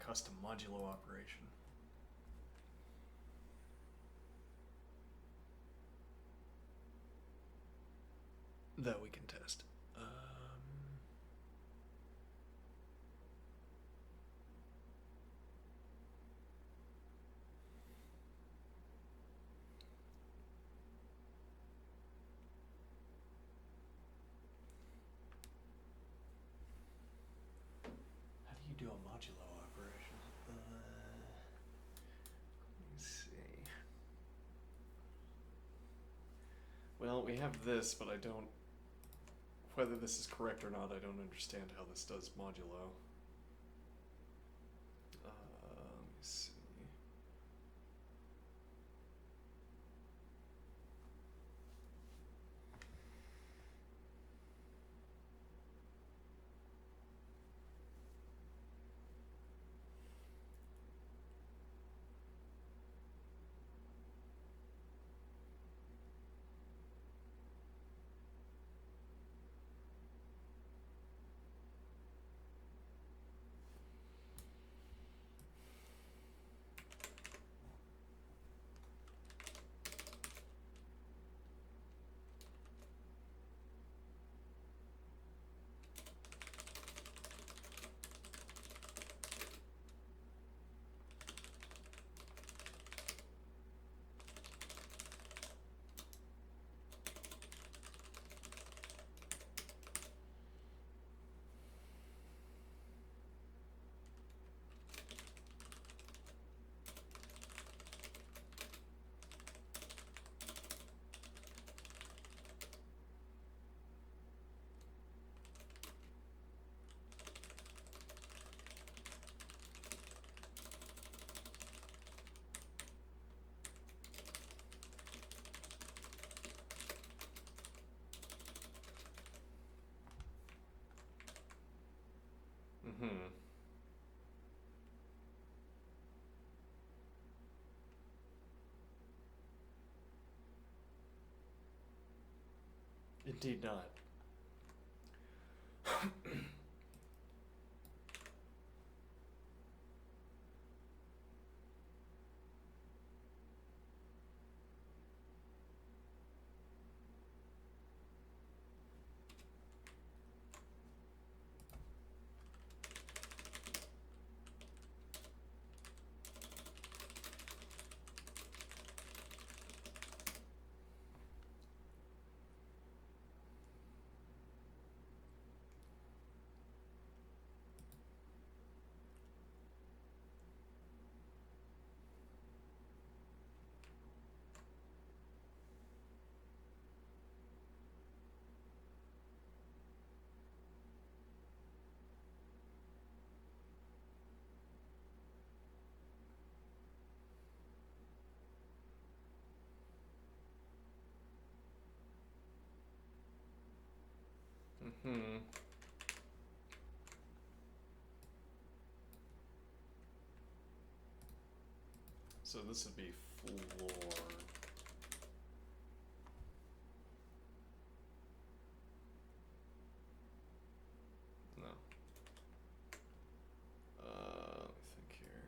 custom modulo operation. That we can test. How do you do a modulo operation? Let me see. Well, we have this, but I don't. Whether this is correct or not, I don't understand how this does modulo. Let me see. Mm-hmm. Indeed not. Mm-hmm. So this would be floor. No. Let me think here.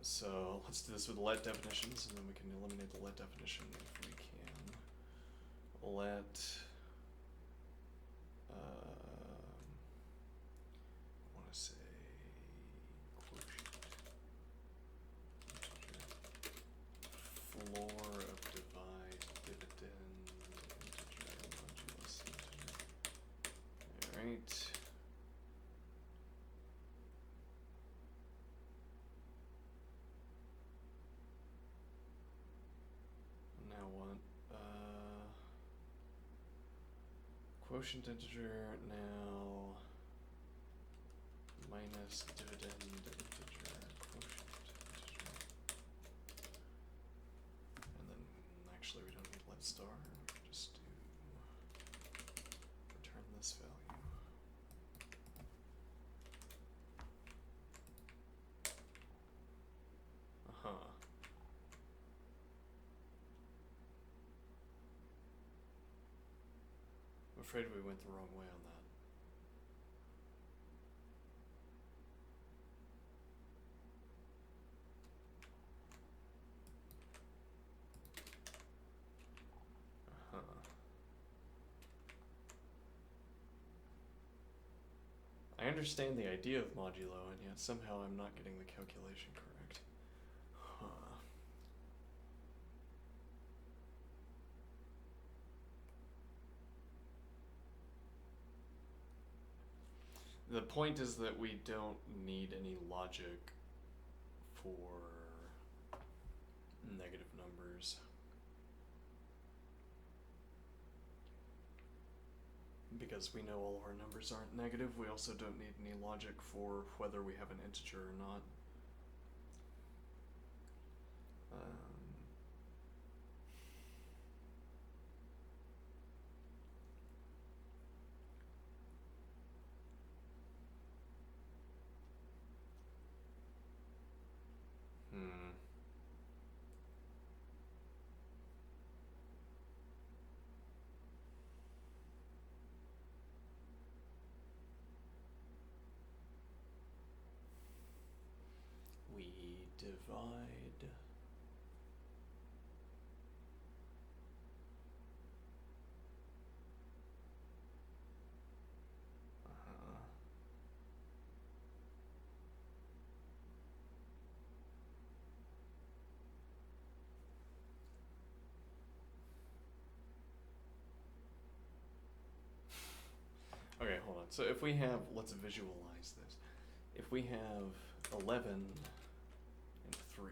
So let's do this with let definitions, and then we can eliminate the let definition if we can. Let. I want to say quotient. Floor of divide dividend integer modulus integer. All right. Now what? Quotient integer now minus dividend integer quotient integer. And then actually we don't need let star, we can just do return this value. Uh-huh. I'm afraid we went the wrong way on that. I understand the idea of modulo, and yet somehow I'm not getting the calculation correct. Huh. The point is that we don't need any logic for negative numbers. Because we know all of our numbers aren't negative, we also don't need any logic for whether we have an integer or not. We divide Okay, hold on. So if we have, let's visualize this. If we have 11 and 3,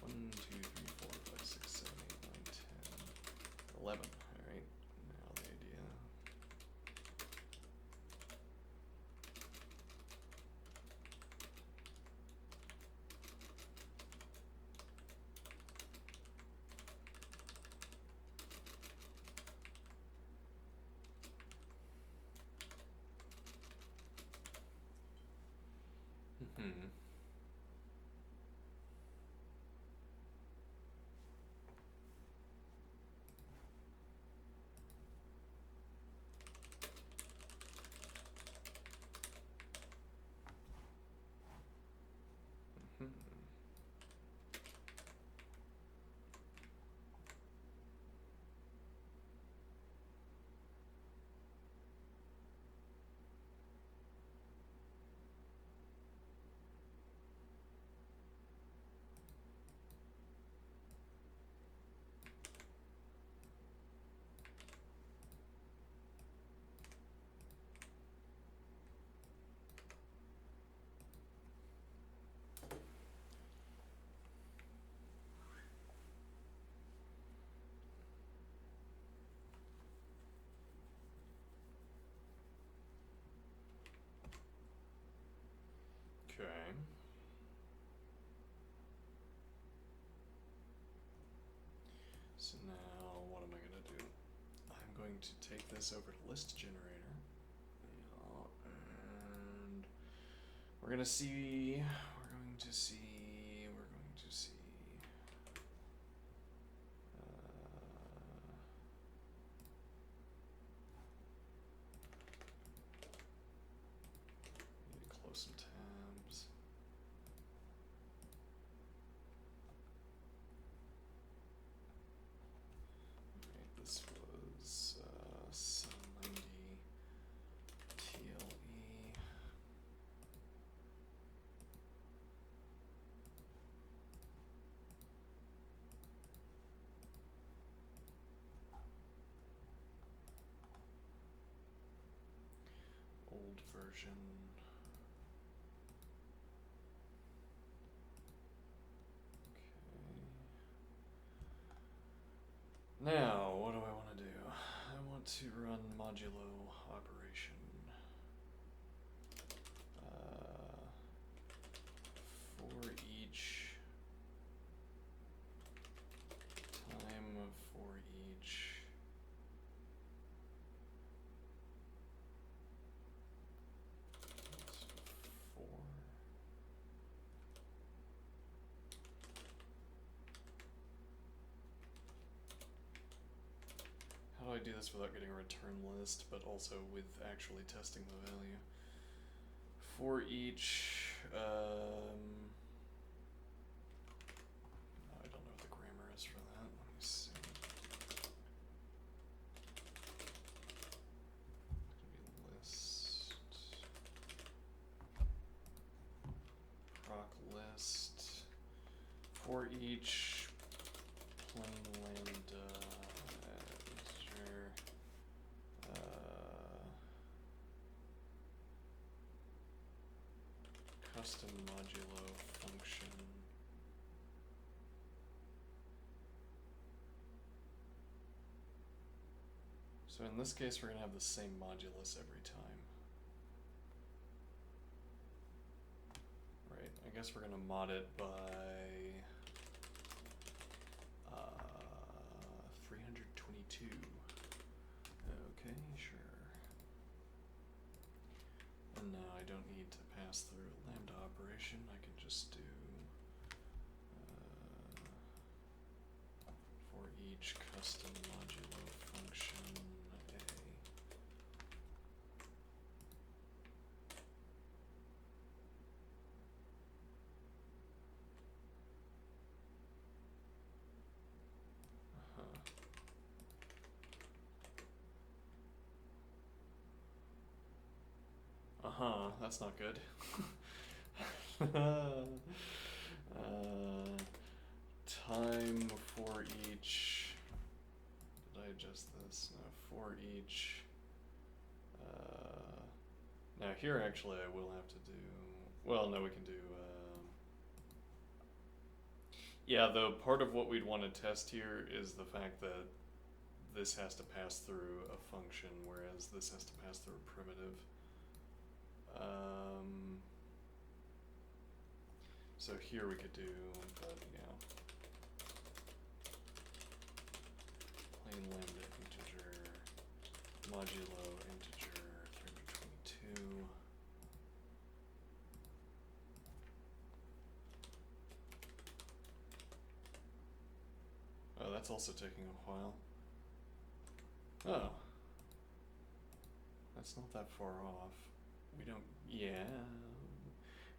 1, 2, 3, 4, 5, 6, 7, 8, 9, 10, 11. All right, now the idea. Okay. So now what am I going to do? I'm going to take this over to list generator. And we're going to see, need to close some tabs. This was some 90 TLE. Old version. Okay. Now, what do I want to do? I want to run modulo operation. For each time for each four. How do I do this without getting a return list, but also with actually testing the value? For each, I don't know what the grammar is for that. Let me see. It's gonna be list. for each plain lambda integer custom modulo function. So in this case, we're going to have the same modulus every time. Right, I guess we're going to mod it by 322. Okay, sure. And now I don't need to pass through a lambda operation. I can just do for each custom modulo function that's not good. Time for each, did I adjust this? No, for each, now here actually I will have to do, well no, we can do, yeah, the part of what we'd want to test here is the fact that this has to pass through a function, whereas this has to pass through a primitive. So here we could do, but yeah, plain lambda integer modulo integer 322. Oh, that's also taking a while. Oh, that's not that far off. We don't, yeah.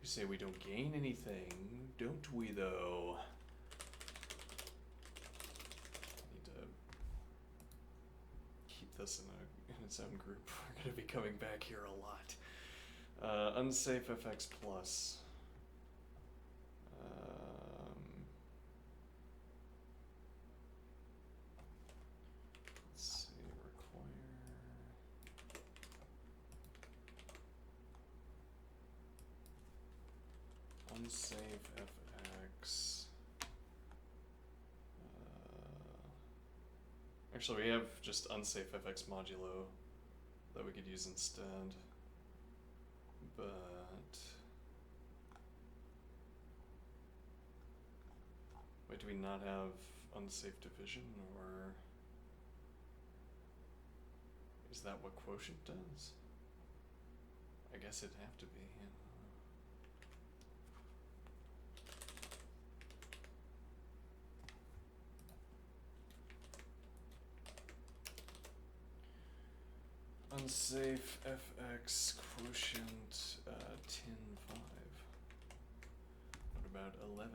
You say we don't gain anything, don't we though? Need to keep this in its own group. We're gonna be coming back here a lot. Unsafe FX plus. Let's see, require. Unsafe FX. Actually, we have just unsafe FX modulo that we could use instead. But wait, do we not have unsafe division, or is that what quotient does? I guess it'd have to be. Unsafe FX quotient 10.5. What about 11.5?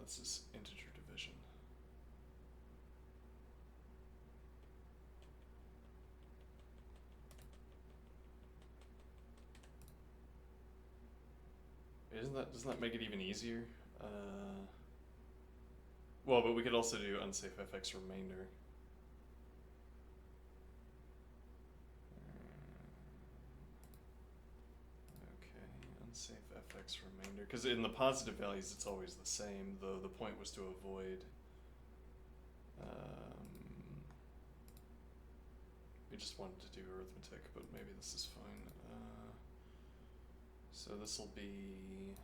This is integer division. Doesn't that make it even easier? Well, but we could also do unsafe FX remainder. Unsafe FX remainder, because in the positive values it's always the same, though the point was to avoid we just wanted to do arithmetic, but maybe this is fine. So this will be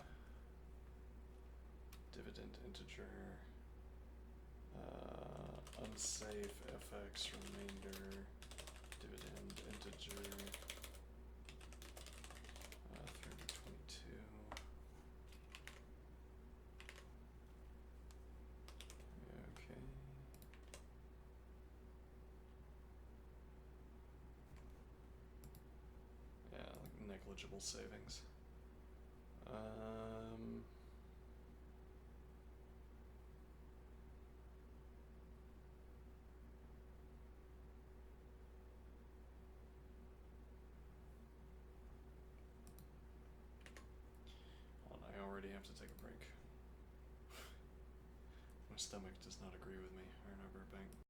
dividend integer unsafe FX remainder dividend integer 322. Okay. Yeah, like negligible savings. I already have have to take a break. My stomach does not agree with me. Alright, I'll be right back.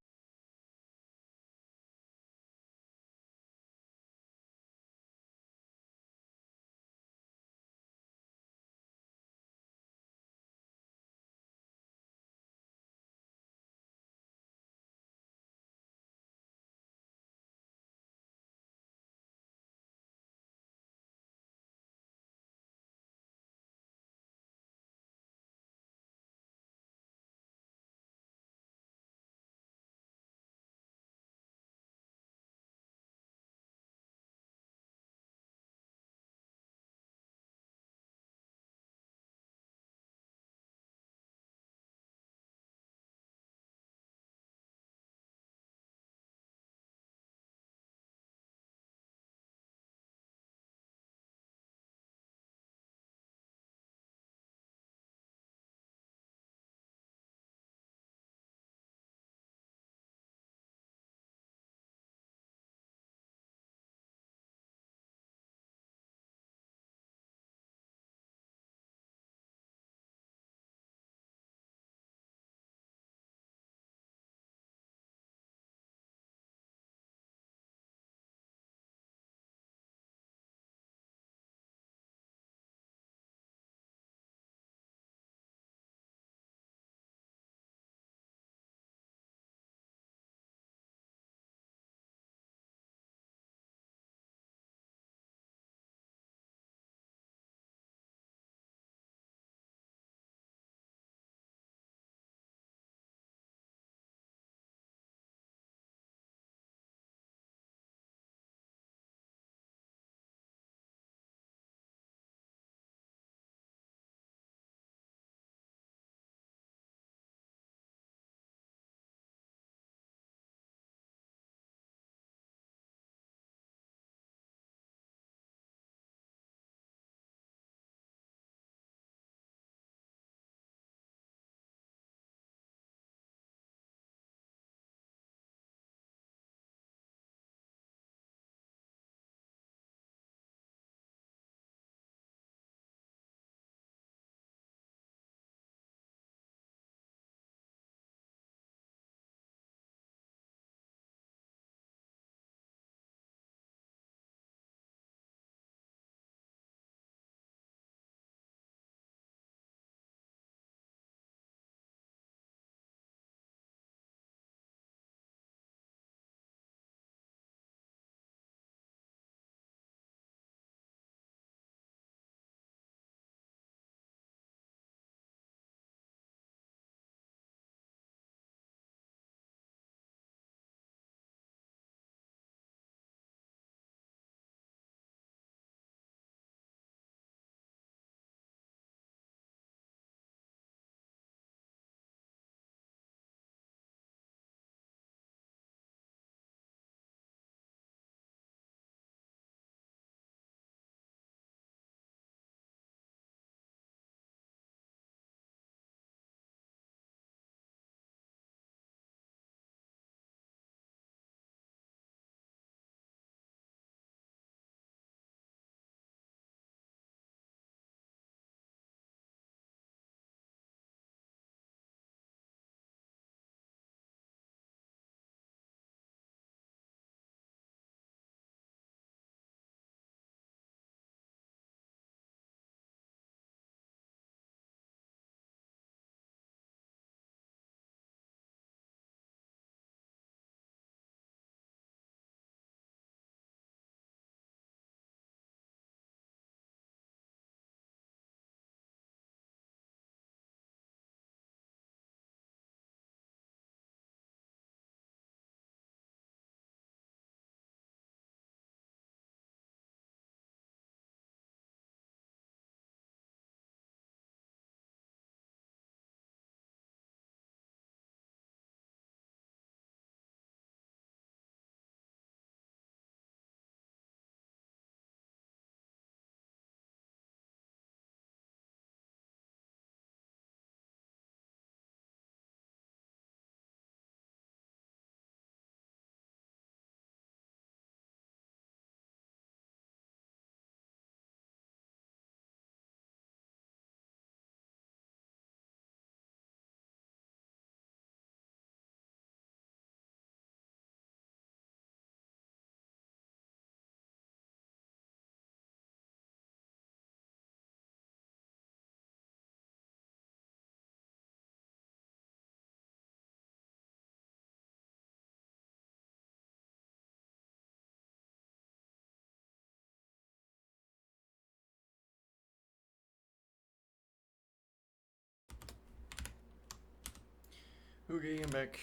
Okay, I'm back.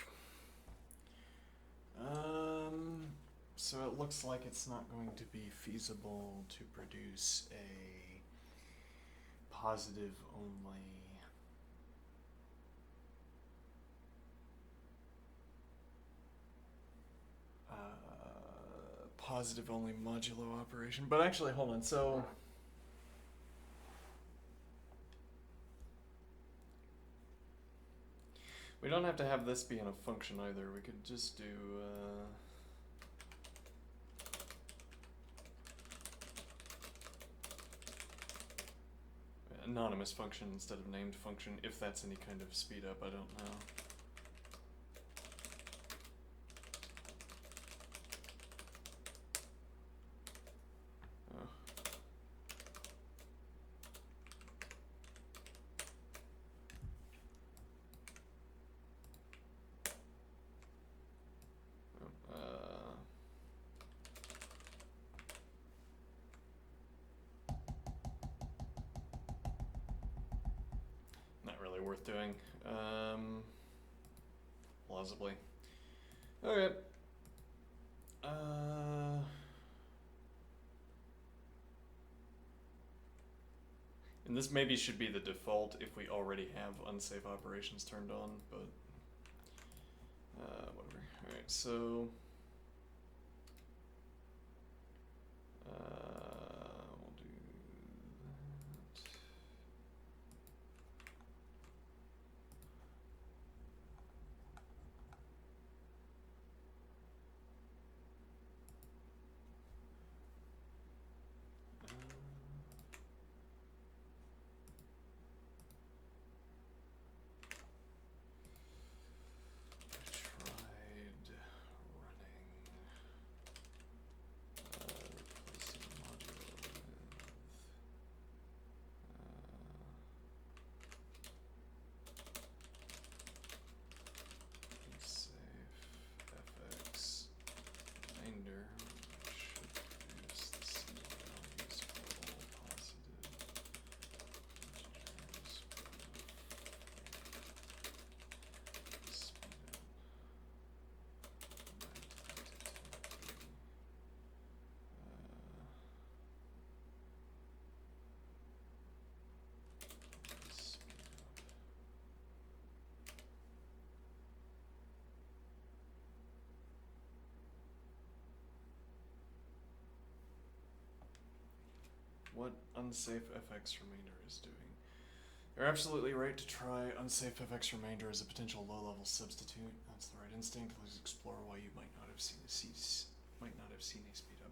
So it looks like it's not going to be feasible to produce a positive only modulo operation. But actually, hold on. So we don't have to have this be in a function either. We could just do anonymous function instead of named function, if that's any kind of speed up. I don't know. Oh. Not really worth doing. Plausibly. Okay. And this maybe should be the default if we already have unsafe operations turned on, but whatever. Alright, so we'll do that. What unsafe fx remainder is doing. You're absolutely right to try unsafe fx remainder as a potential low-level substitute. That's the right instinct. Let's explore why you might not have seen a speed up.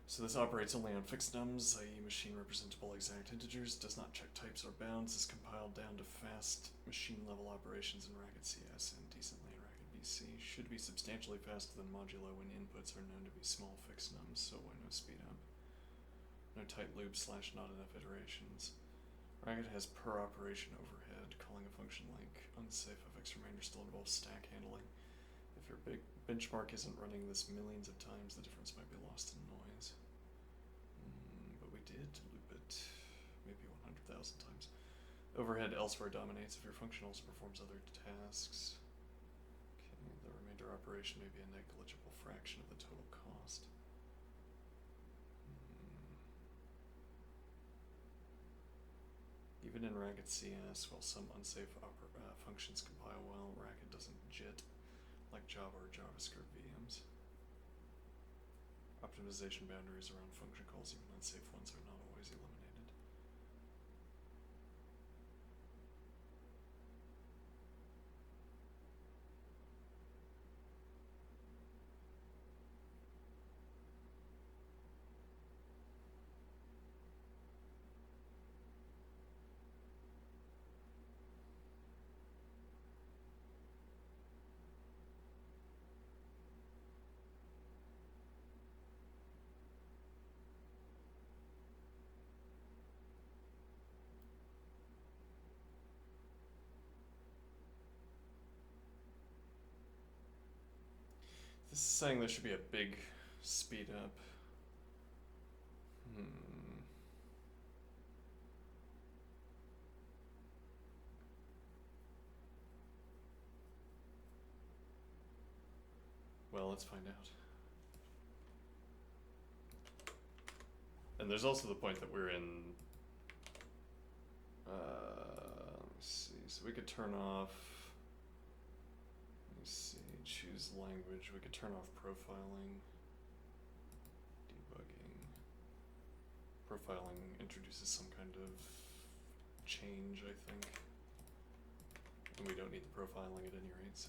So this operates only on fixed nums, i.e. machine representable exact integers, does not check types or bounds, is compiled down to fast machine-level operations in Racket CS and decently in Racket BC. Should be substantially faster than modulo when inputs are known to be small fixed nums, so why no speed up? No tight loop / not enough iterations. Racket has per operation overhead. Calling a function like unsafe fx remainder still involves stack handling. If your big benchmark isn't running this millions of times, the difference might be lost in noise. But we did loop it maybe 100,000 times. Overhead elsewhere dominates if your function also performs other tasks. Okay, the remainder operation may be a negligible fraction of the total cost. Even in Racket CS, while some unsafe functions compile well, Racket doesn't JIT like Java or JavaScript VMs. Optimization boundaries around function calls, even unsafe ones, are not always eliminated. This is saying there should be a big speed up. Well, let's find out. And there's also the point that we're in, let me see, so we could turn off, let me see, choose language, we could turn off profiling, debugging. Profiling introduces some kind of change, I think, and we don't need the profiling at any rate, so.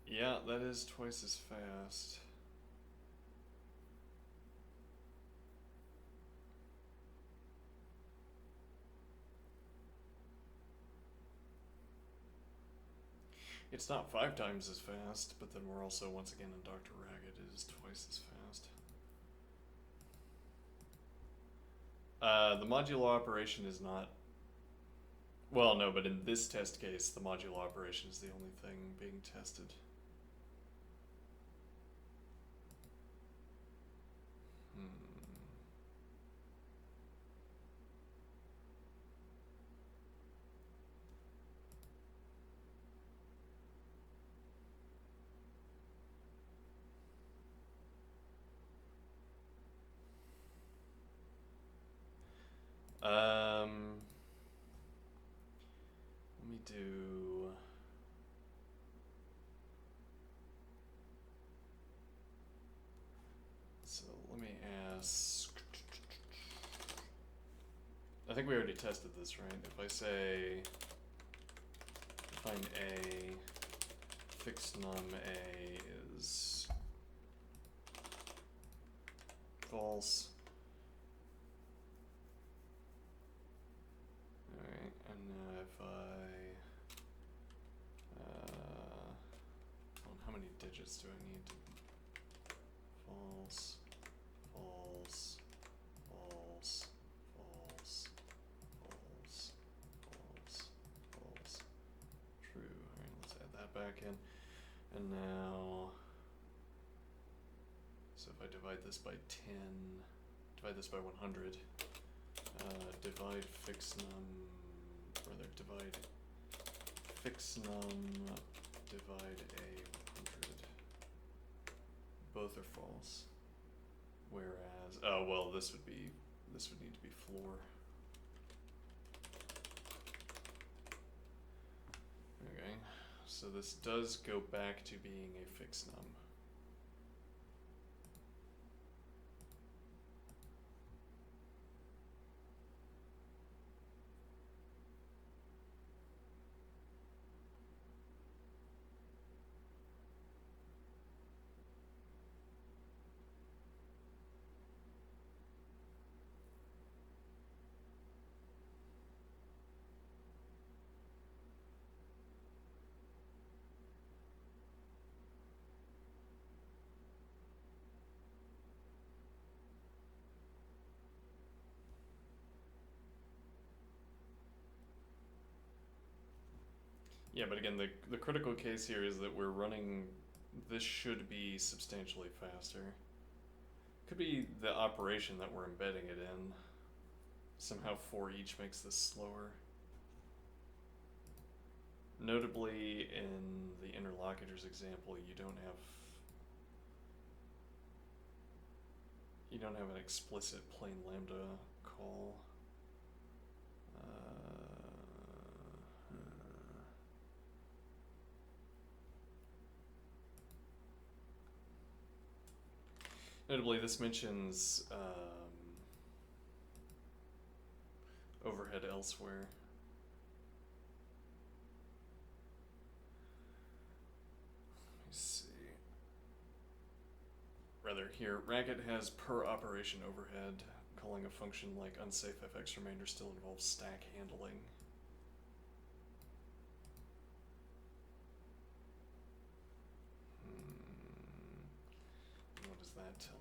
Yeah, that is twice as fast. It's not 5 times as fast, but then we're also, once again, in Dr. Racket, it is twice as fast. The modulo operation is not, well, no, but in this test case, the modulo operation is the only thing being tested. Let me do. So let me ask. I think we already tested this, right? If I say define A, fixed num A is false. Alright, and now if how many digits do I need to, false, false, false, false, false, false, false, true. Alright, let's add that back in. And now, so if I divide this by 10, divide this by 100, divide fix num, rather divide fix num, divide a 100. Both are false. Whereas, oh well, this would need to be floor. Okay, so this does go back to being a fixed num. Yeah, but again, the critical case here is that we're running, this should be substantially faster. Could be the operation that we're embedding it in. Somehow for each makes this slower. Notably, in the interlocutors example, you don't have an explicit plain lambda call. Notably, this mentions overhead elsewhere. Let me see. Rather, here, Racket has per operation overhead. Calling a function like unsafe fx remainder still involves stack handling. What does that tell me?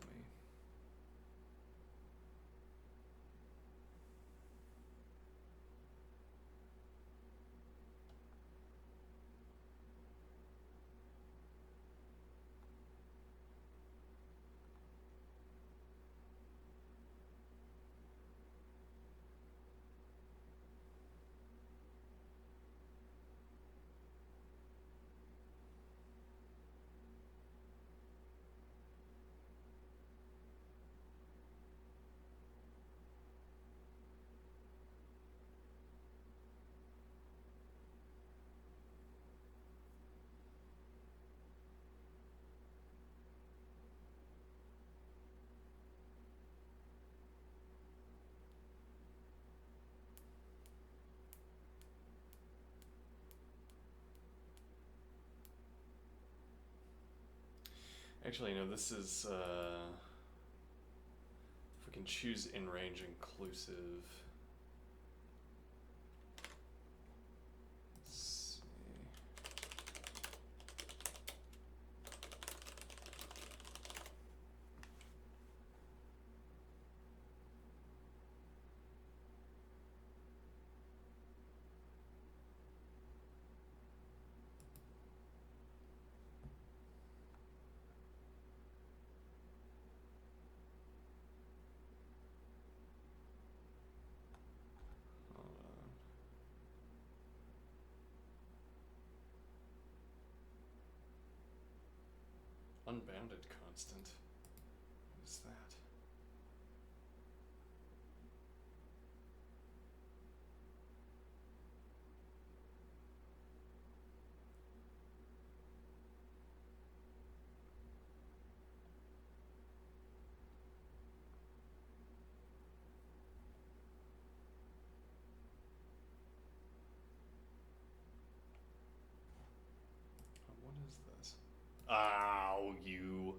Actually, no, this is, if we can choose in range inclusive. Let's see. Hold on. Unbounded constant. What is that? What is this? Ow, you.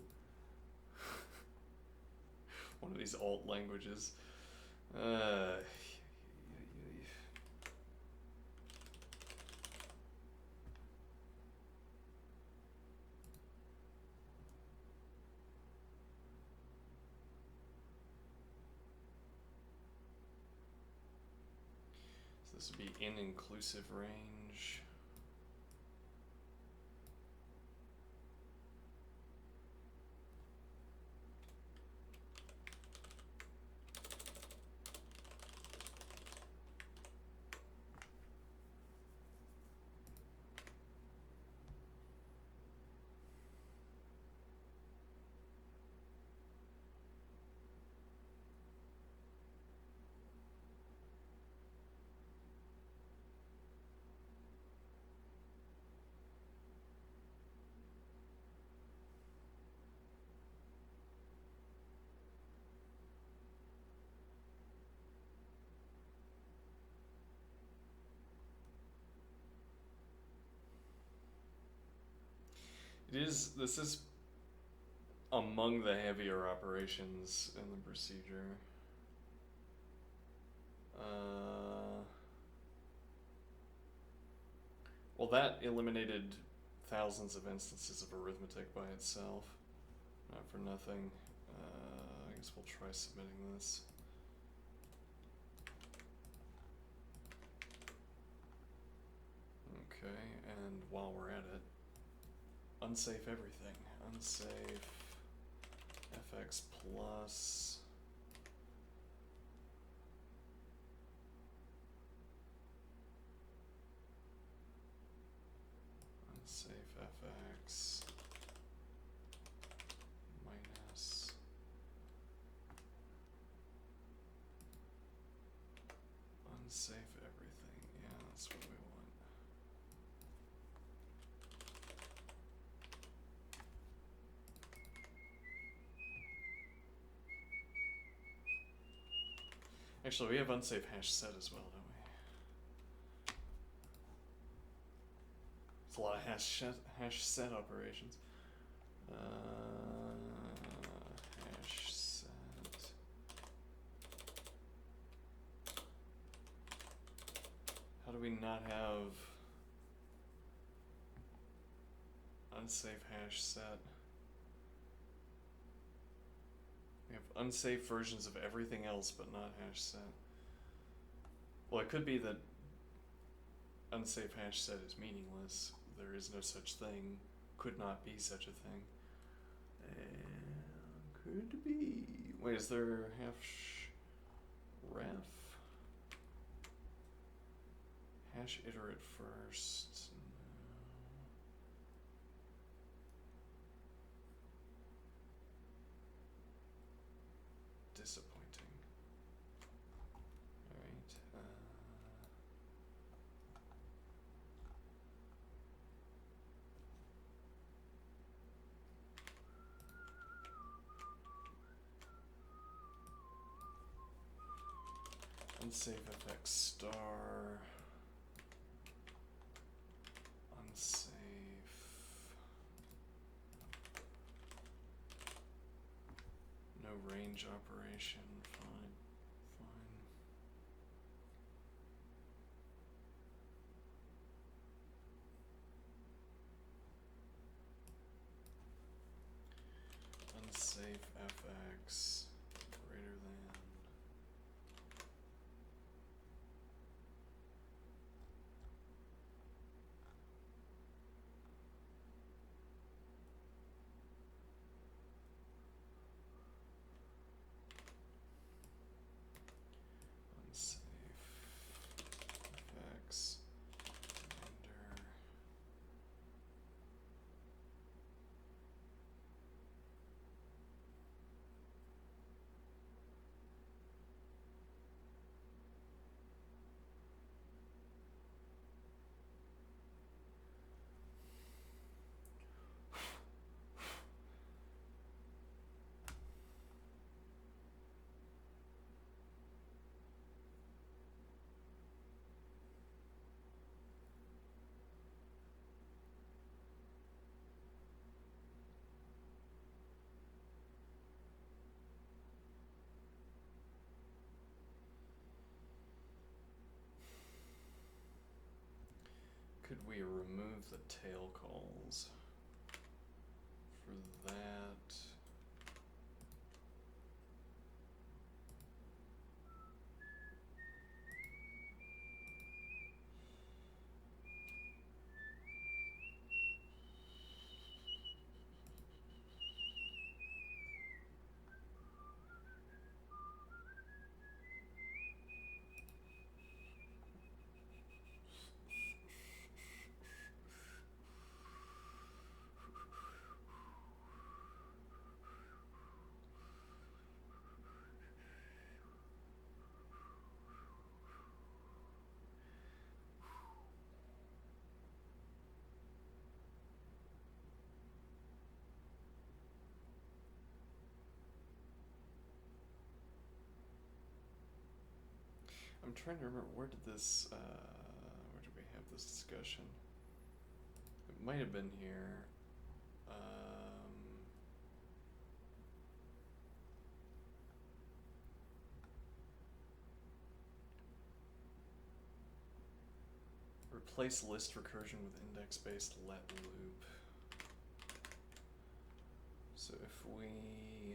One of these alt languages. So this would be in inclusive range. This is among the heavier operations in the procedure. Well, that eliminated thousands of instances of arithmetic by itself. Not for nothing. I guess we'll try submitting this. Okay, and while we're at it, unsafe everything. Unsafe fx plus unsafe fx minus unsafe everything. Yeah, that's what we want. Actually, we have unsafe hash set as well, don't we? It's a lot of hash set operations. Hash set. How do we not have unsafe hash set? We have unsafe versions of everything else but not hash set. Well, it could be that unsafe hash set is meaningless. There is no such thing. Could not be such a thing. And could be. Wait, is there hash ref? Hash iterate first. No. Disappointing. Alright. Unsafe fx star. Unsafe range operation. Fine. Unsafe fx greater than. Unsafe fx under. Could we remove the tail calls? For that, I'm trying to remember, where did this, where did we have this discussion? It might have been here. Replace list recursion with index-based let loop. So if we,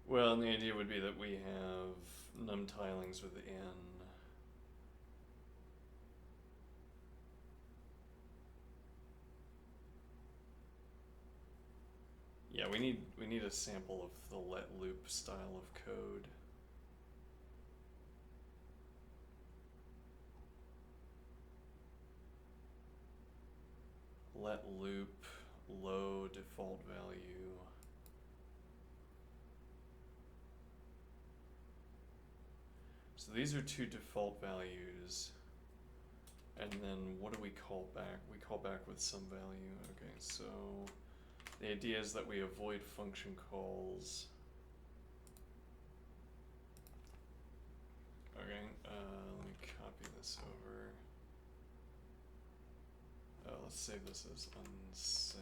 well, and the idea would be that we have num tilings with n. Yeah, we need a sample of the let loop style of code. Let loop low default value. So these are two default values. And then what do we call back? We call back with some value. Okay, so the idea is that we avoid function calls. Okay, let me copy this over. Let's save this as unsafe.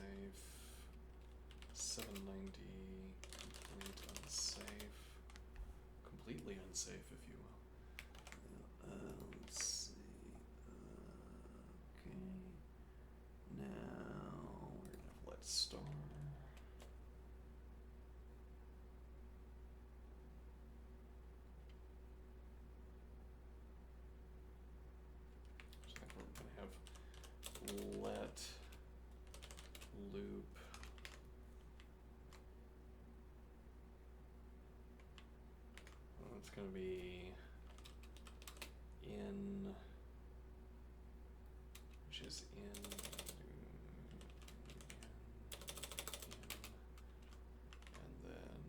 790 complete unsafe. Completely unsafe, if you will. Let's see. Okay. Now we're gonna have let star. So I think we're gonna have let loop. Well, it's gonna be in, which is in, and then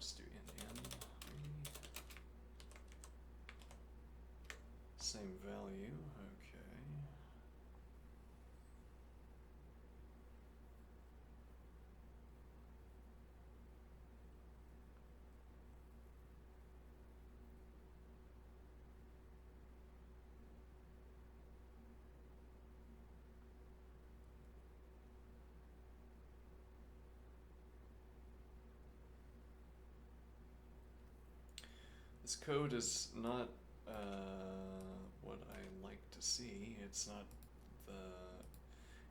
Let's do in. Same value. Okay. This code is not what I like to see. It's not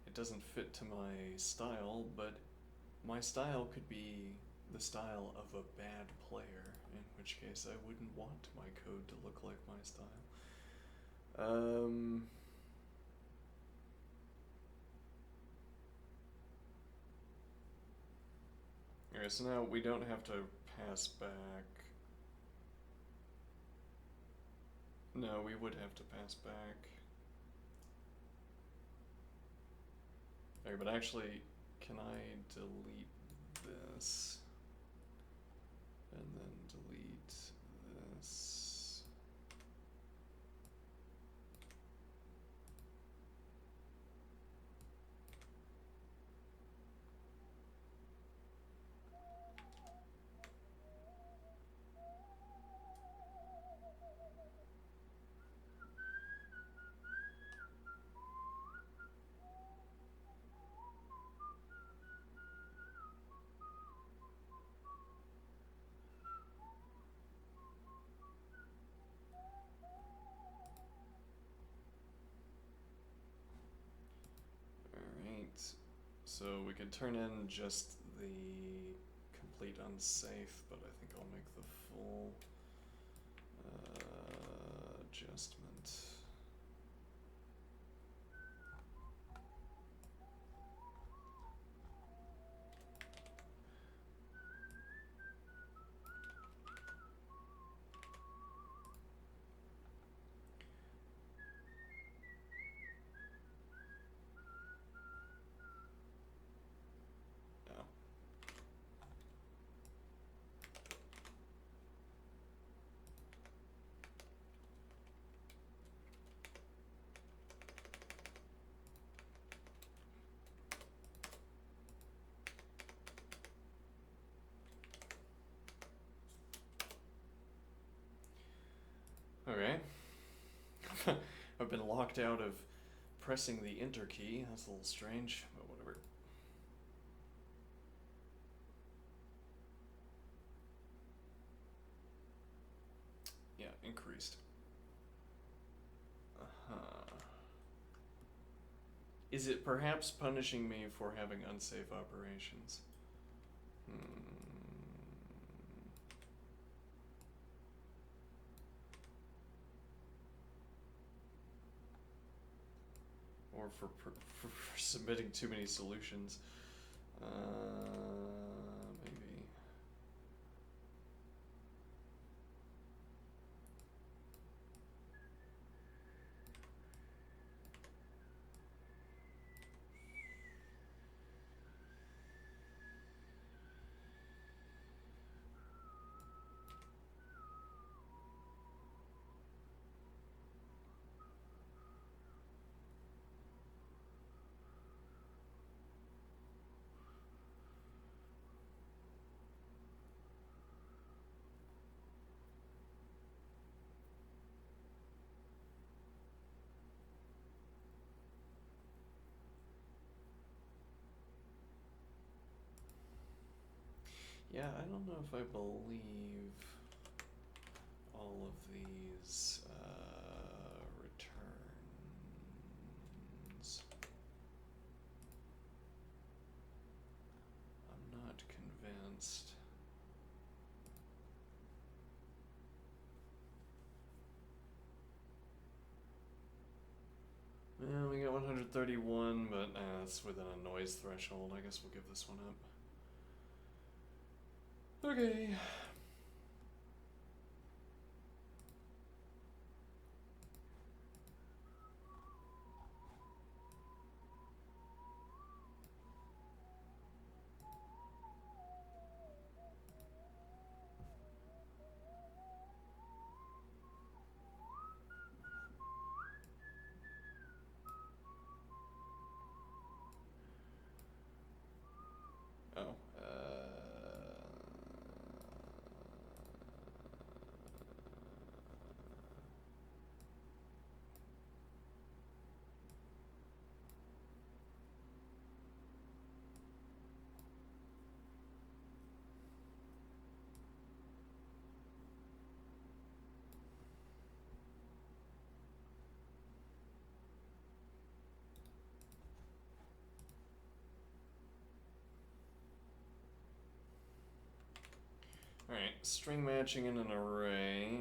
it doesn't fit to my style, but my style could be the style of a bad player, in which case I wouldn't want my code to look like my style. Okay, so now we don't have to pass back. No, we would have to pass back. Okay, but actually, can I delete this? And then delete this. Alright, so we could turn in just the complete unsafe, but I think I'll make the full adjustment. Oh. Okay. I've been locked out of pressing the enter key. That's a little strange, but whatever. Yeah, increased. Is it perhaps punishing me for having unsafe operations? Or for submitting too many solutions. Maybe. Yeah, I don't know if I believe all of these returns. I'm not convinced. Well, we got 131, but that's within a noise threshold. I guess we'll give this one up. Okay. Alright, string matching in an array.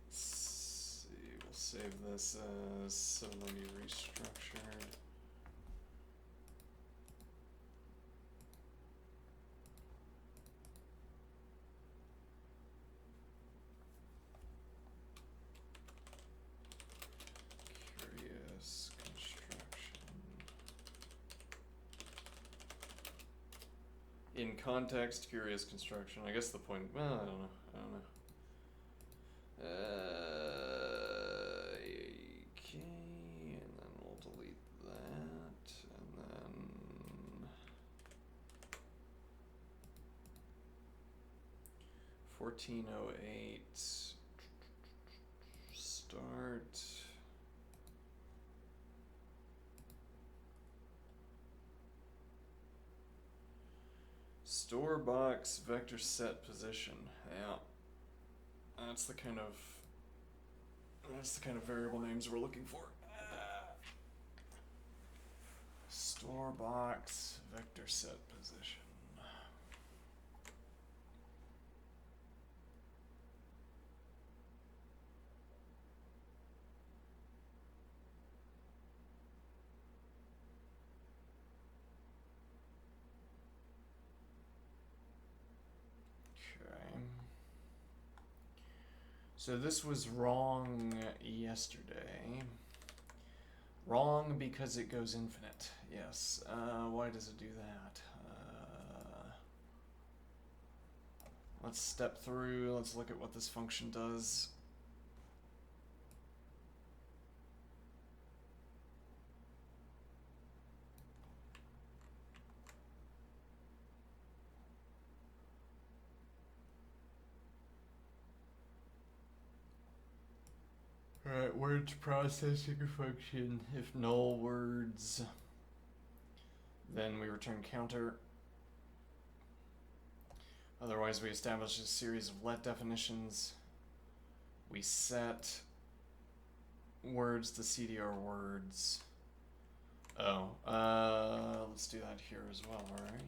Let's see, we'll save this as 790 restructured. Curious construction. In context, curious construction. I guess the point, well, I don't know. Okay, and then we'll delete that, and then 1408 start. Store box vector set position. Yeah. That's the kind of variable names we're looking for. Store box vector set position. So this was wrong yesterday. Wrong because it goes infinite. Yes. Why does it do that? Let's step through. Let's look at what this function does. Alright, words processing function. If null words, then we return counter. Otherwise, we establish a series of let definitions. We set words to CDR words. Oh, let's do that here as well, right?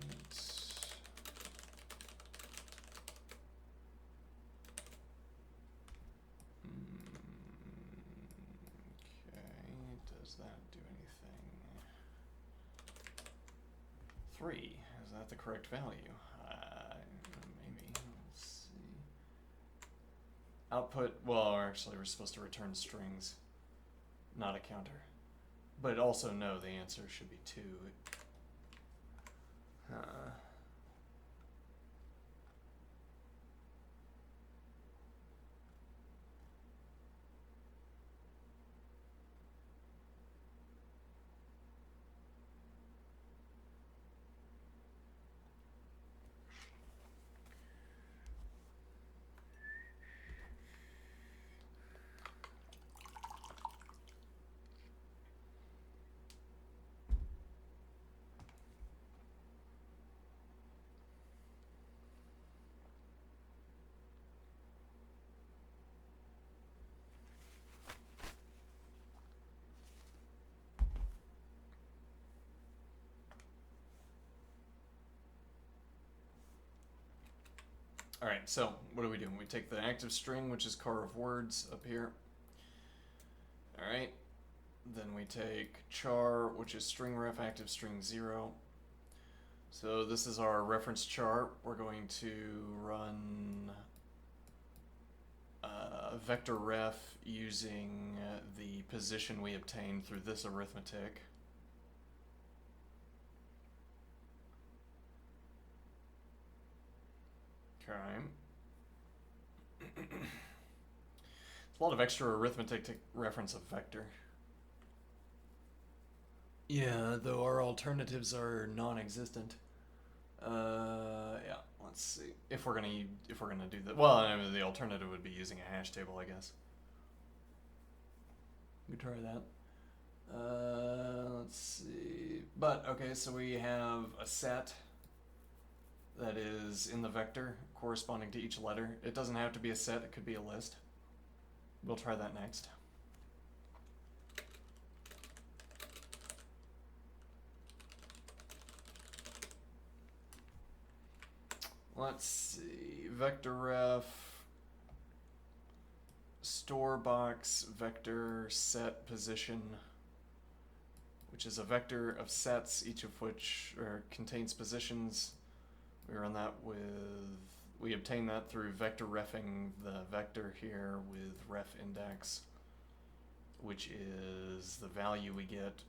Does that do anything? 3. Is that the correct value? Maybe. Let's see. Output. Well, actually, we're supposed to return strings, not a counter. But also, no, the answer should be 2. All right, so what are we doing? We take the active string, which is car of words up here. All right, then we take char, which is string ref active string 0. So this is our reference char. We're going to run vector ref using the position we obtained through this arithmetic. Okay. It's a lot of extra arithmetic to reference a vector. Yeah, though our alternatives are non-existent. Yeah, let's see. If we're gonna do that, well, I mean, the alternative would be using a hash table, I guess. We try that. Let's see. But okay, so we have a set that is in the vector corresponding to each letter. It doesn't have to be a set, it could be a list. We'll try that next. Let's see, vector ref, store box vector set position, which is a vector of sets, each of which contains positions. We run that with, we obtain that through vector refing the vector here with ref index, which is the value we get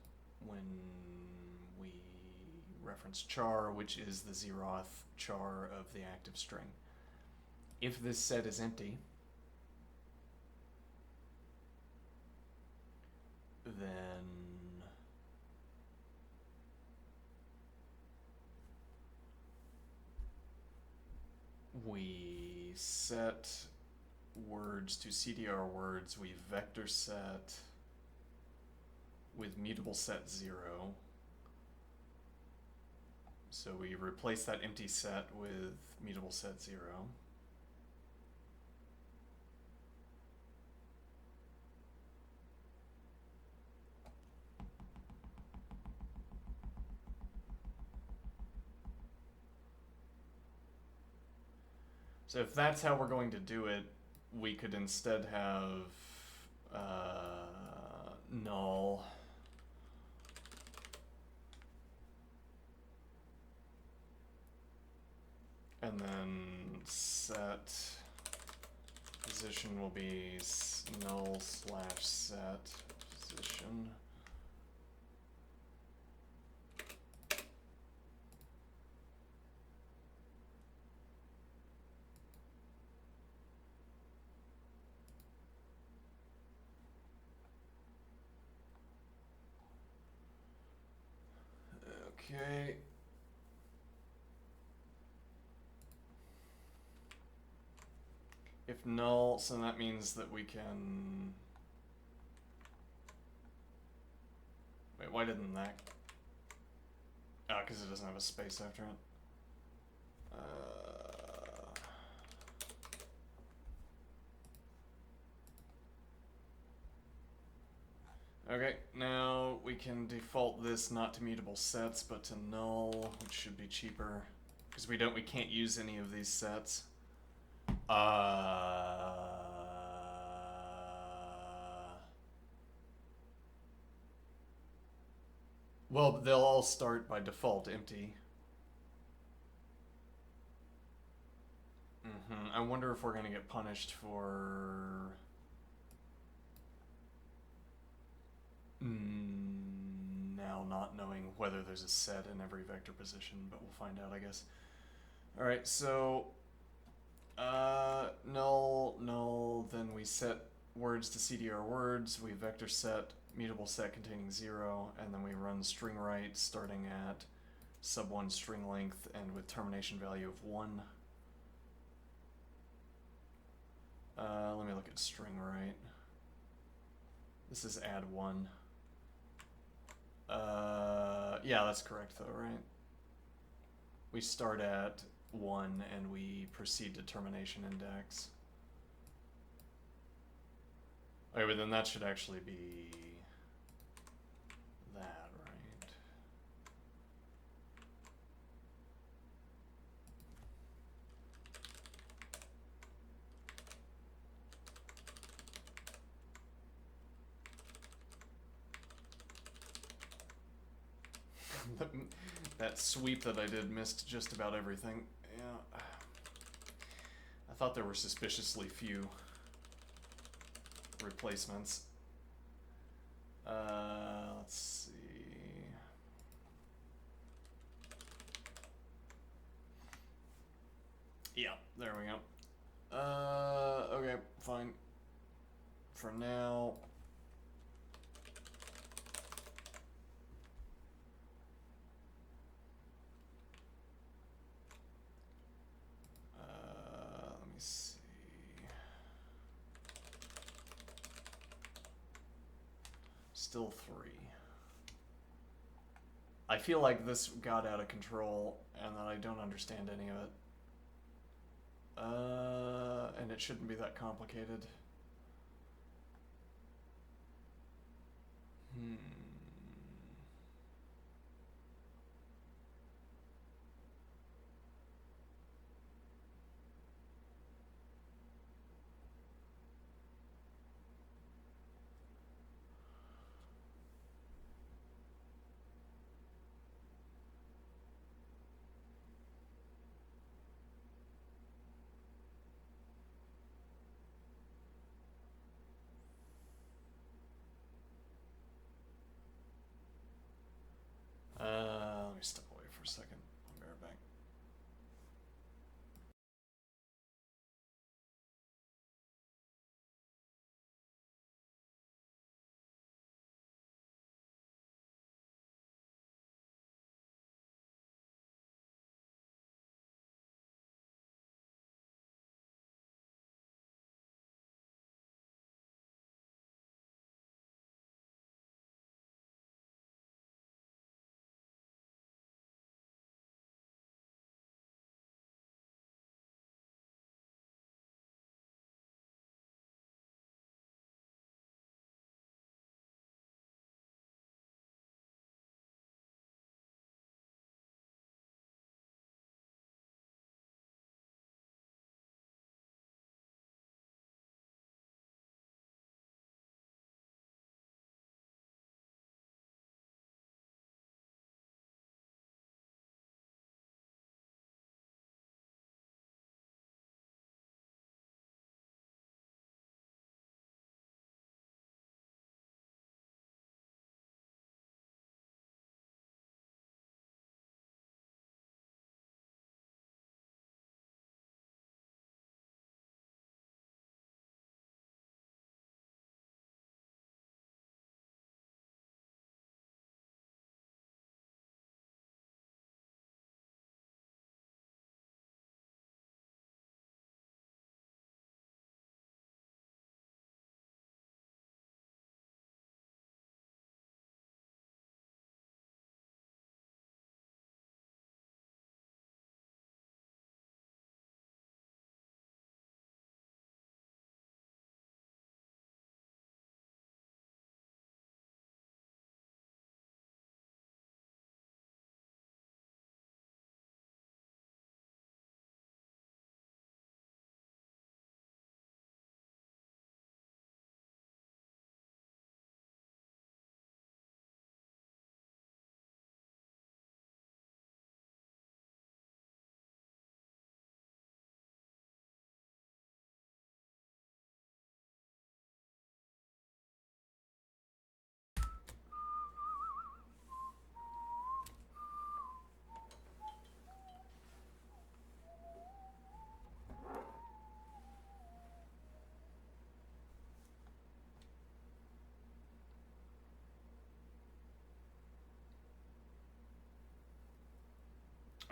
when we reference char, which is the zeroth char of the active string. If this set is empty, then we set words to CDR words, we vector set with mutable set 0. So we replace that empty set with mutable set 0. So if that's how we're going to do it, we could instead have null and then set position will be null slash set position. Okay. If null, so that means that we can... Wait, why didn't that... Oh, because it doesn't have a space after it. Okay, now we can default this not to mutable sets, but to null, which should be cheaper, because we can't use any of these sets. Well, they'll all start by default empty. I wonder if we're gonna get punished for now not knowing whether there's a set in every vector position, but we'll find out, I guess. All right, so null, then we set words to CDR words, we vector set mutable set containing 0, and then we run string write starting at sub1 string length and with termination value of 1. Let me look at string write. This is add 1. Yeah, that's correct though, right? We start at 1 and we proceed to termination index. Okay, but then that should actually be that, right? That sweep that I did missed just about everything. Yeah. I thought there were suspiciously few replacements. Let's see. Yeah, there we go. Okay, fine. For now. Let me see. Still 3. I feel like this got out of control and that I don't understand any of it. And it shouldn't be that complicated.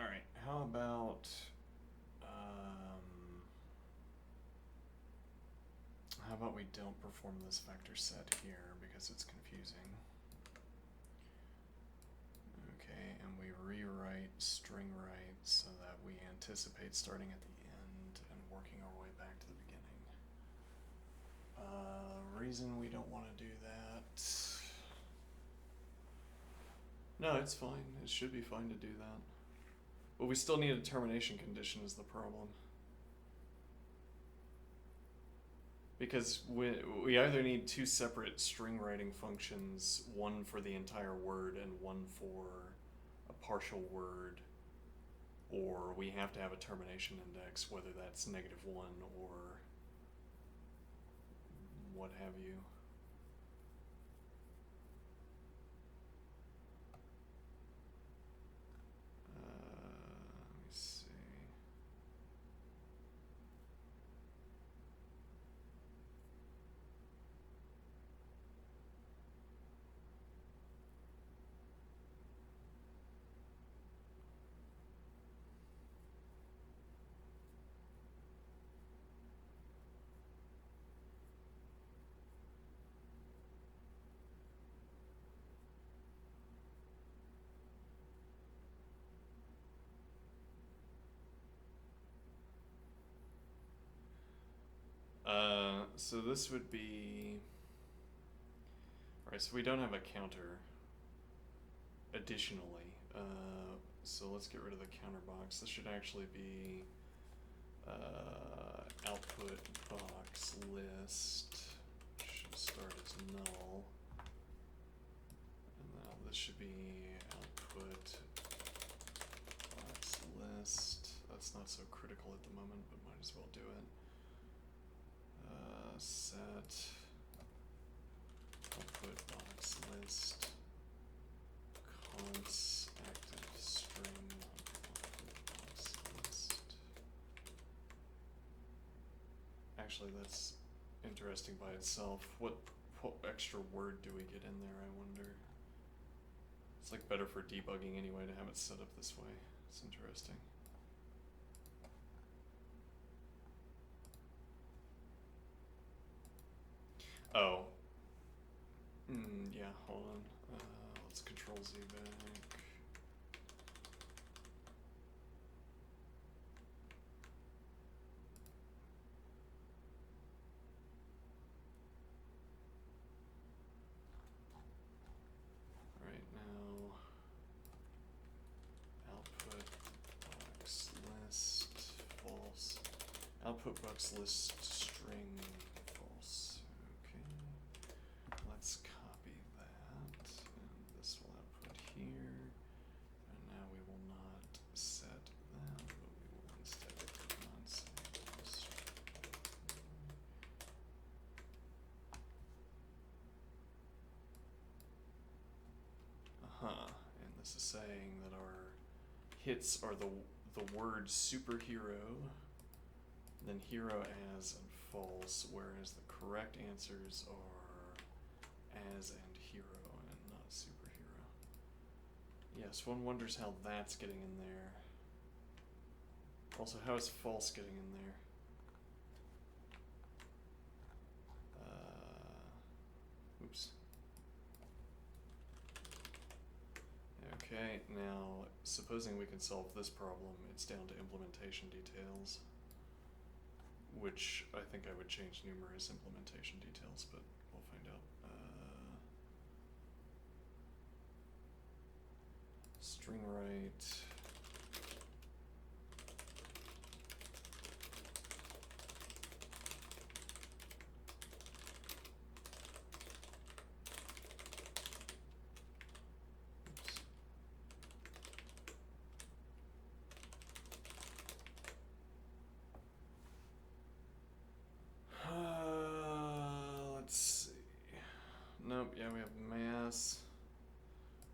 Alright, how about we don't perform this vector set here because it's confusing. Okay, and we rewrite string right so that we anticipate starting at the end and working our way back to the beginning. Reason we don't want to do that. No, it's fine. It should be fine to do that. But we still need a termination condition is the problem. Because we either need two separate string writing functions, one for the entire word and one for a partial word, or we have to have a termination index, whether that's -1 or what have you. Let me see. So this would be, right, so we don't have a counter additionally, so let's get rid of the counter box. This should actually be output box list should start as null, and now this should be output box list. That's not so critical at the moment, but might as well do it. Set output box list const active string output box list. Actually, that's interesting by itself. What extra word do we get in there, I wonder? It's like better for debugging anyway to have it set up this way. It's interesting. Oh. Yeah, hold on. Let's control Z back. Alright, now output box list false. Output box list string false. Okay. Let's copy that, and this will output here. And now we will not set that, but we will instead not say this. And this is saying that our hits are the word superhero, then hero as and false, whereas the correct answers are as and hero and not superhero. Yes, one wonders how that's getting in there. Also, how is false getting in there? Oops. Okay, now supposing we can solve this problem, it's down to implementation details, which I think I would change numerous implementation details, but we'll find out. String right. Let's see. Nope, yeah, we have mass,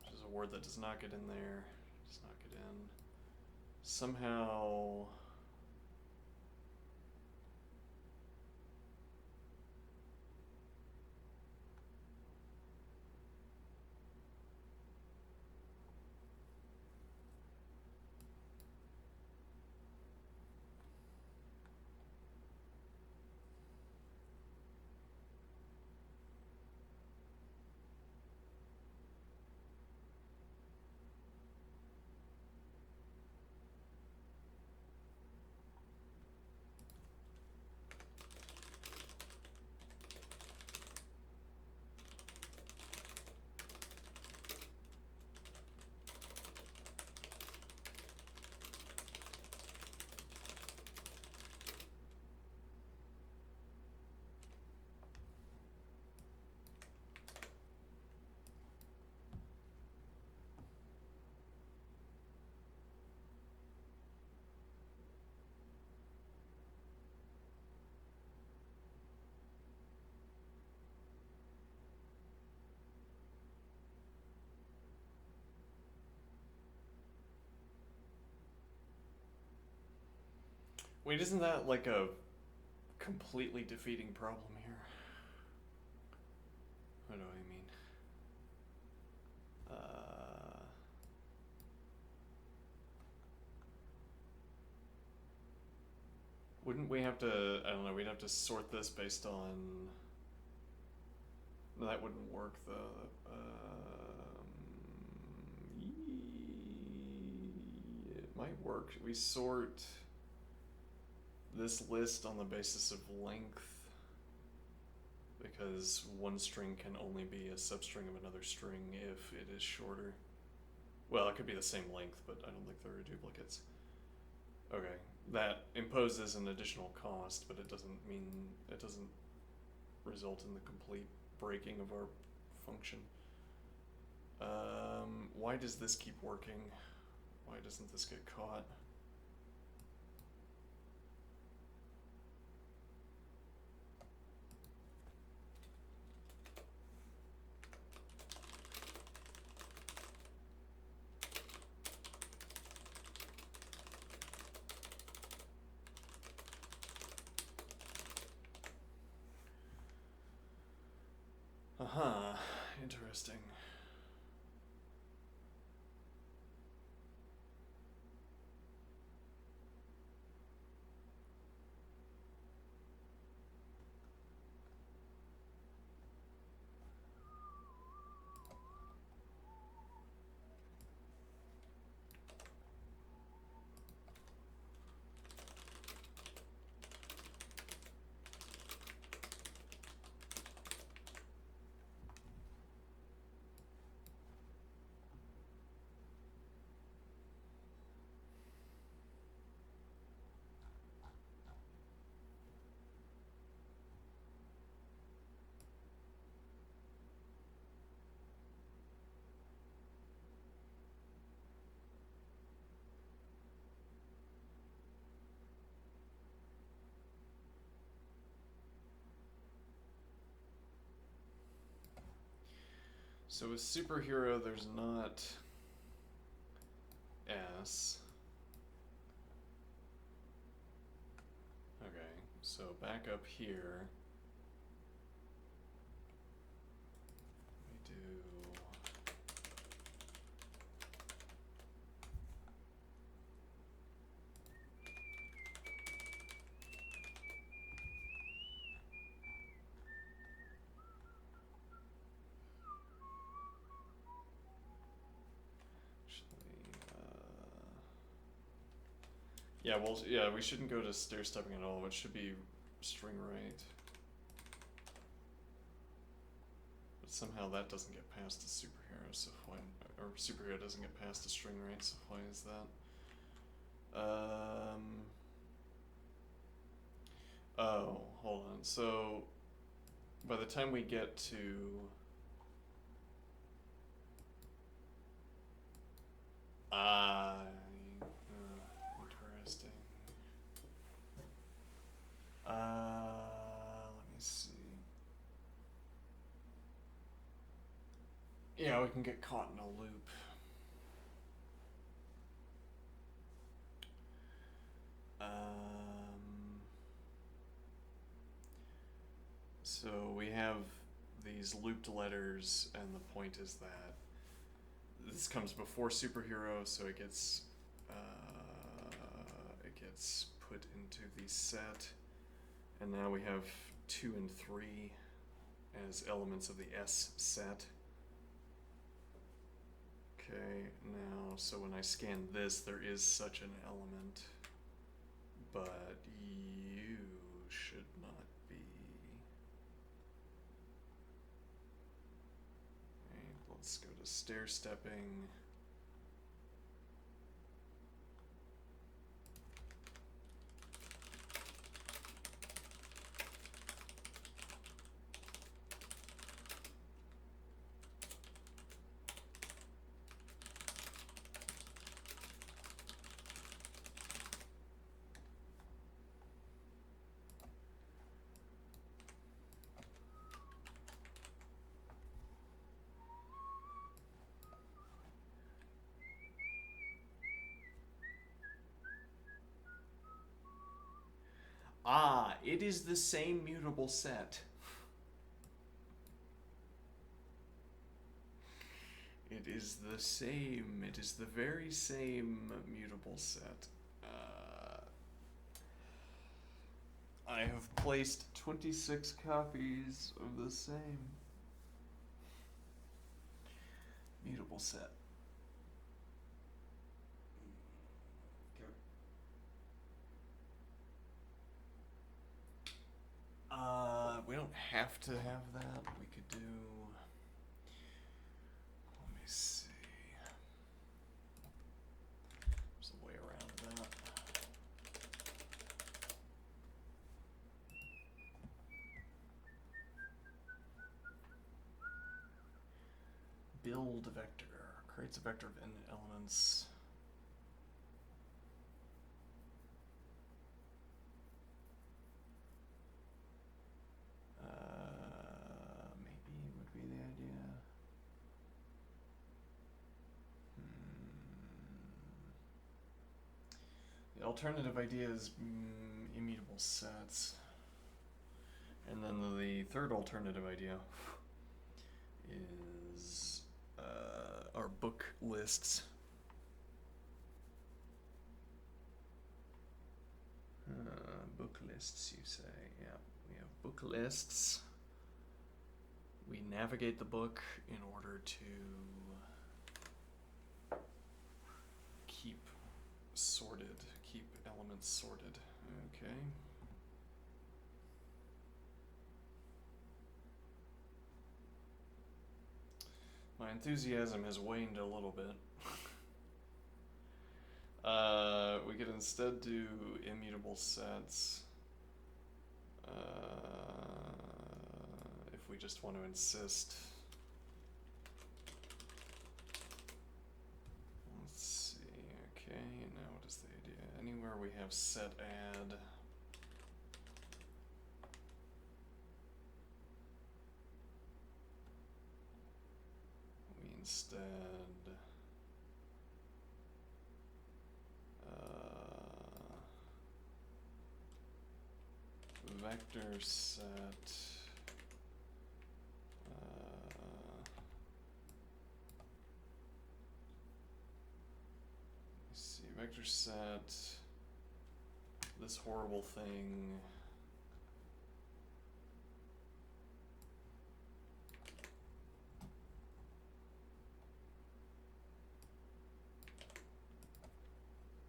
which is a word that does not get in there. Does not get in. Somehow. Wait, isn't that like a completely defeating problem here? What do I mean? Wouldn't we have to, I don't know, we'd have to sort this based on... No, that wouldn't work though. It might work. We sort this list on the basis of length, because one string can only be a substring of another string if it is shorter. Well, it could be the same length, but I don't think there are duplicates. Okay, that imposes an additional cost, but it doesn't result in the complete breaking of our function. Why does this keep working? Why doesn't this get caught? Uh-huh, interesting. So with superhero, there's not S. Okay, so back up here. We do... Yeah, well, yeah, we shouldn't go to stair stepping at all. It should be string right. But somehow that doesn't get past to superhero, so why, or superhero doesn't get past to string right, so why is that? Oh, hold on. So by the time we get to interesting. Let me see. Yeah, we can get caught in a loop. So we have these looped letters, and the point is that this comes before superhero, so it gets put into the set, and now we have 2 and 3 as elements of the S set. Okay, now, so when I scan this, there is such an element, but you should not be. Right, let's go to stair stepping. It is the same mutable set. It is the same. It is the very same mutable set. I have placed 26 copies of the same mutable set. We don't have to have that. We could do. Let me see. There's a way around that. Build vector creates a vector of n elements. Maybe would be the idea. The alternative idea is immutable sets. And then the third alternative idea is our book lists. Book lists, you say. Yeah, we have book lists. We navigate the book in order to keep elements sorted. Okay. My enthusiasm has waned a little bit. We could instead do immutable sets. If we just want to insist. Let's see. Okay, now what is the idea? Anywhere we have set add. We instead vector set let's see, vector set this horrible thing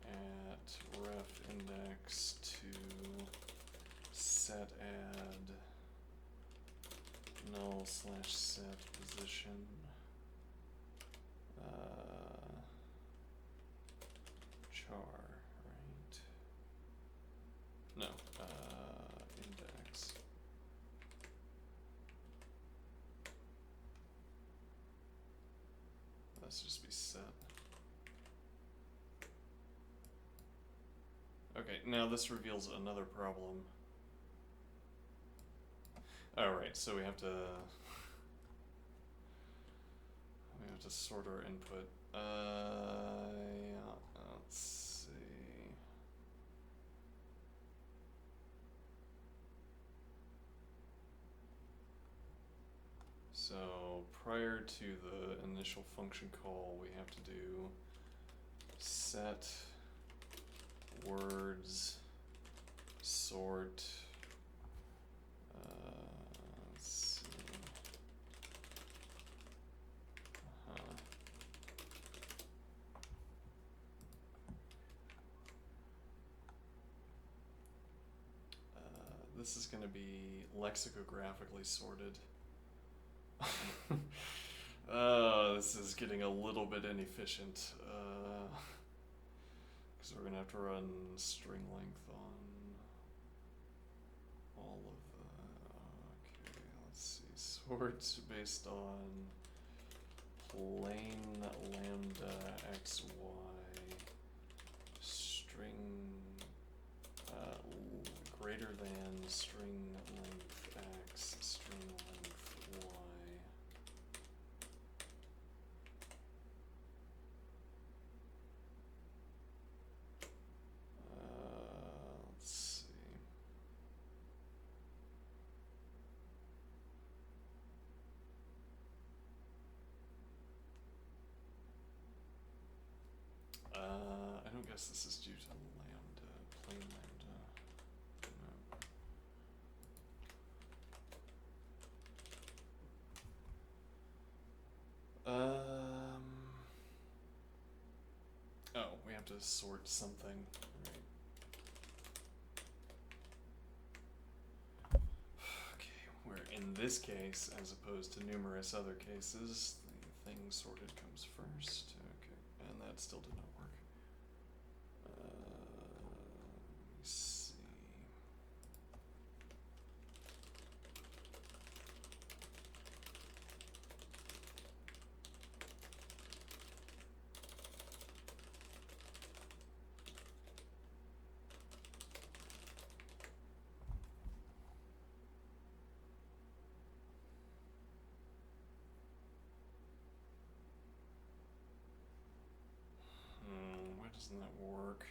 at ref index to set add null / set position char, right? No, index. Let's just be set. Okay, now this reveals another problem. Alright, so we have to sort our input. Yeah, let's see. So prior to the initial function call, we have to do set words sort. Let's see. This is going to be lexicographically sorted. This is getting a little bit inefficient. Because we're going to have to run string length on all of the... Okay, let's see. Sorts based on plain lambda xy string greater than string length x string length y. Let's see. I don't guess this is due to lambda, plain lambda. No. Oh, we have to sort something. Right. Okay, where in this case, as opposed to numerous other cases, the thing sorted comes first. Okay, and that still did not work. Let me see. Why doesn't that work?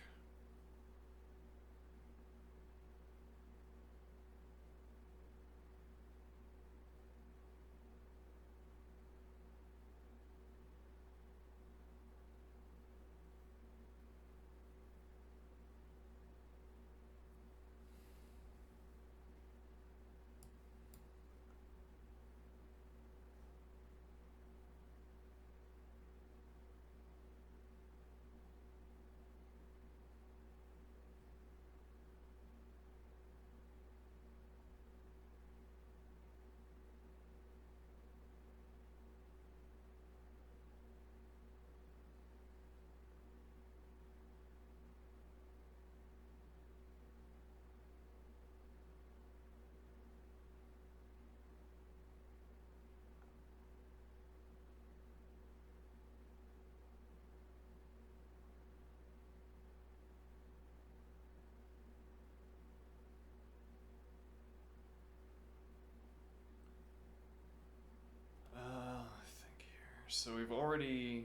I think here. So we've already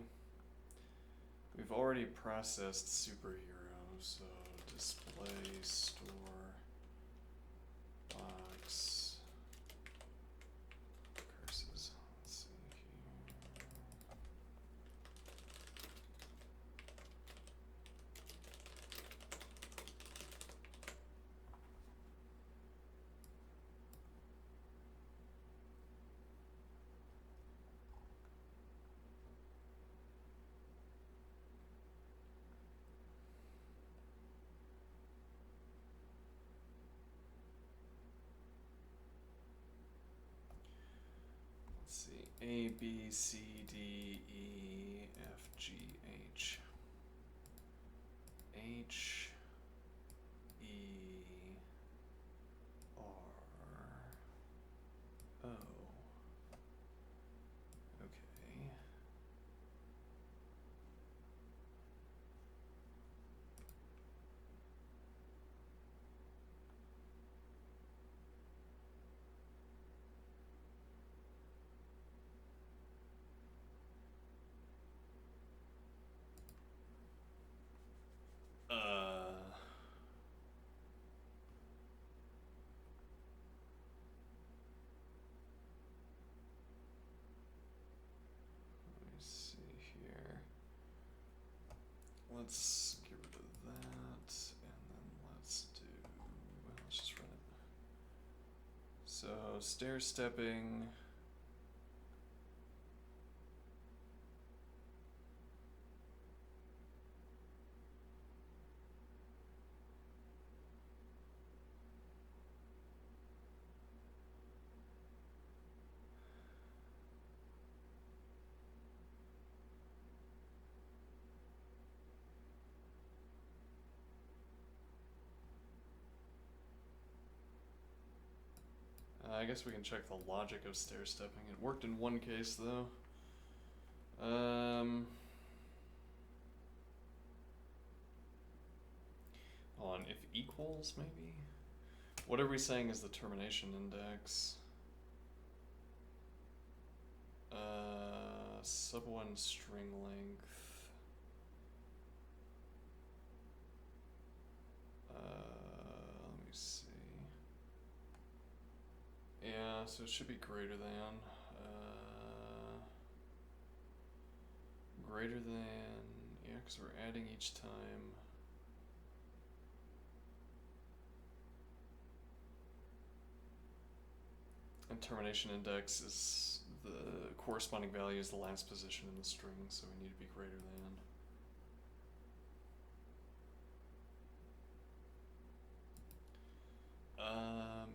processed superhero. So display store box curses. Let's see here. Let's see, A, B, C, D, E, F, G, H. H, E, R, O. Okay. Let me see here. Let's get rid of that, and then let's just run it. So stair stepping. I guess we can check the logic of stair stepping. It worked in one case though. Hold on, if equals maybe? What are we saying is the termination index? Sub1 string length. Let me see. Yeah, so it should be greater than. Greater than, yeah, because we're adding each time. And termination index is the corresponding value is the last position in the string, so we need to be greater than.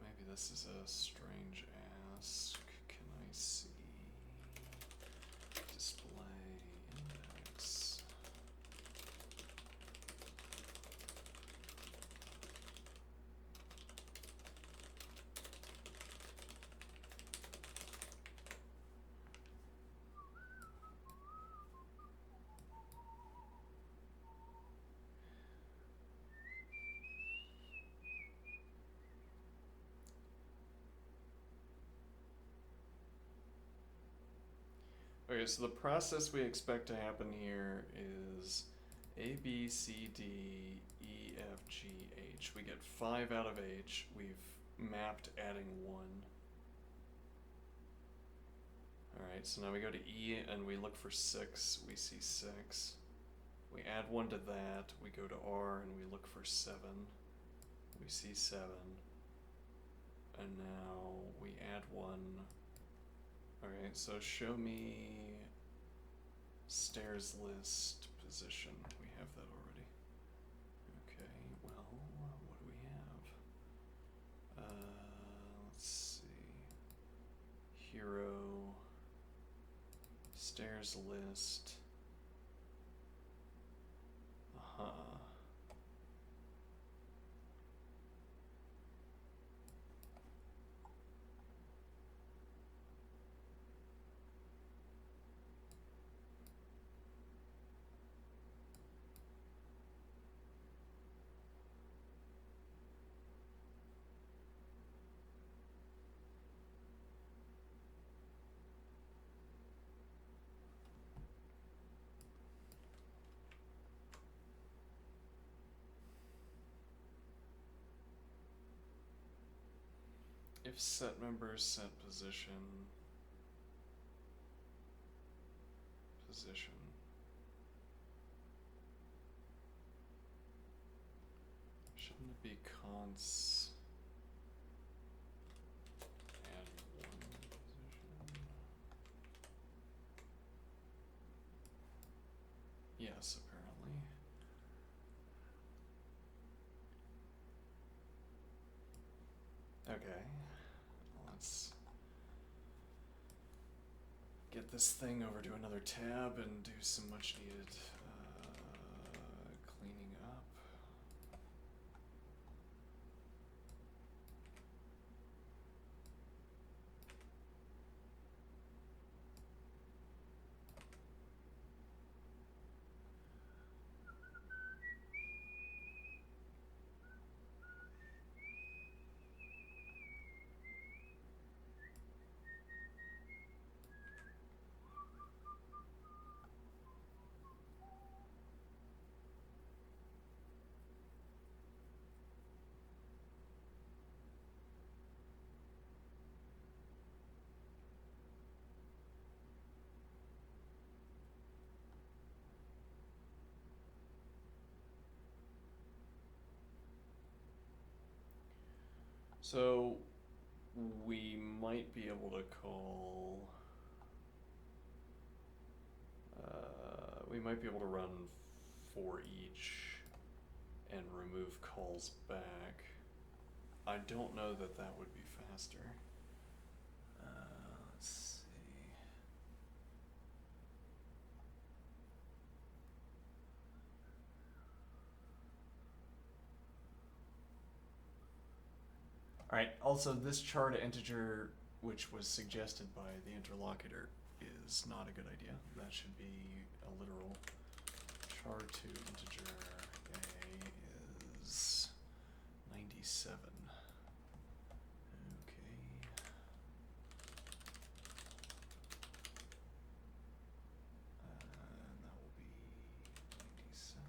Maybe this is a strange ask. Can I see display index? Okay, so the process we expect to happen here is A, B, C, D, E, F, G, H. We get 5 out of H. We've mapped adding 1. Alright, so now we go to E and we look for 6. We see 6. We add 1 to that. We go to R and we look for 7. We see 7. And now we add 1. Alright, so show me stairs list position. We have that already. Okay, well, what do we have? Let's see. Hero, stairs list. Uh-huh. If set members set position, shouldn't it be const add 1 position? Yes, apparently. Okay. Let's get this thing over to another tab and do some much needed cleaning up. So we might be able to call, we might be able to run for each and remove calls back. I don't know that that would be faster. Let's see. Alright, also this char to integer, which was suggested by the interlocutor, is not a good idea. That should be a literal char to integer A is 97. Okay. And that will be 97.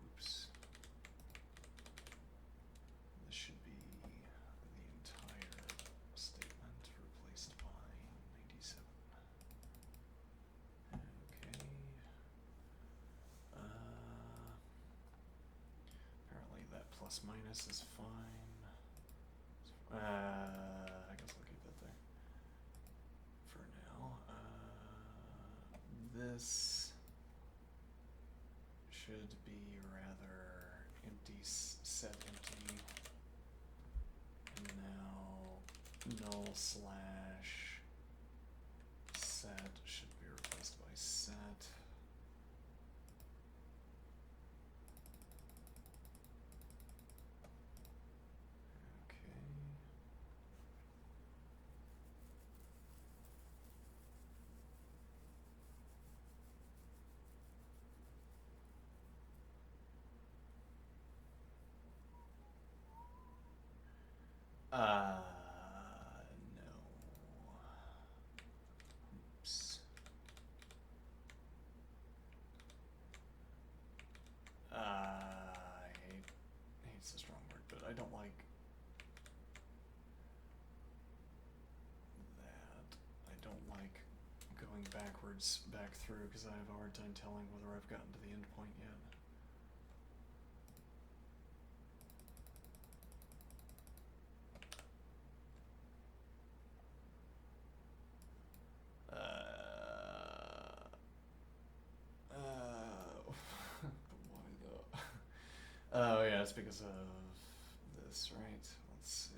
Oops. This should be the entire statement replaced by 97. plus minus is fine. I guess I'll keep that there for now. This should be rather empty, set empty. And now null slash set should be replaced by set. Okay. No. Oops. Hate's a strong word, but I don't like that. I don't like going backwards, back through, because I have a hard time telling whether I've gotten to the end point yet. Why though? Oh yeah, it's because of this, right? Let's see.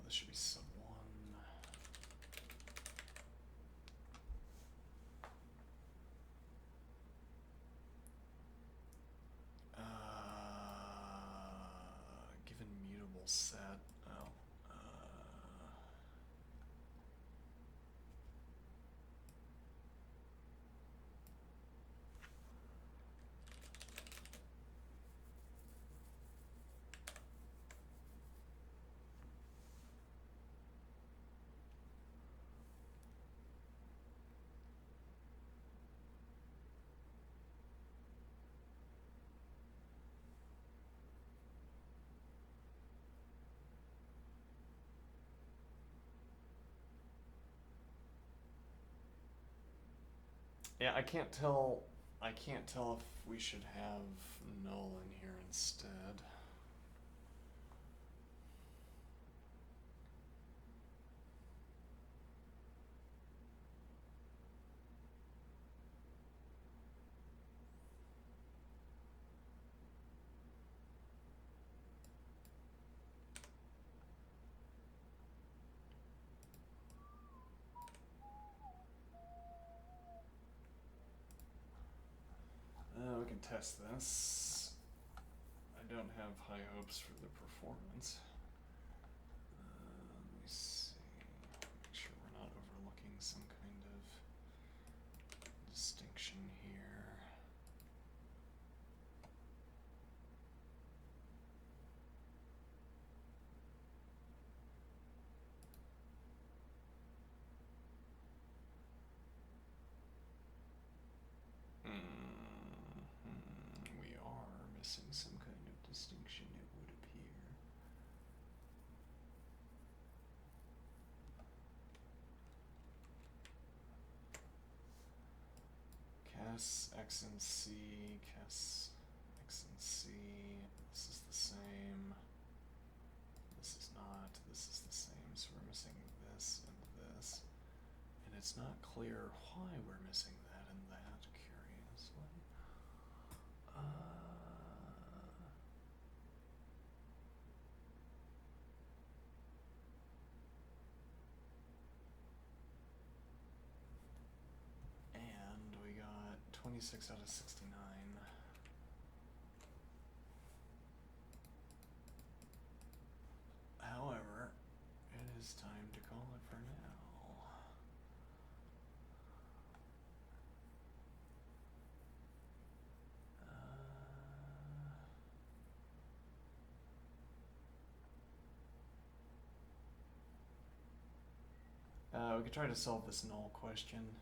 This should be sub 1. Given mutable set. Oh. Yeah, I can't tell if we should have null in here instead. We can test this. I don't have high hopes for the performance. Let me see. Make sure we're not overlooking some kind of distinction here. We are missing some kind of distinction, it would appear. Cas X and C, Cas X and C. This is the same. This is not. This is the same. So we're missing this and this. And it's not clear why we're missing that and that, curiously. And we got 26 out of 69. However, it is time to call it for now. We could try to solve this null question.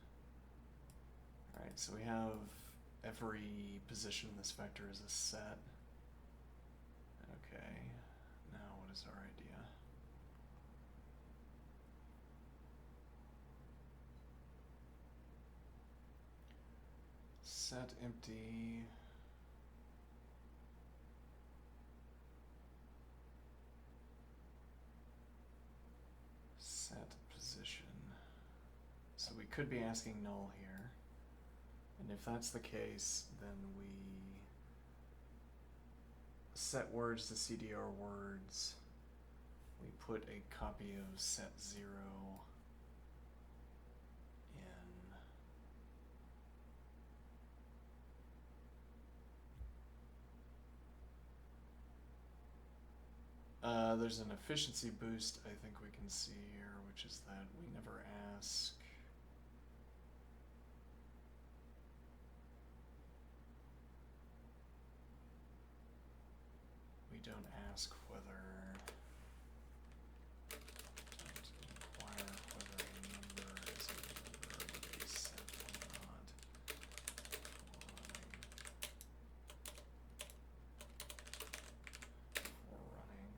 Alright, so we have every position in this vector is a set. Okay, now what is our idea? Set empty. could be asking null here. And if that's the case, then we set words to CDR words. We put a copy of set 0 in. There's an efficiency boost I think we can see here, which is that we never ask. We don't ask whether, don't inquire whether a number is a member of a set or not. For running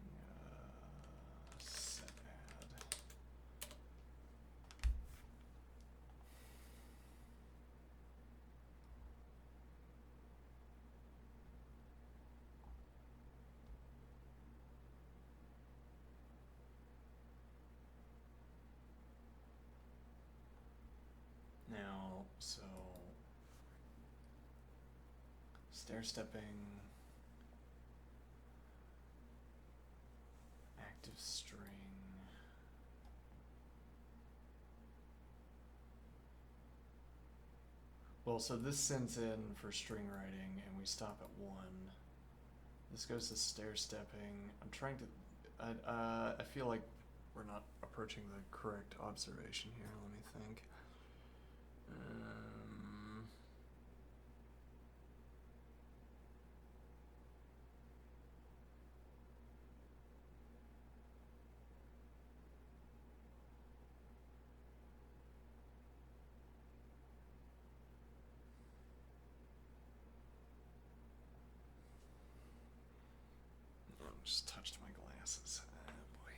set add. Now, so stair stepping, active string. Well, so this sends in for string writing and we stop at 1. This goes to stair stepping. I'm trying to, I feel like we're not approaching the correct observation here. Let me think. Just touched my glasses. Boy.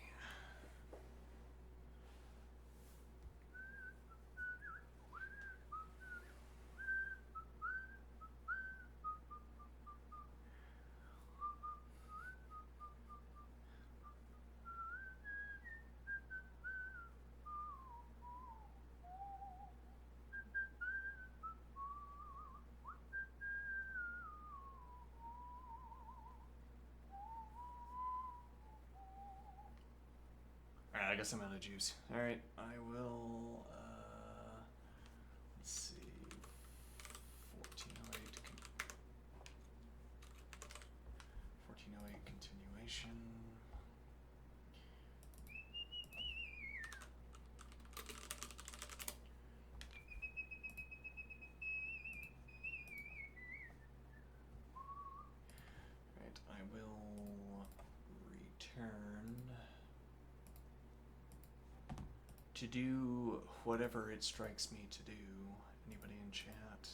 Alright, I guess I'm out of juice. Alright, I will, let's see, 1408 continuation. Alright, I will return to do whatever it strikes me to do. Anybody in chat?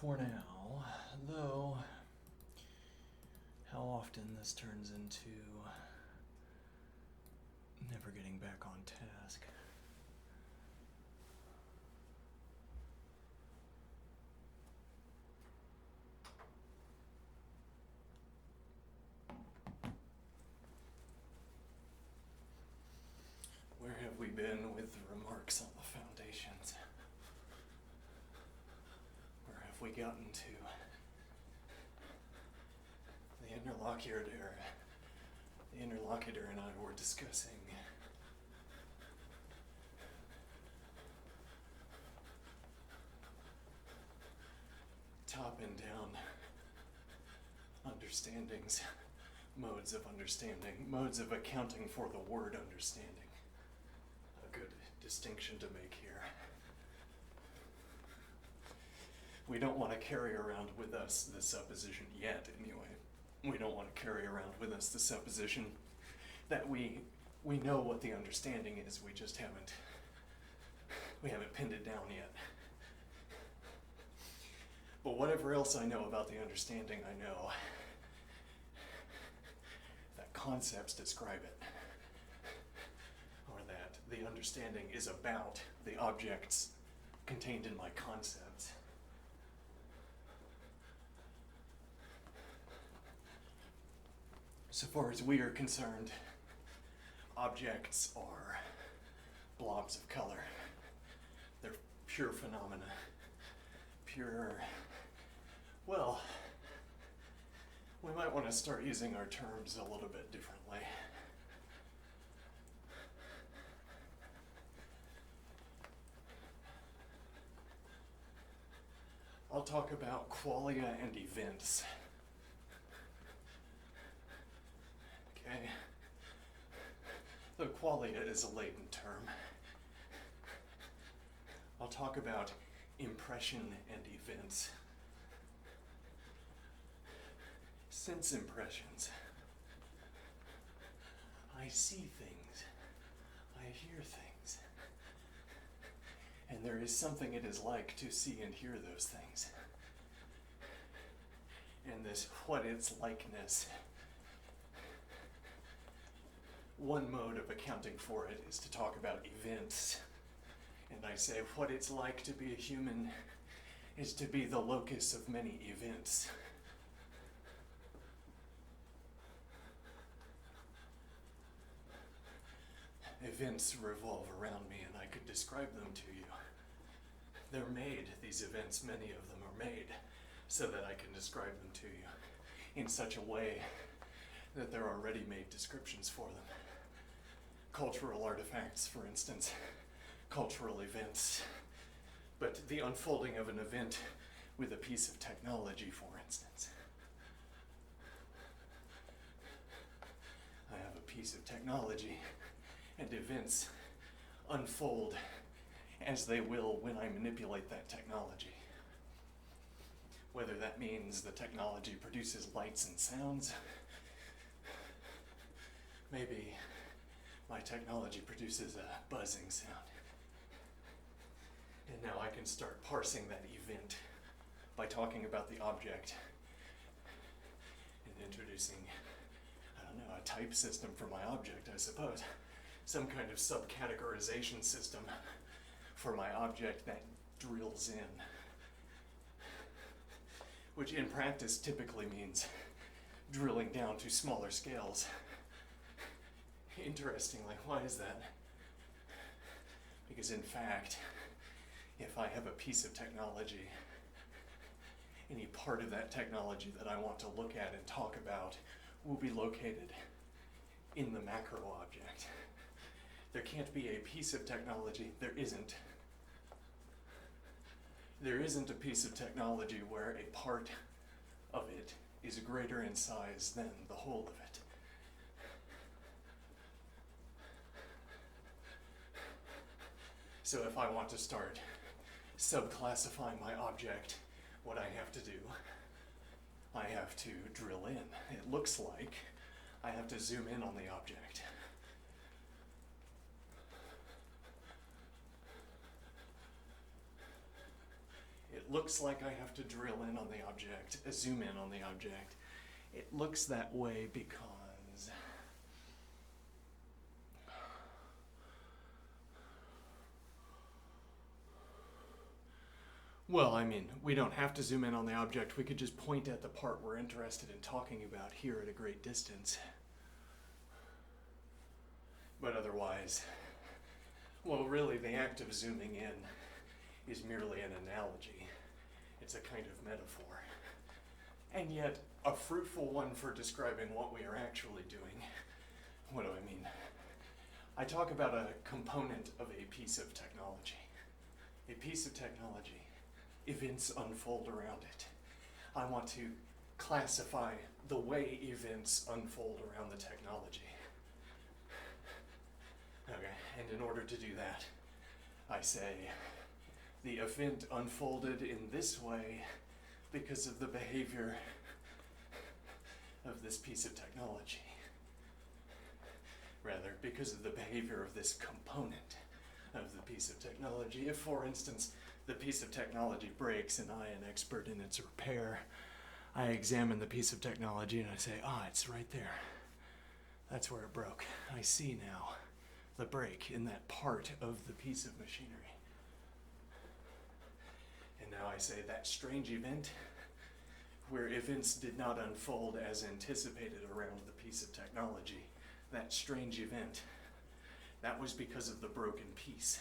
for now, though, how often this turns into never getting back on task. Where have we been with the remarks on the foundations? Where have we gotten to? The interlocutor and I were discussing top and down understandings, modes of understanding, modes of accounting for the word understanding. A good distinction to make here. We don't want to carry around with us the supposition yet, anyway. We don't want to carry around with us the supposition that we know what the understanding is, we just haven't pinned it down yet. But whatever else I know about the understanding, I know that concepts describe it, or that the understanding is about the objects contained in my concepts. So far as we are concerned, objects are blobs of color. They're pure phenomena. Well, we might want to start using our terms a little bit differently. I'll talk about qualia and events. Okay? The qualia is a latent term. I'll talk about impression and events. Sense impressions. I see things. I hear things. And there is something it is like to see and hear those things. And this what it's likeness. One mode of accounting for it is to talk about events. And I say what it's like to be a human is to be the locus of many events. Events revolve around me and I could describe them to you. They're made, these events, many of them are made so that I can describe them to you in such a way that there are ready-made descriptions for them. Cultural artifacts, for instance, cultural events, but the unfolding of an event with a piece of technology, for instance. I have a piece of technology, and events unfold as they will when I manipulate that technology. Whether that means the technology produces lights and sounds, maybe my technology produces a buzzing sound. And now I can start parsing that event by talking about the object and introducing, a type system for my object, I suppose. Some kind of subcategorization system for my object that drills in. Which in practice typically means drilling down to smaller scales. Interestingly, why is that? Because in fact, if I have a piece of technology, any part of that technology that I want to look at and talk about will be located in the macro object. There can't be a piece of technology, there isn't. There isn't a piece of technology where a part of it is greater in size than the whole of it. So if I want to start subclassifying my object, what I have to do, I have to drill in. It looks like I have to zoom in on the object. It it looks like I have to drill in on the object, zoom in on the object. It looks that way because well, I mean, we don't have to zoom in on the object. We could just point at the part we're interested in talking about here at a great distance. But otherwise, well, really, the act of zooming in is merely an analogy. It's a kind of metaphor. And yet, a fruitful one for describing what we are actually doing. What do I mean? I talk about a component of a piece of technology. A piece of technology. Events unfold around it. I want to classify the way events unfold around the technology. Okay, and in order to do that, I say the event unfolded in this way because of the behavior of this piece of technology. Rather, because of the behavior of this component of the piece of technology. If, for instance, the piece of technology breaks and I, an expert in its repair, I examine the piece of technology and I say, it's right there. That's where it broke. I see now the break in that part of the piece of machinery. And now I say that strange event where events did not unfold as anticipated around the piece of technology, that strange event, that was because of the broken piece.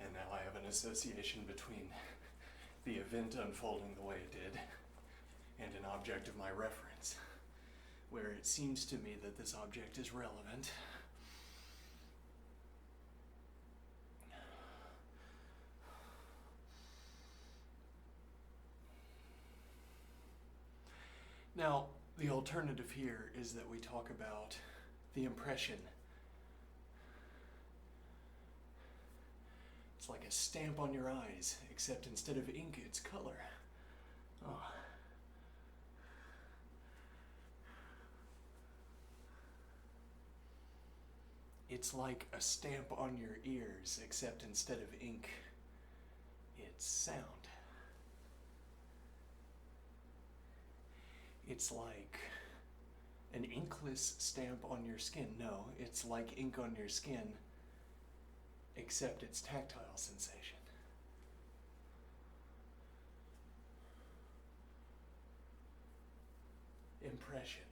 And now I have an association between the event unfolding the way it did and an object of my reference, where it seems to me that this object is relevant. Now, the alternative here is that we talk about the impression. It's like a stamp on your eyes, except instead of ink, it's color. It's like a stamp on your ears, except instead of ink, it's sound. It's like an inkless stamp on your skin. No, it's like ink on your skin, except it's tactile sensation. Impression.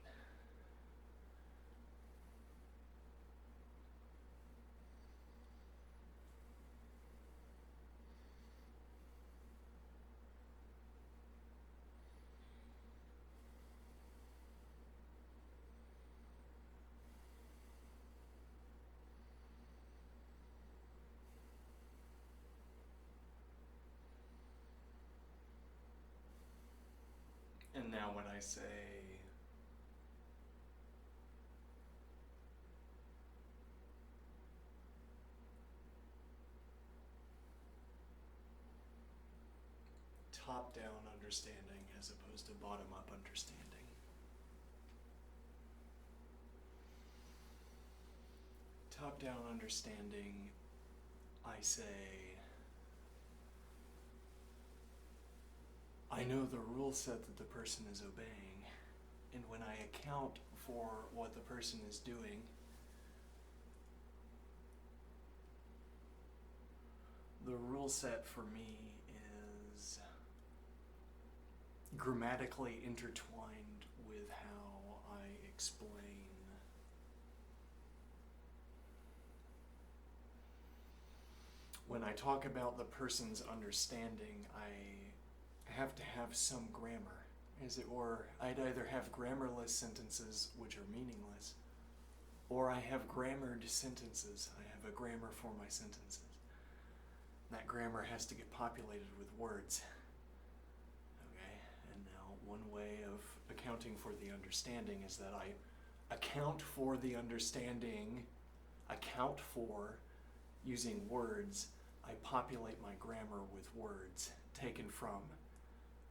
And now when I say top-down understanding as opposed to bottom-up understanding. Top-down understanding, I say, I know the rule set that the person is obeying, and when I account for what the person is doing, the rule set for me is grammatically intertwined with how I explain. When I talk about the person's understanding, I have to have some grammar, as it were. I'd either have grammarless sentences, which are meaningless, or I have grammared sentences. I have a grammar for my sentences. That grammar has to get populated with words. Okay, and now one way of accounting for the understanding is that I account for the understanding, using words. I populate my grammar with words taken from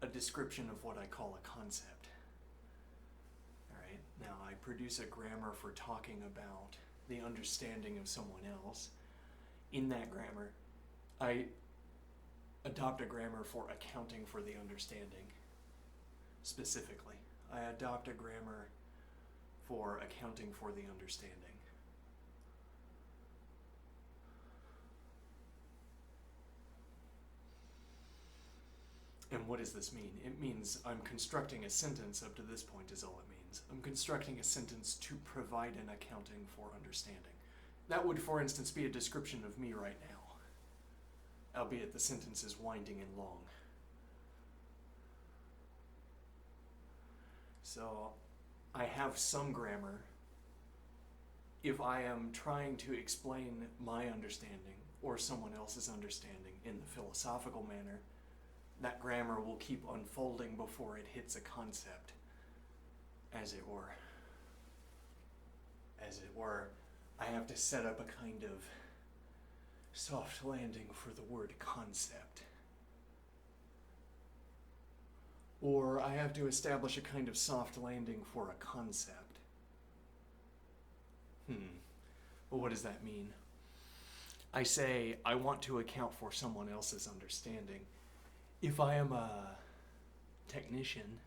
a description of what I call a concept. All right, now I produce a grammar for talking about the understanding of someone else. In that grammar, I adopt a grammar for accounting for the understanding. Specifically, I adopt a grammar for accounting for the understanding. And what does this mean? It means I'm constructing a sentence. Up to this point is all it means. I'm constructing a sentence to provide an accounting for understanding. That would, for instance, be a description of me right now, albeit the sentence is winding and long. So I have some grammar. If I am trying to explain my understanding or someone else's understanding in the philosophical manner, that grammar will keep unfolding before it hits a concept, as it were. As it were, I have to set up a kind of soft landing for the word concept. Or I have to establish a kind of soft landing for a concept. Well, what does that mean? I say, I want to account for someone else's understanding. If I am a technician,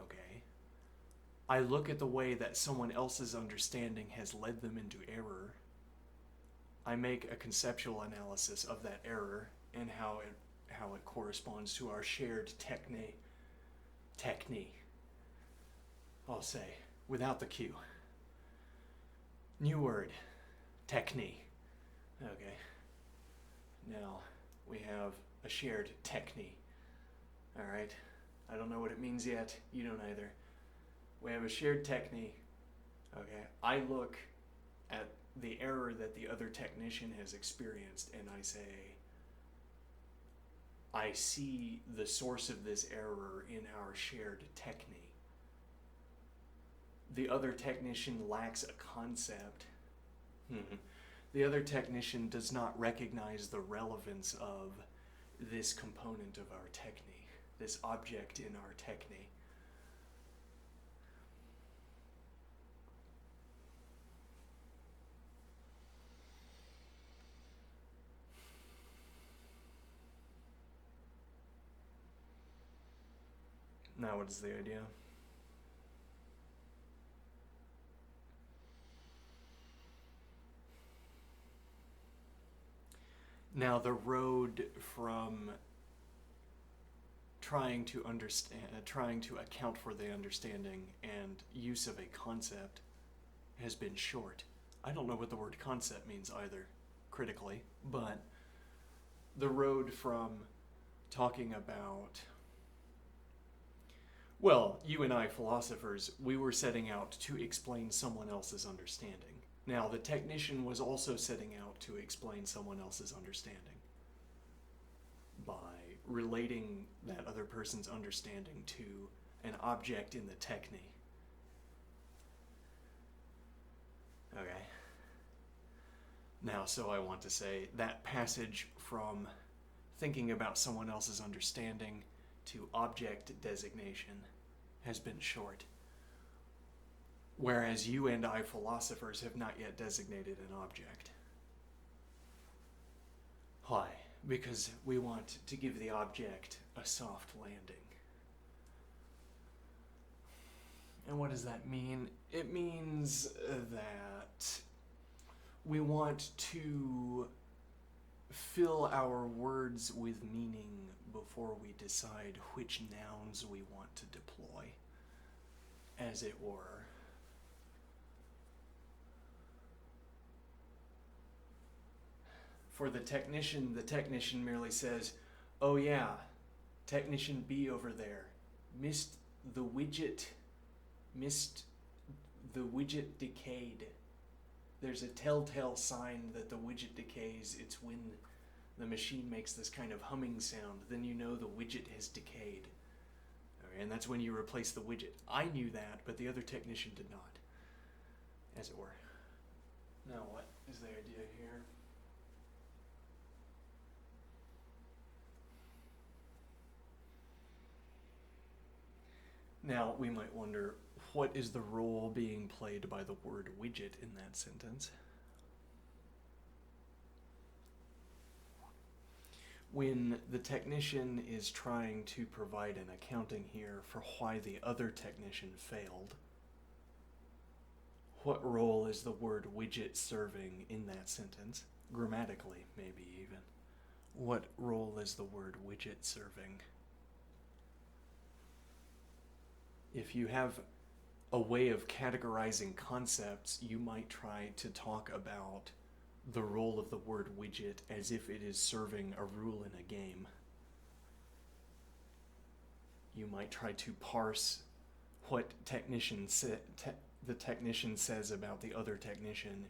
okay, I look at the way that someone else's understanding has led them into error. I make a conceptual analysis of that error and how it corresponds to our shared techne. I'll say, without the Q. New word, techne. Okay. Now, we have a shared techne. Alright? I don't know what it means yet. You don't either. We have a shared techne. Okay. I look at the error that the other technician has experienced and I say, I see the source of this error in our shared techne. The other technician lacks a concept. The other technician does not recognize the relevance of this component of our techne, this object in our techne. Now, what is the idea? Now, the road from trying to account for the understanding and use of a concept has been short. I don't know what the word concept means either, critically, but the road from talking about, well, you and I philosophers, we were setting out to explain someone else's understanding. Now, the technician was also setting out to explain someone else's understanding by relating that other person's understanding to an object in the techne. Okay. Now, so I want to say that passage from thinking about someone else's understanding to object designation has been short. Whereas you and I philosophers have not yet designated an object. Why? Because we want to give the object a soft landing. And what does that mean? It means that we want to fill our words with meaning before we decide which nouns we want to deploy, as it were. For the technician merely says, oh yeah, technician B over there, missed the widget decayed. There's a telltale sign that the widget decays. It's when the machine makes this kind of humming sound, then you know the widget has decayed. Okay, and that's when you replace the widget. I knew that, but the other technician did not, as it were. Now what is the idea here? Now, we might wonder, what is the role being played by the word widget in that sentence? when the technician is trying to provide an accounting here for why the other technician failed, what role is the word widget serving in that sentence? Grammatically, maybe even. What role is the word widget serving? If you have a way of categorizing concepts, you might try to talk about the role of the word widget as if it is serving a rule in a game. You might try to parse what the technician says about the other technician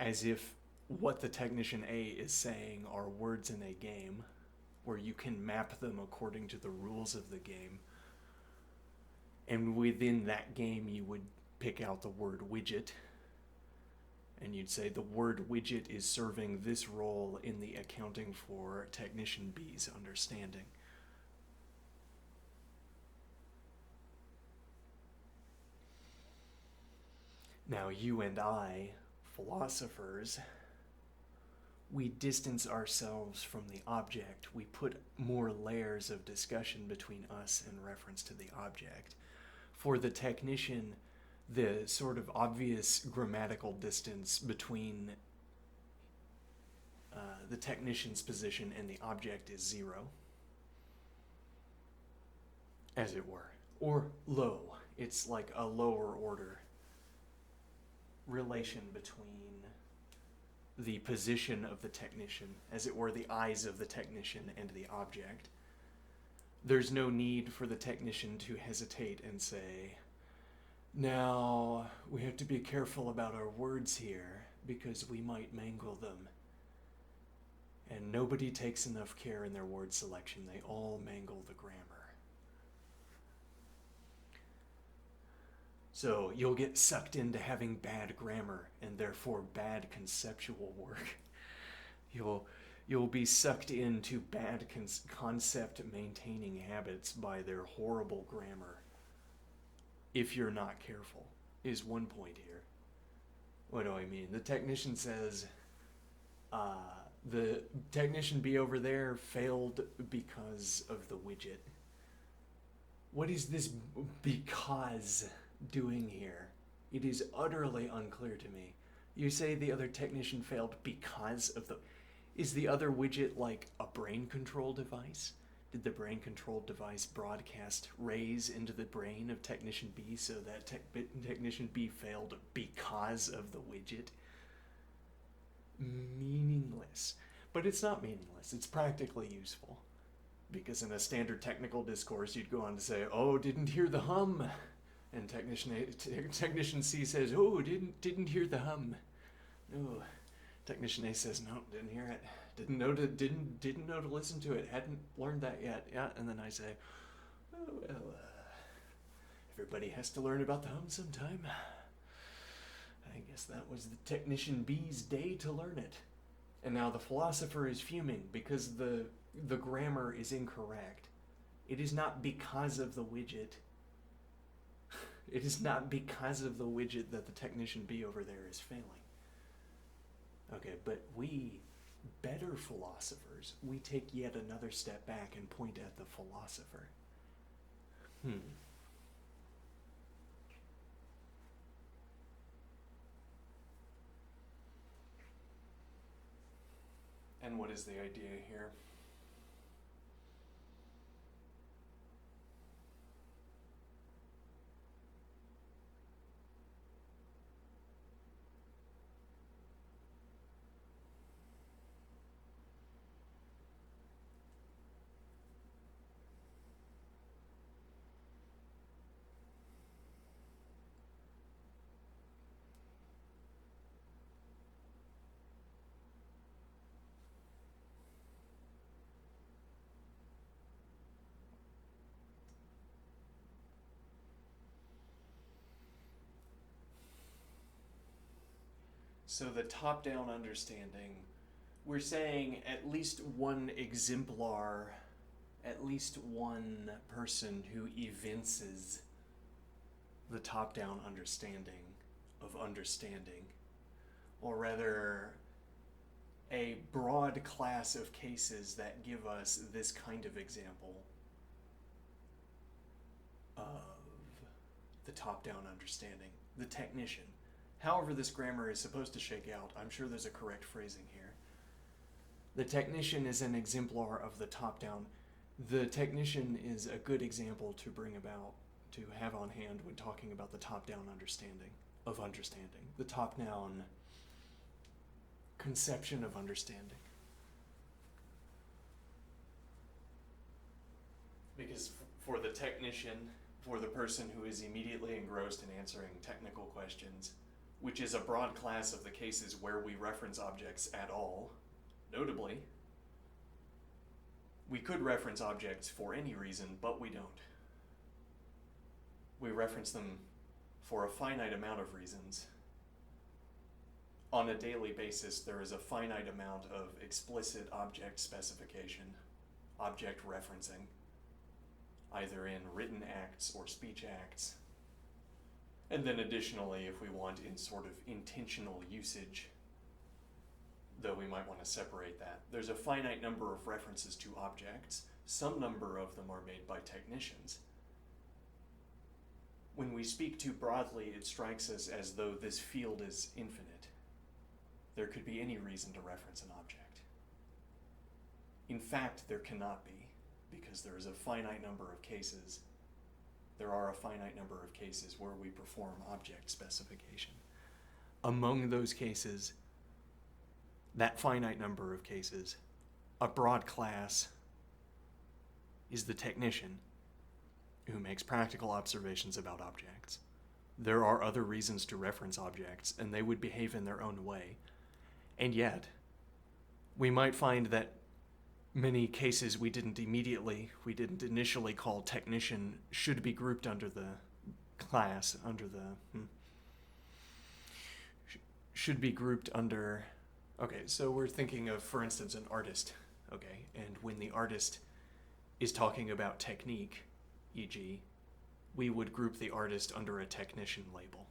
as if what the technician A is saying are words in a game, where you can map them according to the rules of the game. And within that game, you would pick out the word widget, and you'd say the word widget is serving this role in the accounting for technician B's understanding. Now, you and I, philosophers, we distance ourselves from the object. We put more layers of discussion between us in reference to the object. For the technician, the sort of obvious grammatical distance between the technician's position and the object is 0, as it were, or low. It's like a lower order relation between the position of the technician, as it were, the eyes of the technician and the object. There's no need for the technician to hesitate and say, now, we have to be careful about our words here because we might mangle them. And nobody takes enough care in their word selection. They all mangle the grammar. So you'll get sucked into having bad grammar and therefore bad conceptual work. You'll be sucked into bad concept maintaining habits by their horrible grammar if you're not careful, is one point here. What do I mean? The technician says, the technician B over there failed because of the widget. What is this because doing here? It is utterly unclear to me. You say the other technician failed because of the... Is the other widget like a brain control device? Did the brain control device broadcast rays into the brain of technician B so that technician B failed because of the widget? Meaningless. But it's not meaningless. It's practically useful. Because in a standard technical discourse, you'd go on to say, oh, didn't hear the hum. And technician C says, oh, didn't hear the hum. No. Technician A says, no, didn't hear it. Didn't know to listen to it. Hadn't learned that yet. Yeah, and then I say, oh, well, everybody has to learn about the hum sometime. I guess that was the technician B's day to learn it. And now the philosopher is fuming because the grammar is incorrect. It is not because of the widget. It is not because of the widget that the technician B over there is failing. Okay, but we, better philosophers, we take yet another step back and point at the philosopher. And what is the idea here? So the top-down understanding, we're saying at least one exemplar, at least one person who evinces the top-down understanding of understanding, or rather a broad class of cases that give us this kind of example of the top-down understanding. The technician. However this grammar is supposed to shake out, I'm sure there's a correct phrasing here. The technician is an exemplar of the top-down. The technician is a good example to bring about, to have on hand when talking about the top-down understanding of understanding. The top-down conception of understanding. Because for the technician, for the person who is immediately engrossed in answering technical questions, which is a broad class of the cases where we reference objects at all, notably, we could reference objects for any reason, but we don't. We reference them for a finite amount of reasons. On a daily basis, there is a finite amount of explicit object specification, object referencing, either in written acts or speech acts. And then additionally, if we want in sort of intentional usage, though we might want to separate that, there's a finite number of references to objects. Some number of them are made by technicians. When we speak too broadly, it strikes us as though this field is infinite. There could be any reason to reference an object. In fact, there cannot be, because there is a finite number of cases. There are a finite number of cases where we perform object specification. Among those cases, that finite number of cases, a broad class is the technician who makes practical observations about objects. There are other reasons to reference objects, and they would behave in their own way. And yet, we might find that many cases we didn't initially call technician should be grouped under the class, should be grouped under, okay, so we're thinking of, for instance, an artist, okay, and when the artist is talking about technique, e.g., we would group the artist under a technician label,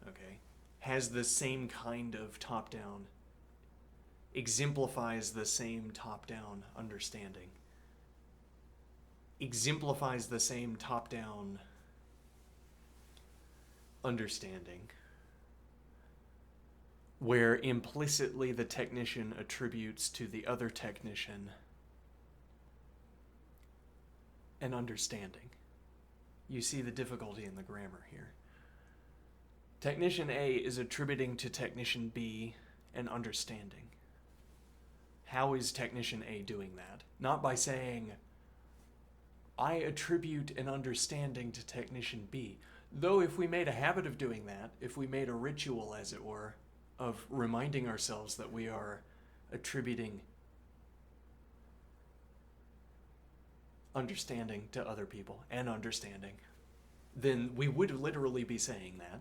okay, has the same kind of top-down, exemplifies the same top-down understanding, exemplifies the same top-down understanding, where implicitly the technician attributes to the other technician an understanding. You see the difficulty in the grammar here. Technician A is attributing to technician B an understanding. How is technician A doing that? Not by saying, I attribute an understanding to technician B. Though if we made a habit of doing that, if we made a ritual, as it were, of reminding ourselves that we are attributing understanding to other people and understanding, then we would literally be saying that.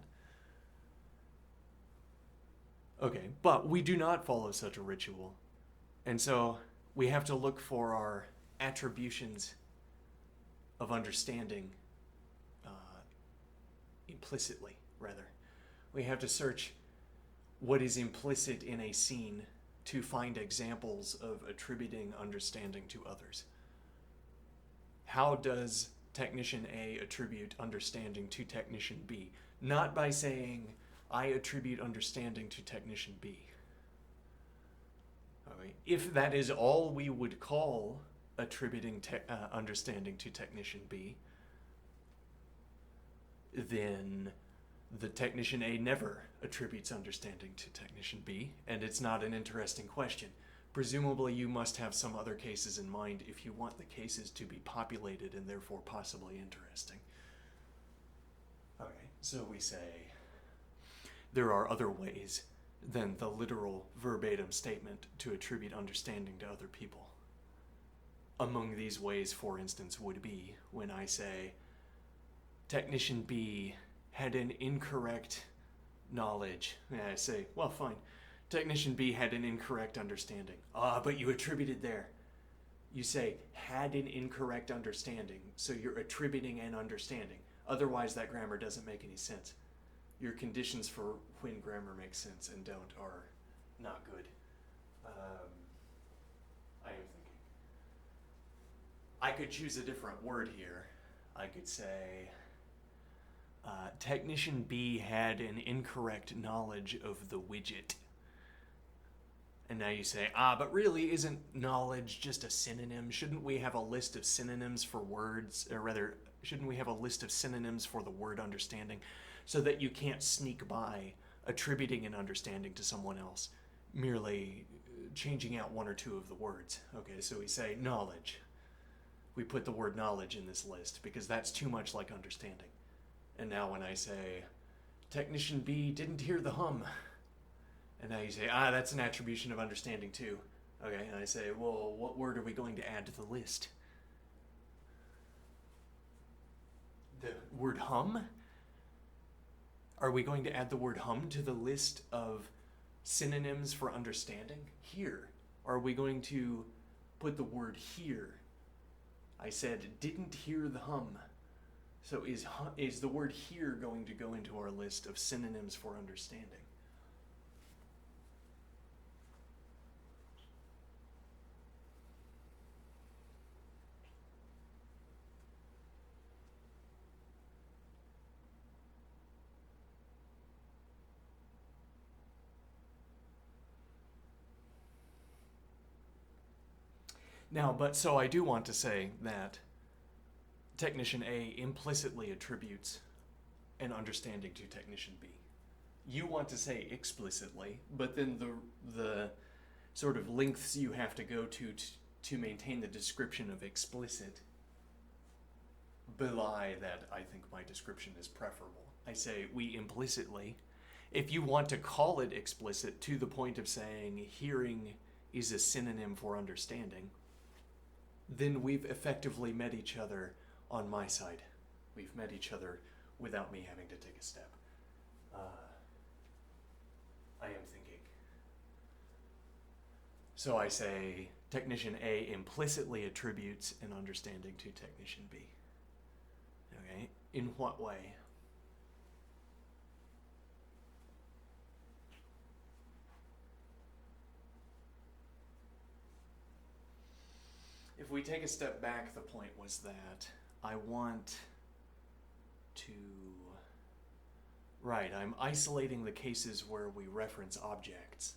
Okay, but we do not follow such a ritual. And so we have to look for our attributions of understanding implicitly, rather. We have to search what is implicit in a scene to find examples of attributing understanding to others. How does technician A attribute understanding to technician B? Not by saying, I attribute understanding to technician B. Okay. If that is all we would call attributing understanding to technician B, then the technician A never attributes understanding to technician B, and it's not an interesting question. Presumably you must have some other cases in mind if you want the cases to be populated and therefore possibly interesting. Okay, so we say there are other ways than the literal verbatim statement to attribute understanding to other people. Among these ways, for instance, would be when I say, technician B had an incorrect knowledge. And I say, well, fine. Technician B had an incorrect understanding. But you attributed there. You say, had an incorrect understanding, so you're attributing an understanding. Otherwise, that grammar doesn't make any sense. Your conditions for when grammar makes sense and don't are not good. I am thinking. I could choose a different word here. I could say, Technician B had an incorrect knowledge of the widget. And now you say, but really isn't knowledge just a synonym? Shouldn't we have a list of synonyms for words, or rather, shouldn't we have a list of synonyms for the word understanding so that you can't sneak by attributing an understanding to someone else, merely changing out one or two of the words? Okay, so we say knowledge. We put the word knowledge in this list because that's too much like understanding. And now when I say, Technician B didn't hear the hum, and now you say, that's an attribution of understanding too. Okay, and I say, well, what word are we going to add to the list? The word hum? Are we going to add the word hum to the list of synonyms for understanding? Here. Are we going to put the word here? I said, didn't hear the hum. So is the word here going to go into our list of synonyms for understanding? Now, so I do want to say that Technician A implicitly attributes an understanding to Technician B. You want to say explicitly, but then the sort of lengths you have to go to maintain the description of explicit belie that I think my description is preferable. I say we implicitly. If you want to call it explicit to the point of saying hearing is a synonym for understanding, then we've effectively met each other on my side. We've met each other without me having to take a step. I am thinking. So I say Technician A implicitly attributes an understanding to Technician B. Okay, in what way? If we take a step back, the point was that I want to... Right, I'm isolating the cases where we reference objects.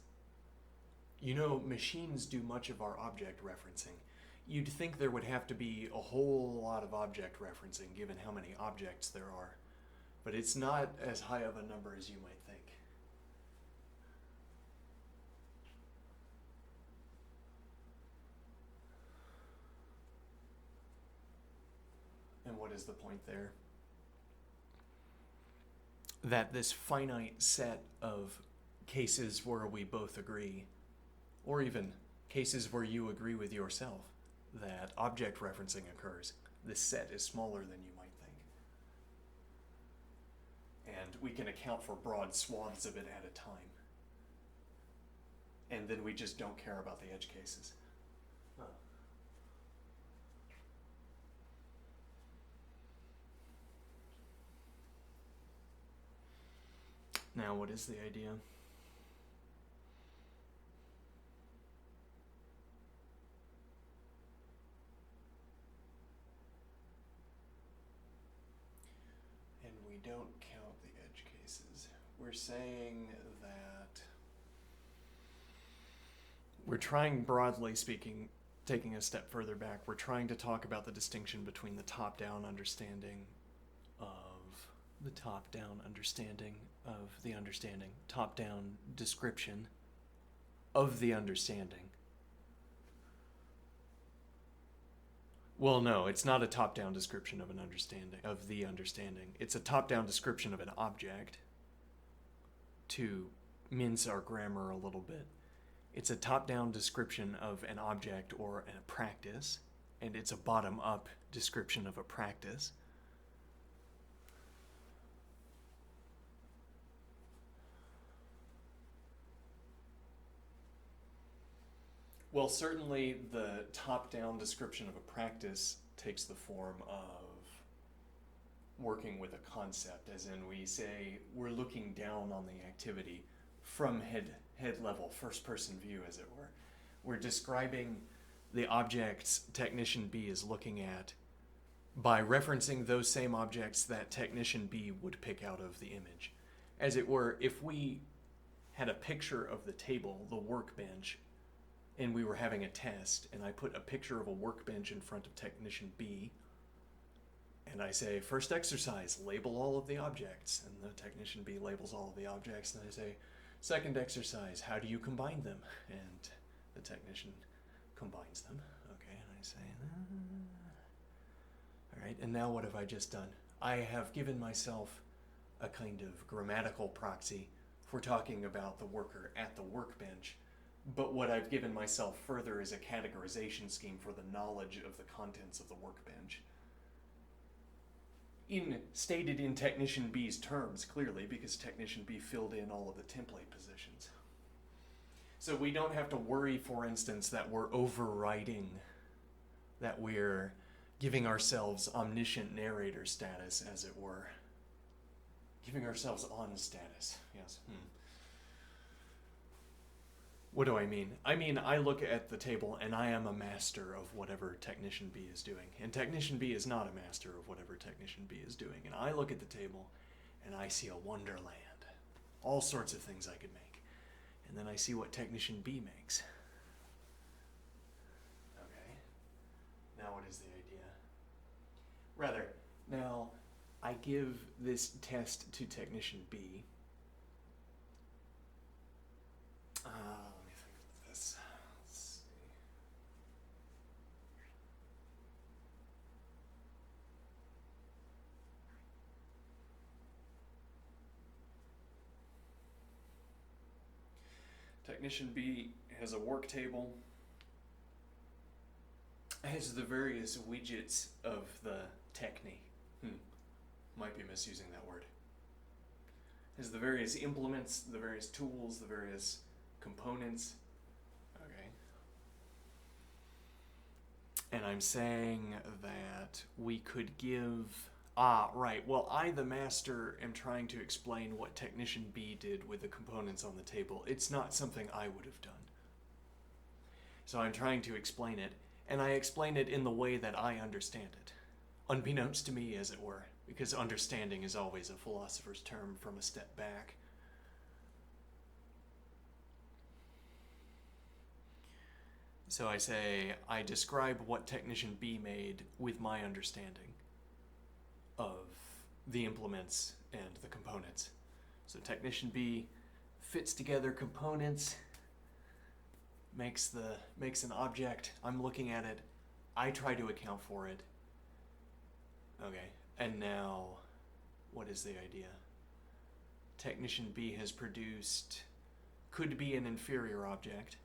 You know, machines do much of our object referencing. You'd think there would have to be a whole lot of object referencing given how many objects there are, but it's not as high of a number as you might think. And what is the point there? That this finite set of cases where we both agree, or even cases where you agree with yourself, that object referencing occurs, this set is smaller than you might think. And we can account for broad swaths of it at a time. And then we just don't care about the edge cases. Now, what is the idea? And we don't count the edge cases. We're saying that we're trying, broadly speaking, taking a step further back, we're trying to talk about the distinction between the top-down understanding of the top-down understanding of the understanding, top-down description of the understanding. Well, no, it's not a top-down description of an understanding, of the understanding. It's a top-down description of an object. To mince our grammar a little bit, it's a top-down description of an object or a practice, and it's a bottom-up description of a practice. Well, certainly the top-down description of a practice takes the form of working with a concept, as in we say we're looking down on the activity from head level, first person view, as it were. We're describing the objects Technician B is looking at by referencing those same objects that Technician B would pick out of the image. As it were, if we had a picture of the table, the workbench, and we were having a test, and I put a picture of a workbench in front of Technician B, and I say, first exercise, label all of the objects, and the Technician B labels all of the objects, and I say, second exercise, how do you combine them? And the Technician combines them. Okay, and I say, all right, and now what have I just done? I have given myself a kind of grammatical proxy for talking about the worker at the workbench, but what I've given myself further is a categorization scheme for the knowledge of the contents of the workbench. Stated in Technician B's terms, clearly, because Technician B filled in all of the template positions. So we don't have to worry, for instance, that we're overriding, that we're giving ourselves omniscient narrator status, as it were. Giving ourselves on status, yes. What do I mean? I mean, I look at the table and I am a master of whatever Technician B is doing. And Technician B is not a master of whatever Technician B is doing. And I look at the table and I see a wonderland. All sorts of things I could make. And then I see what Technician B makes. Okay. Now what is the idea? Rather, now I give this test to Technician B. Let me think of this. Let's see. Technician B has a work table, has the various widgets of the techni. Might be misusing that word. Has the various implements, the various tools, the various components. Okay. And I'm saying that we could give... right. Well, I, the master, am trying to explain what Technician B did with the components on the table. It's not something I would have done. So I'm trying to explain it, and I explain it in the way that I understand it. Unbeknownst to me, as it were, because understanding is always a philosopher's term from a step back. So I say, I describe what Technician B made with my understanding of the implements and the components. So Technician B fits together components, makes an object. I'm looking at it. I try to account for it. Okay, and now, what is the idea? Technician B has produced, could be an inferior object.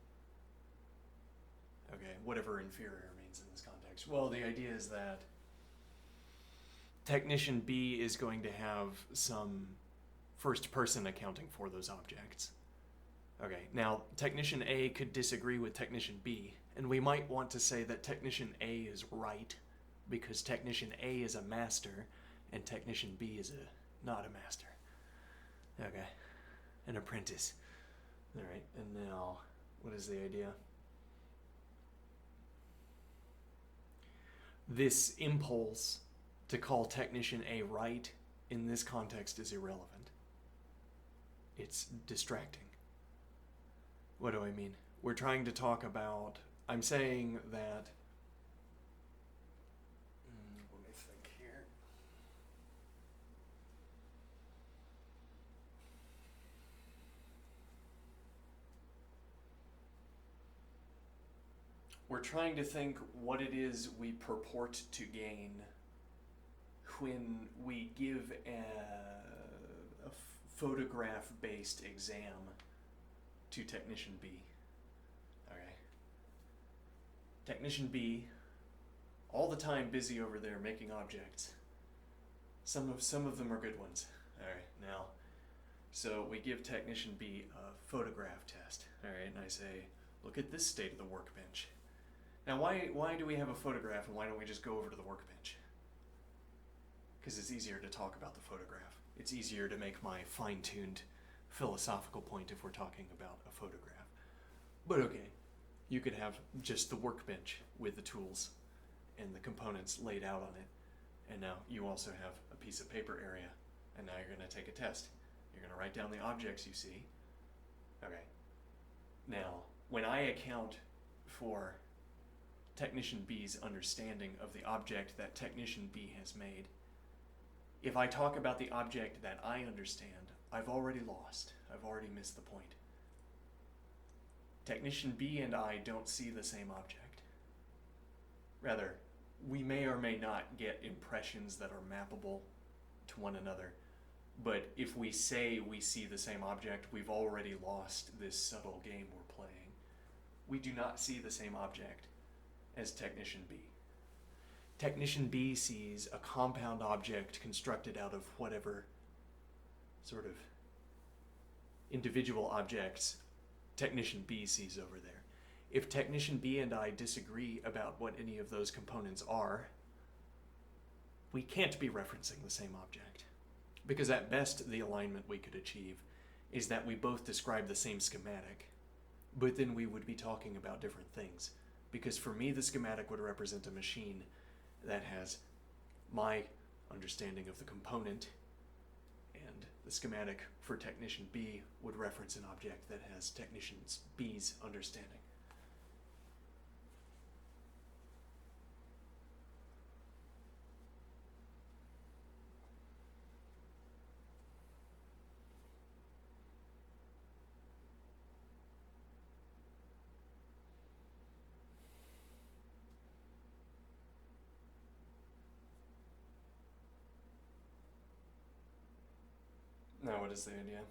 Okay, whatever inferior means in this context. Well, the idea is that Technician B is going to have some first person accounting for those objects. Okay, now Technician A could disagree with Technician B, and we might want to say that Technician A is right, because Technician A is a master, and Technician B is not a master. Okay, an apprentice. All right, and now, what is the idea? This impulse to call Technician A right in this context is irrelevant. It's distracting. What do I mean? We're trying to talk about, I'm saying that, let me think here. We're trying to think what it is we purport to gain when we give a photograph-based exam to Technician B. Okay. Technician B, all the time busy over there making objects. Some of them are good ones. All right, now, so we give Technician B a photograph test. All right, and I say, look at this state of the workbench. Now, why do we have a photograph, and why don't we just go over to the workbench? Because it's easier to talk about the photograph. It's easier to make my fine-tuned philosophical point if we're talking about a photograph. But okay, you could have just the workbench with the tools and the components laid out on it. And now you also have a piece of paper area. And now you're going to take a test. You're going to write down the objects you see. Okay. Now, when I account for Technician B's understanding of the object that Technician B has made, if I talk about the object that I understand, I've already lost. I've already missed the point. Technician B and I don't see the same object. Rather, we may or may not get impressions that are mappable to one another, but if we say we see the same object, we've already lost this subtle game we're playing. We do not see the same object as Technician B. Technician B sees a compound object constructed out of whatever sort of individual objects Technician B sees over there. If Technician B and I disagree about what any of those components are, we can't be referencing the same object. Because at best, the alignment we could achieve is that we both describe the same schematic, but then we would be talking about different things. Because for me, the schematic would represent a machine that has my understanding of the component, and the schematic for Technician B would reference an object that has Technician B's understanding. Now, what is the idea?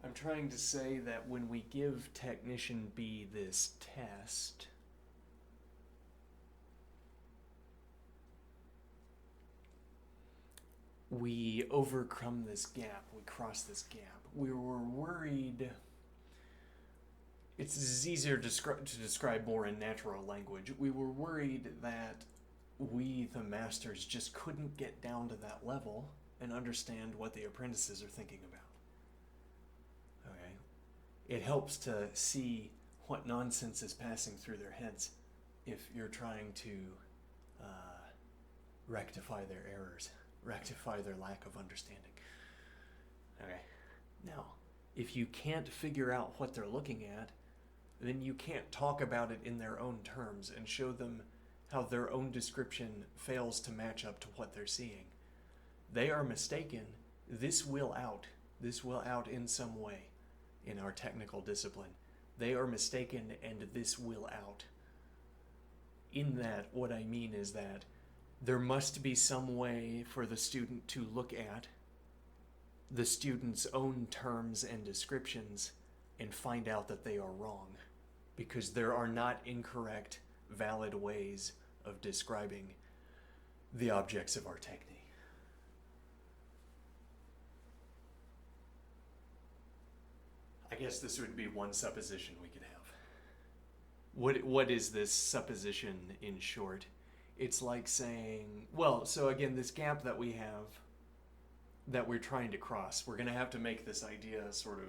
I'm trying to say that when we give Technician B this test, we overcome this gap, we cross this gap. We were worried. It's easier to describe more in natural language. We were worried that we, the masters, just couldn't get down to that level and understand what the apprentices are thinking about. It helps to see what nonsense is passing through their heads if you're trying to rectify their errors, rectify their lack of understanding. Okay. Now, if you can't figure out what they're looking at, then you can't talk about it in their own terms and show them how their own description fails to match up to what they're seeing. They are mistaken. This will out. This will out in some way. In our technical discipline. They are mistaken and this will out. In that, what I mean is that there must be some way for the student to look at the student's own terms and descriptions and find out that they are wrong, because there are not incorrect, valid ways of describing the objects of our technique. I guess this would be one supposition we could have. What is this supposition in short? It's like saying, well, so again, this gap that we have, that we're trying to cross, we're going to have to make this idea sort of,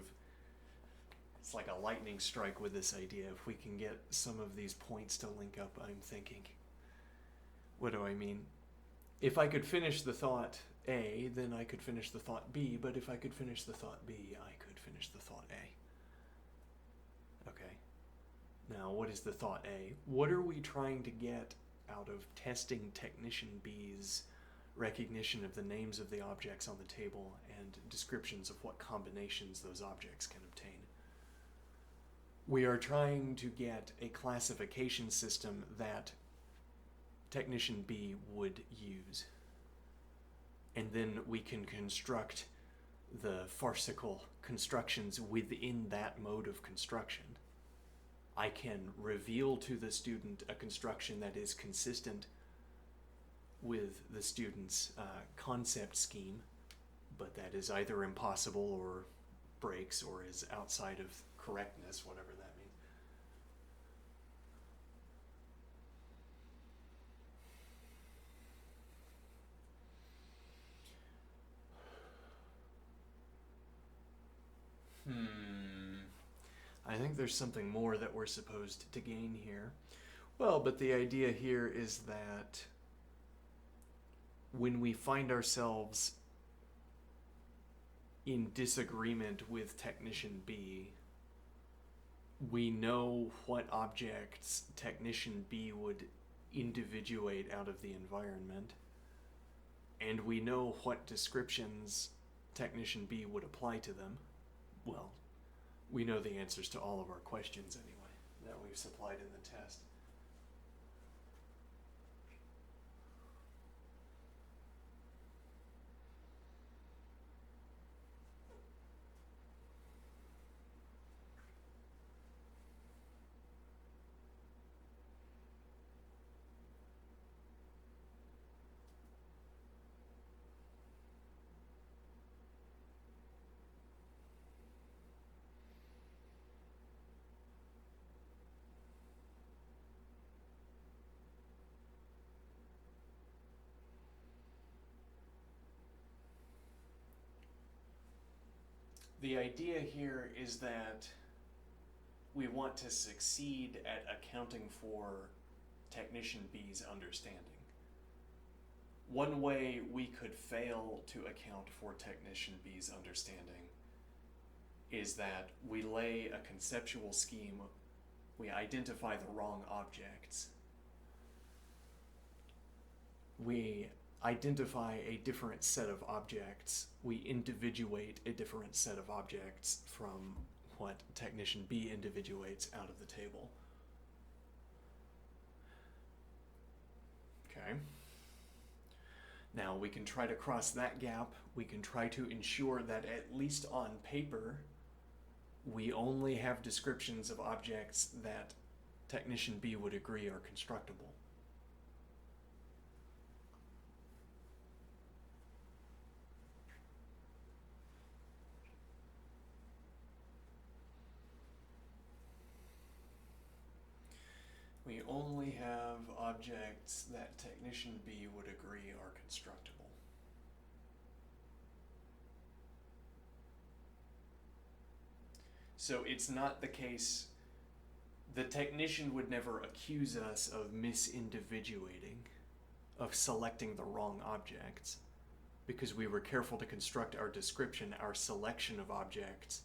it's like a lightning strike with this idea. If we can get some of these points to link up, I'm thinking. What do I mean? If I could finish the thought A, then I could finish the thought B, but if I could finish the thought B, I could finish the thought A. Okay. Now, what is the thought A? What are we trying to get out of testing Technician B's recognition of the names of the objects on the table and descriptions of what combinations those objects can obtain? We are trying to get a classification system that Technician B would use. And then we can construct the farcical constructions within that mode of construction. I can reveal to the student a construction that is consistent with the student's concept scheme, but that is either impossible or breaks or is outside of correctness, whatever that means. I think there's something more that we're supposed to gain here. Well, but the idea here is that when we find ourselves in disagreement with Technician B, we know what objects Technician B would individuate out of the environment, and we know what descriptions Technician B would apply to them. Well, we know the answers to all of our questions anyway that we've supplied in the test. The idea here is that we want to succeed at accounting for Technician B's understanding. One way we could fail to account for Technician B's understanding is that we lay a conceptual scheme, we identify the wrong objects, we identify a different set of objects, we individuate a different set of objects from what Technician B individuates out of the table. Okay. Now we can try to cross that gap. We can try to ensure that at least on paper, we only have descriptions of objects that Technician B would agree are constructible. We only have objects that Technician B would agree are constructible. So it's not the case, the technician would never accuse us of misindividuating, of selecting the wrong objects, because we were careful to construct our description, our selection of objects,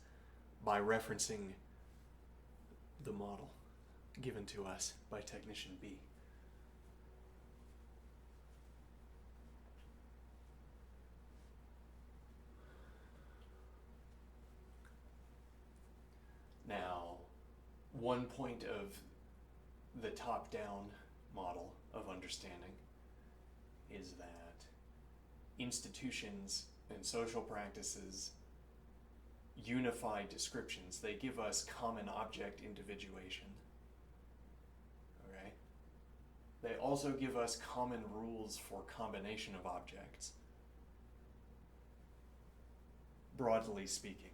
by referencing the model given to us by Technician B. Now, one point of the top-down model of understanding is that institutions and social practices unify descriptions. They give us common object individuation. Okay? They also give us common rules for combination of objects, broadly speaking.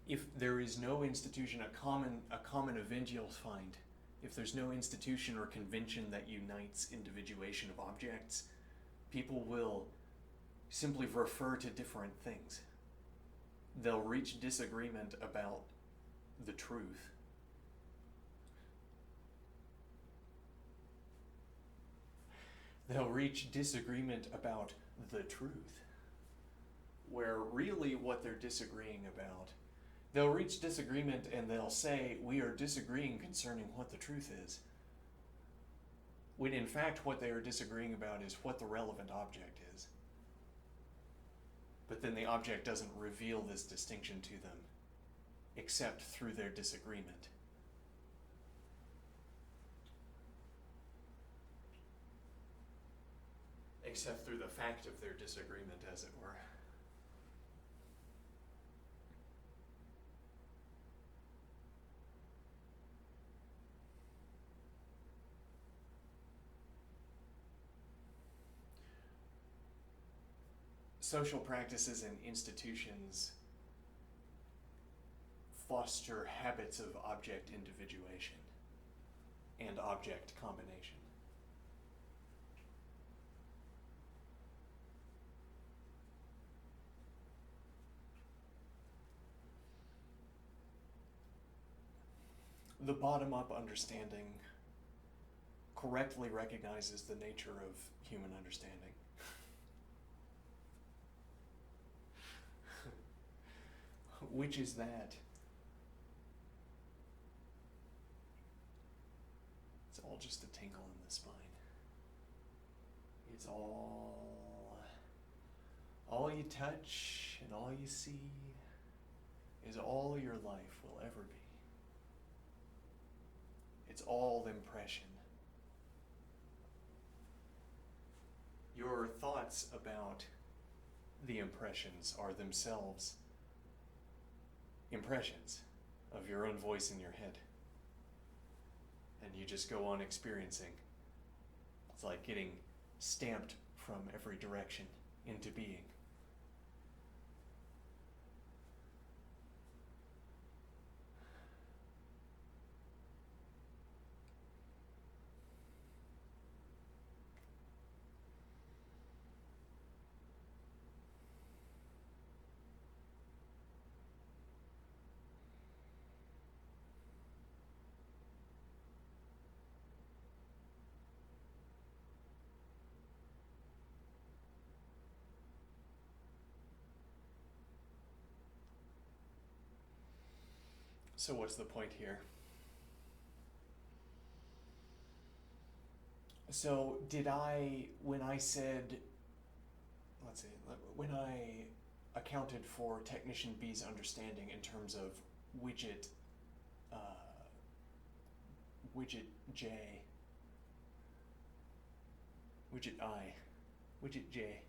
If there is no institution, a common event you'll find, if there's no institution or convention that unites individuation of objects, people will simply refer to different things. They'll reach disagreement about the truth. They'll reach disagreement about the truth, where really what they're disagreeing about, they'll reach disagreement and they'll say, we are disagreeing concerning what the truth is. When in fact what they are disagreeing about is what the relevant object is. But then the object doesn't reveal this distinction to them, except through their disagreement. except through the fact of their disagreement, as it were. Social practices and institutions foster habits of object individuation and object combination. The bottom-up understanding correctly recognizes the nature of human understanding. Which is that it's all just a tingle in the spine. It's all you touch and all you see is all your life will ever be. It's all impression. Your thoughts about the impressions are themselves impressions of your own voice in your head. And you just go on experiencing. It's like getting stamped from every direction into being. So what's the point here? So when I accounted for technician B's understanding in terms of widget J, widget J,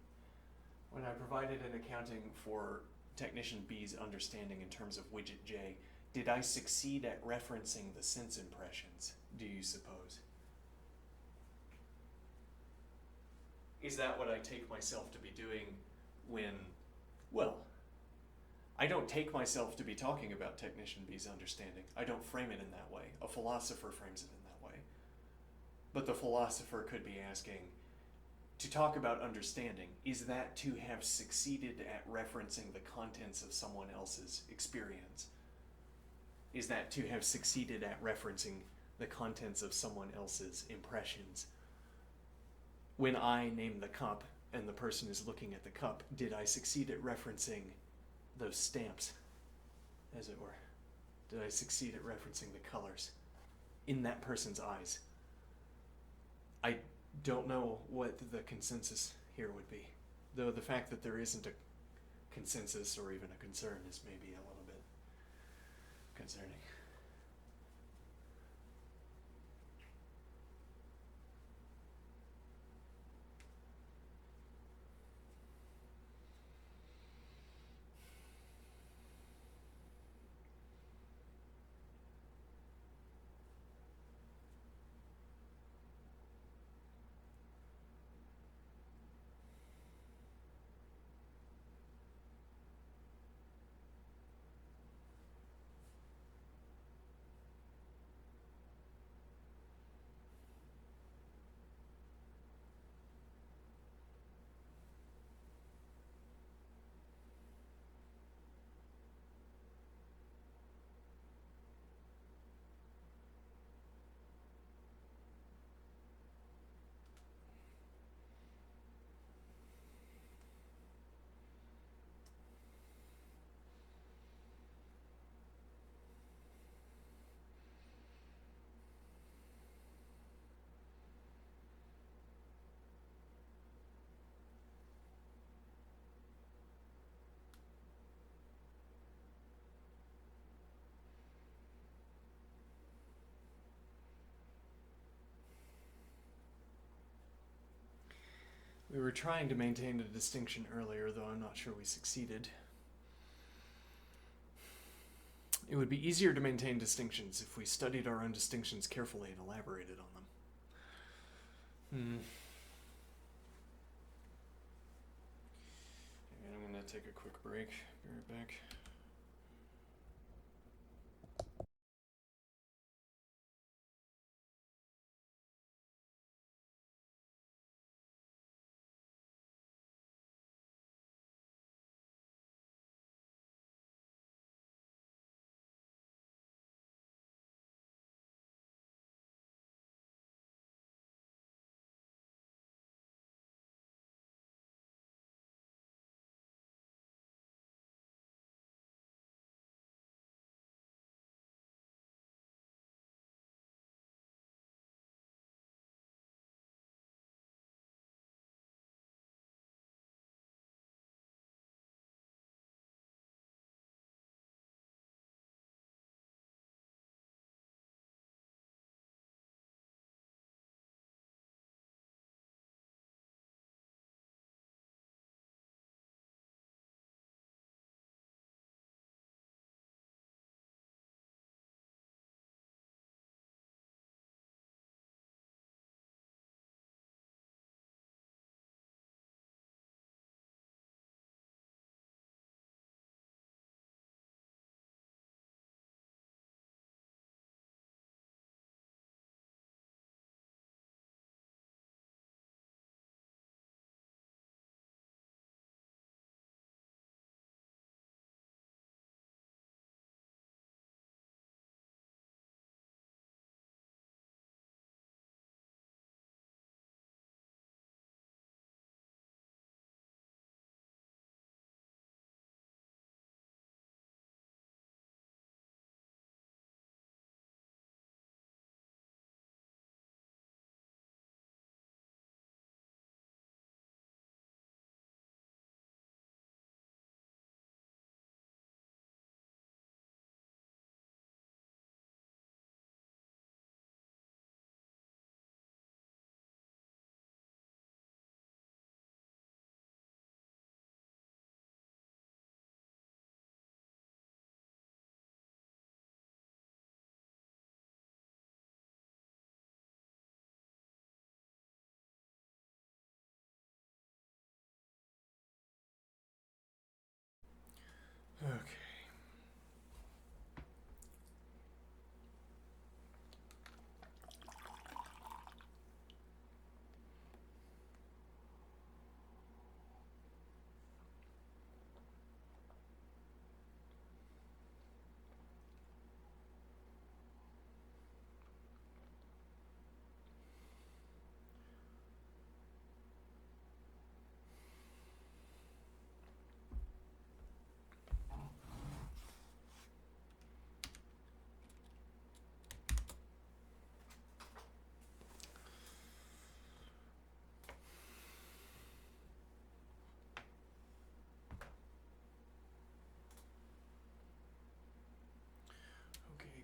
when I provided an accounting for technician B's understanding in terms of widget J, did I succeed at referencing the sense impressions, do you suppose? Is that what I take myself to be doing when, well, I don't take myself to be talking about technician B's understanding. I don't frame it in that way. A philosopher frames it in that way. But the philosopher could be asking, to talk about understanding, is that to have succeeded at referencing the contents of someone else's experience? Is that to have succeeded at referencing the contents of someone else's impressions? When I name the cup and the person is looking at the cup, did I succeed at referencing those stamps, as it were? Did I succeed at referencing the colors in that person's eyes? I don't know what the consensus here would be, though the fact that there isn't a consensus or even a concern is maybe a little bit concerning. We were trying to maintain a distinction earlier, though I'm not sure we succeeded. It would be easier to maintain distinctions if we studied our own distinctions carefully and elaborated on them. And I'm going to take a quick break. Be right back. Okay. Okay.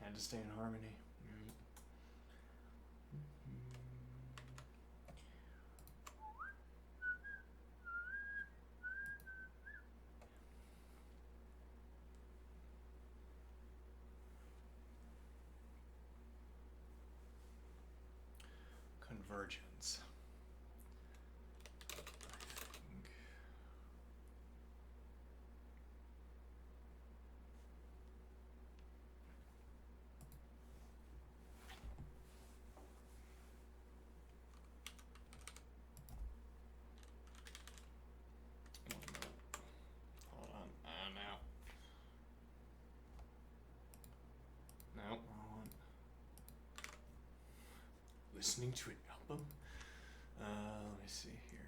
Had to stay in harmony. Convergence. I think. listening to an album? Let me see here.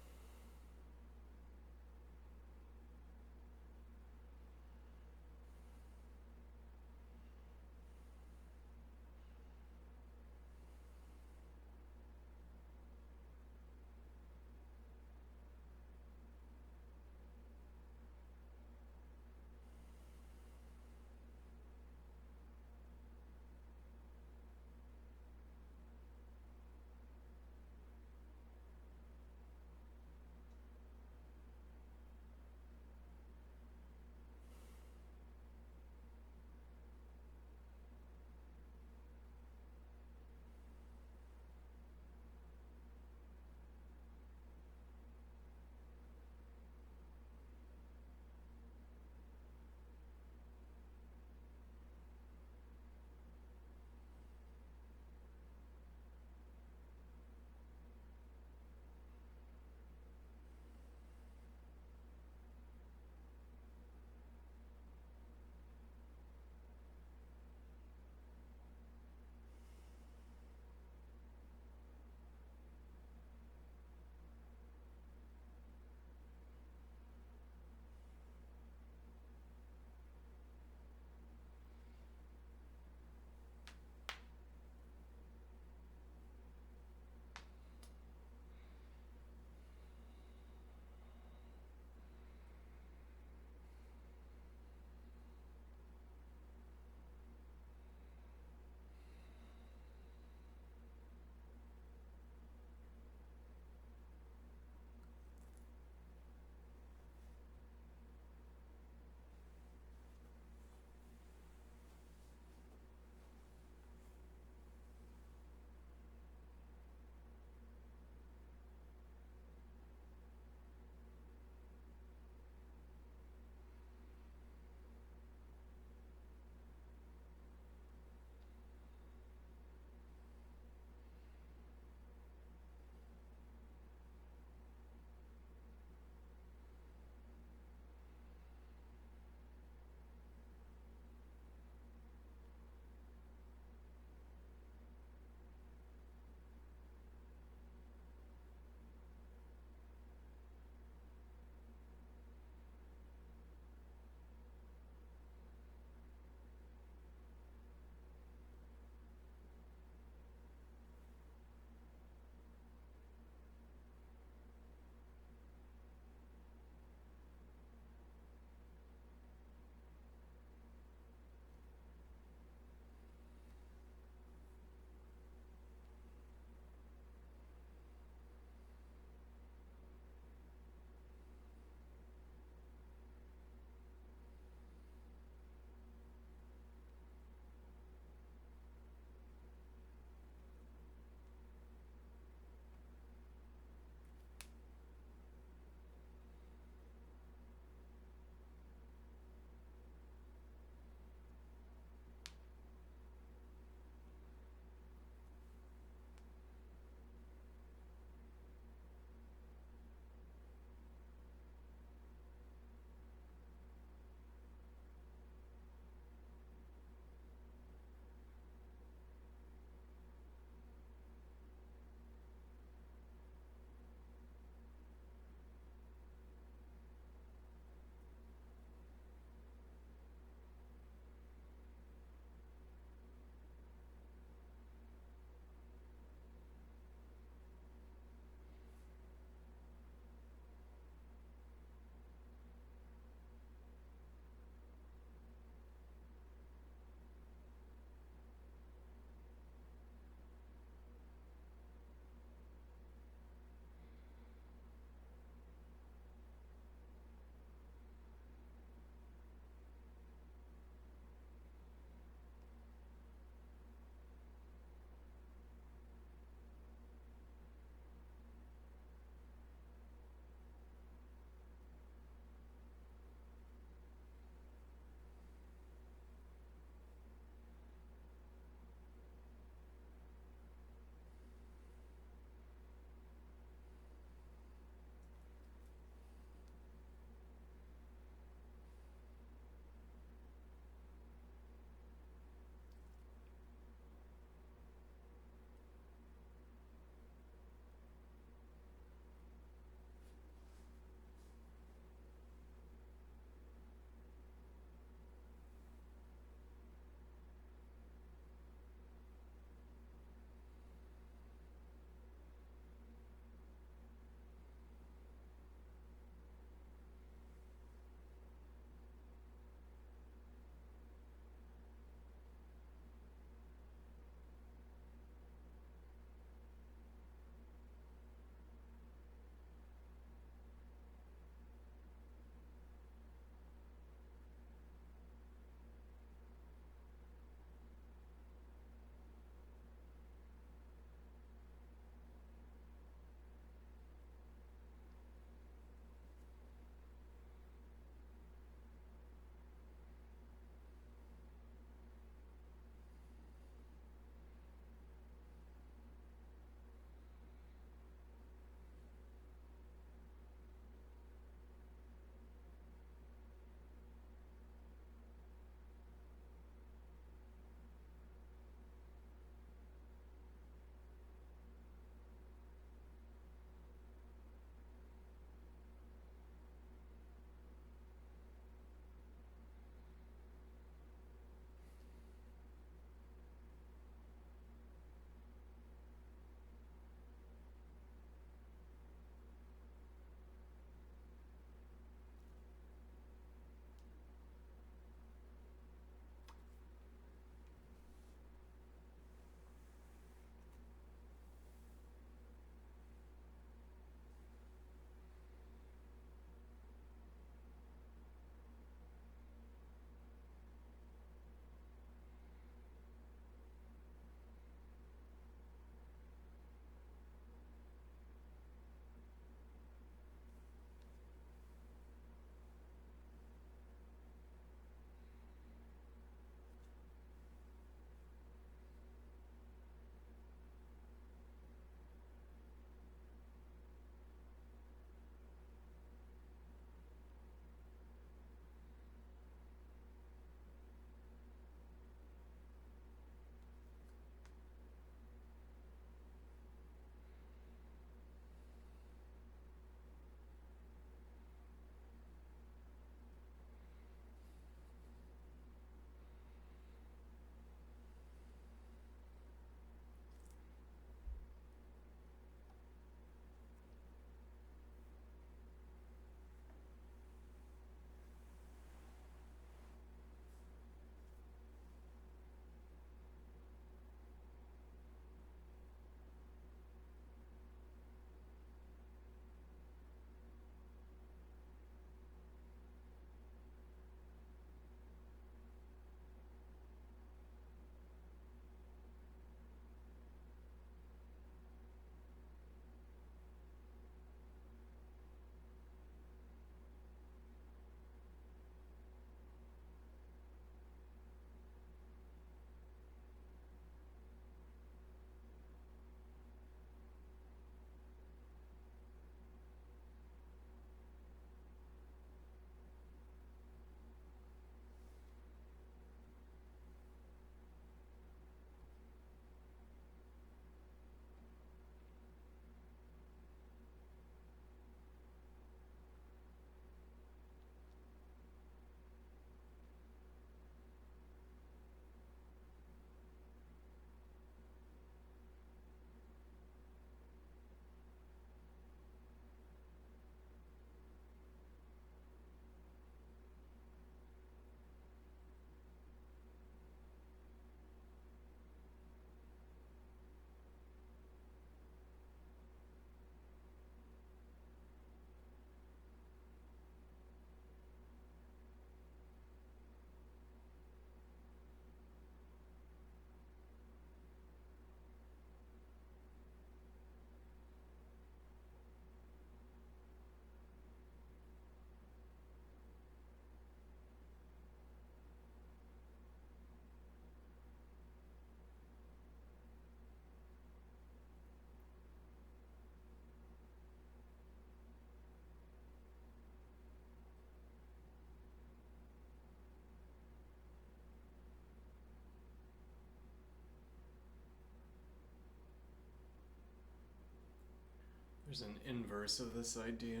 There's an inverse of this idea.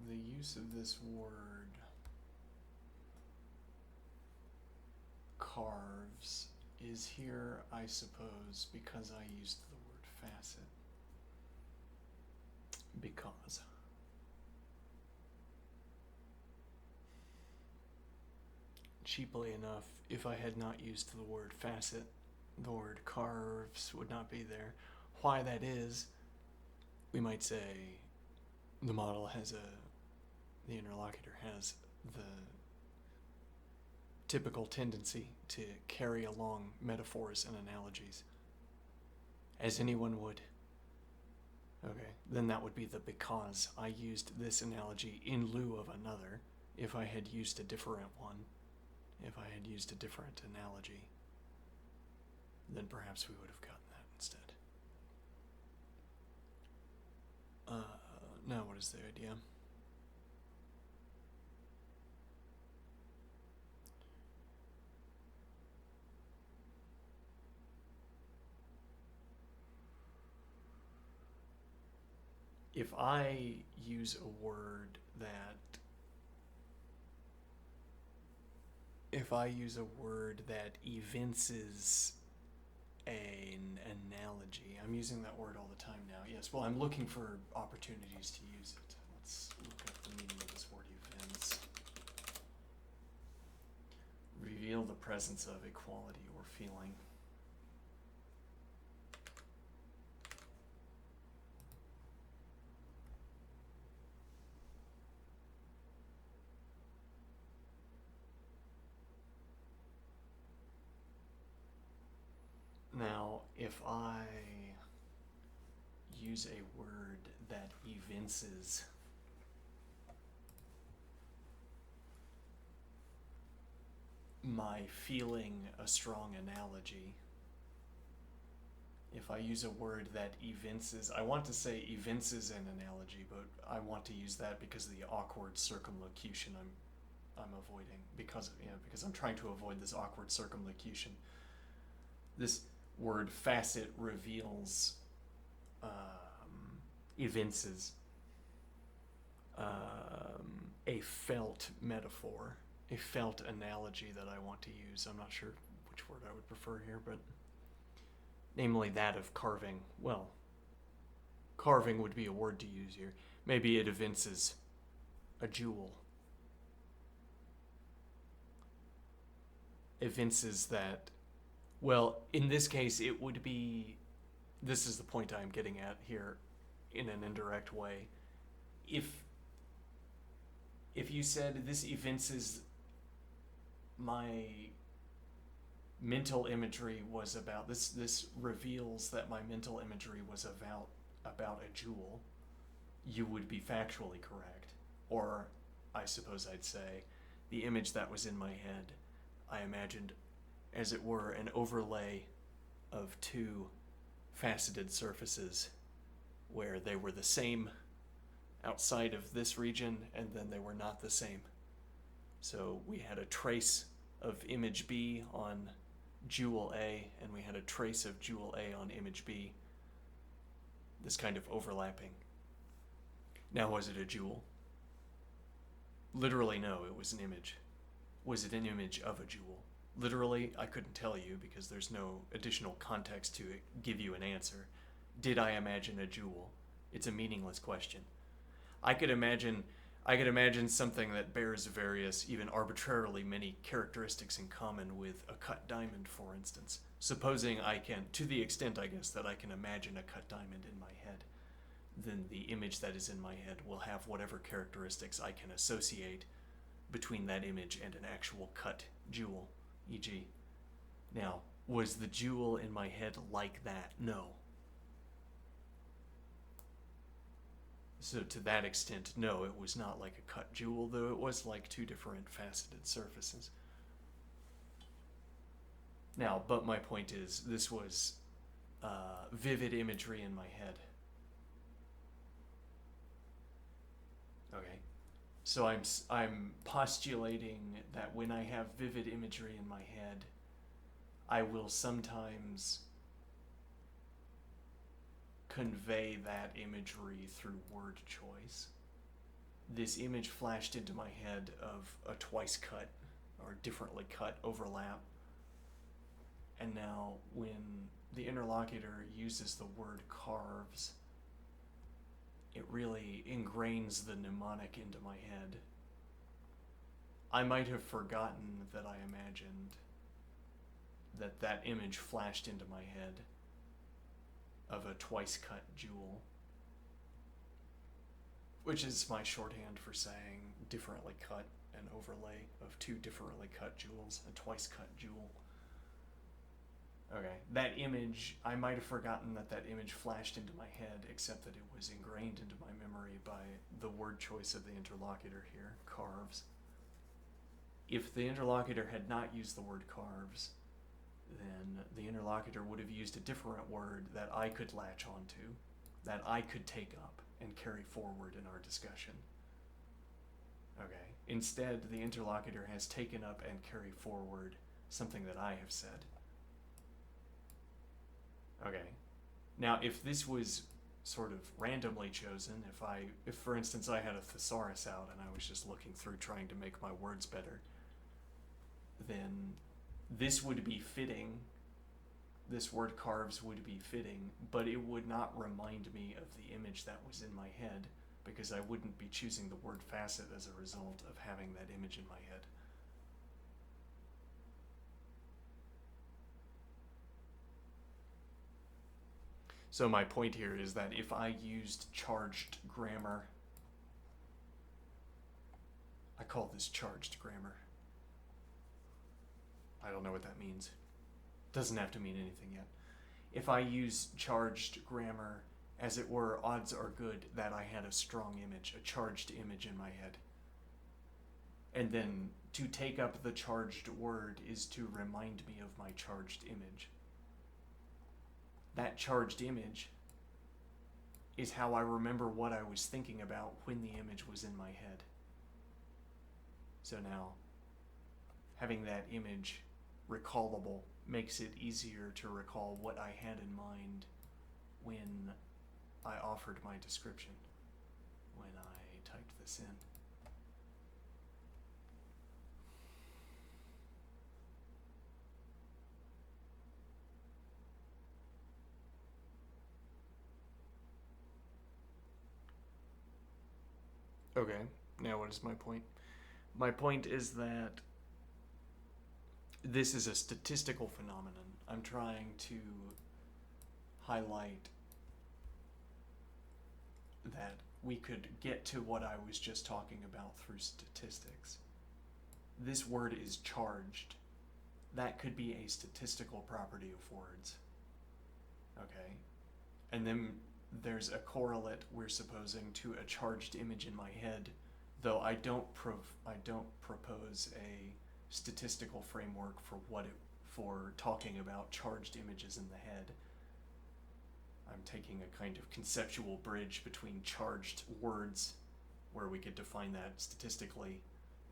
the use of this word carves is here, I suppose, because I used the word facet. Because. Cheaply enough, if I had not used the word facet, the word carves would not be there. Why that is, we might say the model has the interlocutor has the typical tendency to carry along metaphors and analogies, as anyone would. Okay, then that would be the because. I used this analogy in lieu of another. If I had used a different one, if I had used a different analogy, then perhaps we would have gotten that instead. Now what is the idea? If I use a word that evinces an analogy, I'm using that word all the time now. Yes, well, I'm looking for opportunities to use it. Let's look up the meaning of this word evince. Reveal the presence of a quality or feeling. Now, if I use a word that evinces my feeling a strong analogy, if I use a word that evinces, I want to say evinces an analogy, but I want to use that because of the awkward circumlocution I'm avoiding, because I'm trying to avoid this awkward circumlocution. This word facet reveals, evinces a felt metaphor, a felt analogy that I want to use. I'm not sure which word I would prefer here, but namely that of carving. Well, carving would be a word to use here. Maybe it evinces a jewel. Evinces that, well, in this case, it would be, this is the point I'm getting at here in an indirect way. If you said this evinces my mental imagery was about, this reveals that my mental imagery was about a jewel, you would be factually correct. Or I suppose I'd say the image that was in my head, I imagined, as it were, an overlay of two faceted surfaces where they were the same outside of this region and then they were not the same. So we had a trace of image B on jewel A and we had a trace of jewel A on image B. This kind of overlapping. Now, was it a jewel? Literally, no, it was an image. Was it an image of a jewel? Literally, I couldn't tell you because there's no additional context to give you an answer. Did I imagine a jewel? It's a meaningless question. I could imagine something that bears various, even arbitrarily many characteristics in common with a cut diamond, for instance. Supposing I can, to the extent, I guess, that I can imagine a cut diamond in my head, then the image that is in my head will have whatever characteristics I can associate between that image and an actual cut jewel, e.g. Now, was the jewel in my head like that? No. So to that extent, no, it was not like a cut jewel, though it was like two different faceted surfaces. Now, but my point is, this was vivid imagery in my head. Okay, so I'm postulating that when I have vivid imagery in my head, I will sometimes convey that imagery through word choice. This image flashed into my head of a twice cut or differently cut overlap. And now when the interlocutor uses the word carves, it really ingrains the mnemonic into my head. I might have forgotten that I imagined that image flashed into my head of a twice cut jewel, which is my shorthand for saying differently cut, an overlay of two differently cut jewels, a twice cut jewel. Okay, that image, I might have forgotten that image flashed into my head, except that it was ingrained into my memory by the word choice of the interlocutor here, carves. If the interlocutor had not used the word carves, then the interlocutor would have used a different word that I could latch onto, that I could take up and carry forward in our discussion. Okay, instead, the interlocutor has taken up and carried forward something that I have said. Okay, now if this was sort of randomly chosen, if for instance I had a thesaurus out and I was just looking through trying to make my words better, then this would be fitting, this word carves would be fitting, but it would not remind me of the image that was in my head, because I wouldn't be choosing the word facet as a result of having that image in my head. So my point here is that if I used charged grammar, I call this charged grammar. I don't know what that means. Doesn't have to mean anything yet. If I use charged grammar, as it were, odds are good that I had a strong image, a charged image in my head. And then to take up the charged word is to remind me of my charged image. That charged image is how I remember what I was thinking about when the image was in my head. So now, having that image recallable makes it easier to recall what I had in mind when I offered my description, when I typed this in. Okay, now what is my point? My point is that this is a statistical phenomenon. I'm trying to highlight that we could get to what I was just talking about through statistics. This word is charged. That could be a statistical property of words. Okay? And then there's a correlate, we're supposing, to a charged image in my head, though I don't propose a statistical framework for talking about charged images in the head. I'm taking a kind of conceptual bridge between charged words, where we could define that statistically,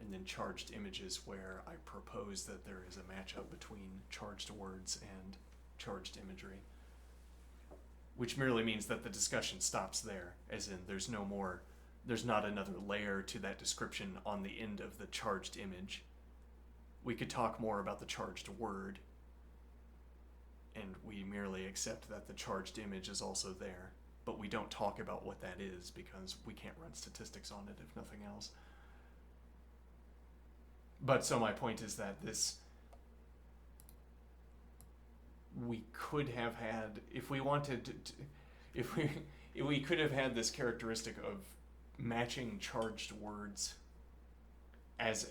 and then charged images, where I propose that there is a matchup between charged words and charged imagery. Which merely means that the discussion stops there, as in there's not another layer to that description on the end of the charged image. We could talk more about the charged word, and we merely accept that the charged image is also there, but we don't talk about what that is because we can't run statistics on it, if nothing else. But so my point is that we could have had, if we wanted to, if we could have had this characteristic of matching charged words as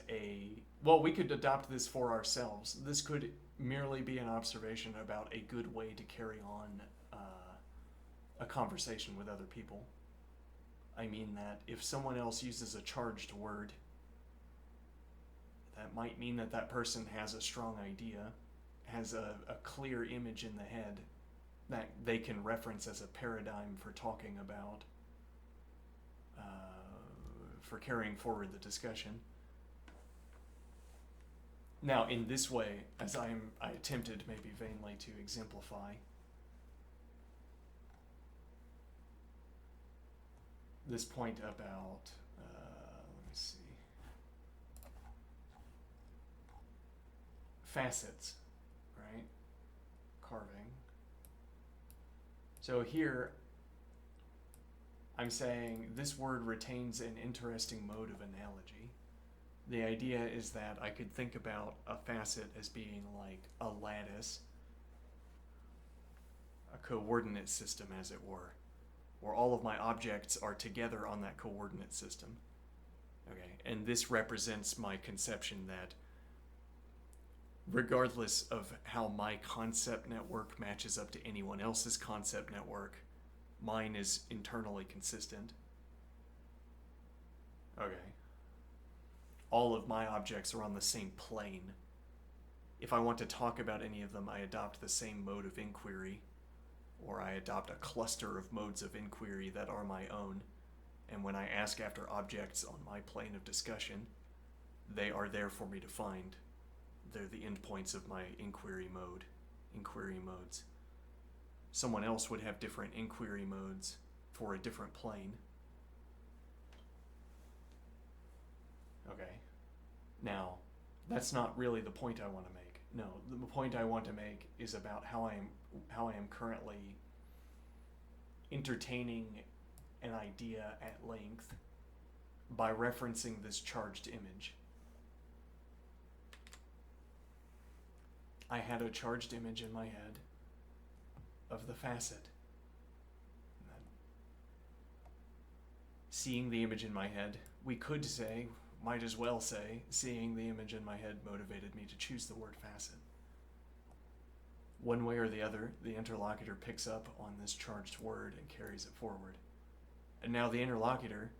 we could adopt this for ourselves. This could merely be an observation about a good way to carry on a conversation with other people. I mean that if someone else uses a charged word, that might mean that person has a strong idea, has a clear image in the head that they can reference as a paradigm for talking about, for carrying forward the discussion. Now, in this way, as I attempted maybe vainly to exemplify, this point about, let me see, facets, right? Carving. So here, I'm saying this word retains an interesting mode of analogy. The idea is that I could think about a facet as being like a lattice, a coordinate system as it were, where all of my objects are together on that coordinate system. Okay, and this represents my conception that regardless of how my concept network matches up to anyone else's concept network, mine is internally consistent. Okay. All of my objects are on the same plane. If I want to talk about any of them, I adopt the same mode of inquiry, or I adopt a cluster of modes of inquiry that are my own. And when I ask after objects on my plane of discussion, they are there for me to find. They're the endpoints of my inquiry modes. Someone else would have different inquiry modes for a different plane. Okay. Now, that's not really the point I want to make. No, the point I want to make is about how I am currently entertaining an idea at length by referencing this charged image. I had a charged image in my head of the facet. Seeing the image in my head, we could say, might as well say, seeing the image in my head motivated me to choose the word facet. One way or the other, the interlocutor picks up on this charged word and carries it forward. And now the interlocutor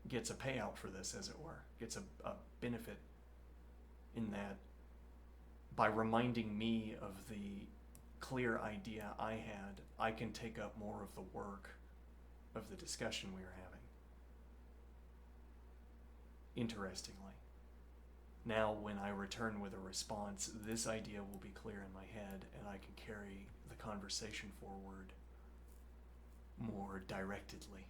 gets a payout for this, as it were, gets a benefit in that by reminding me of the clear idea I had, I can take up more of the work of the discussion we were having. Interestingly, now when I return with a response, this idea will be clear in my head and I can carry the conversation forward more directedly.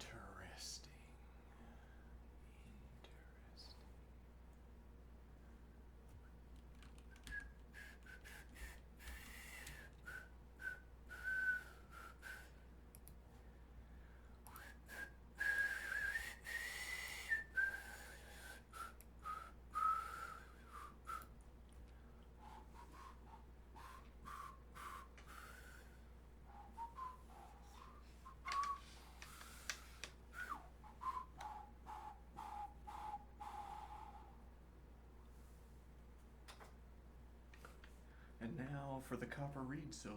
Interesting. And now for the copper reed solo.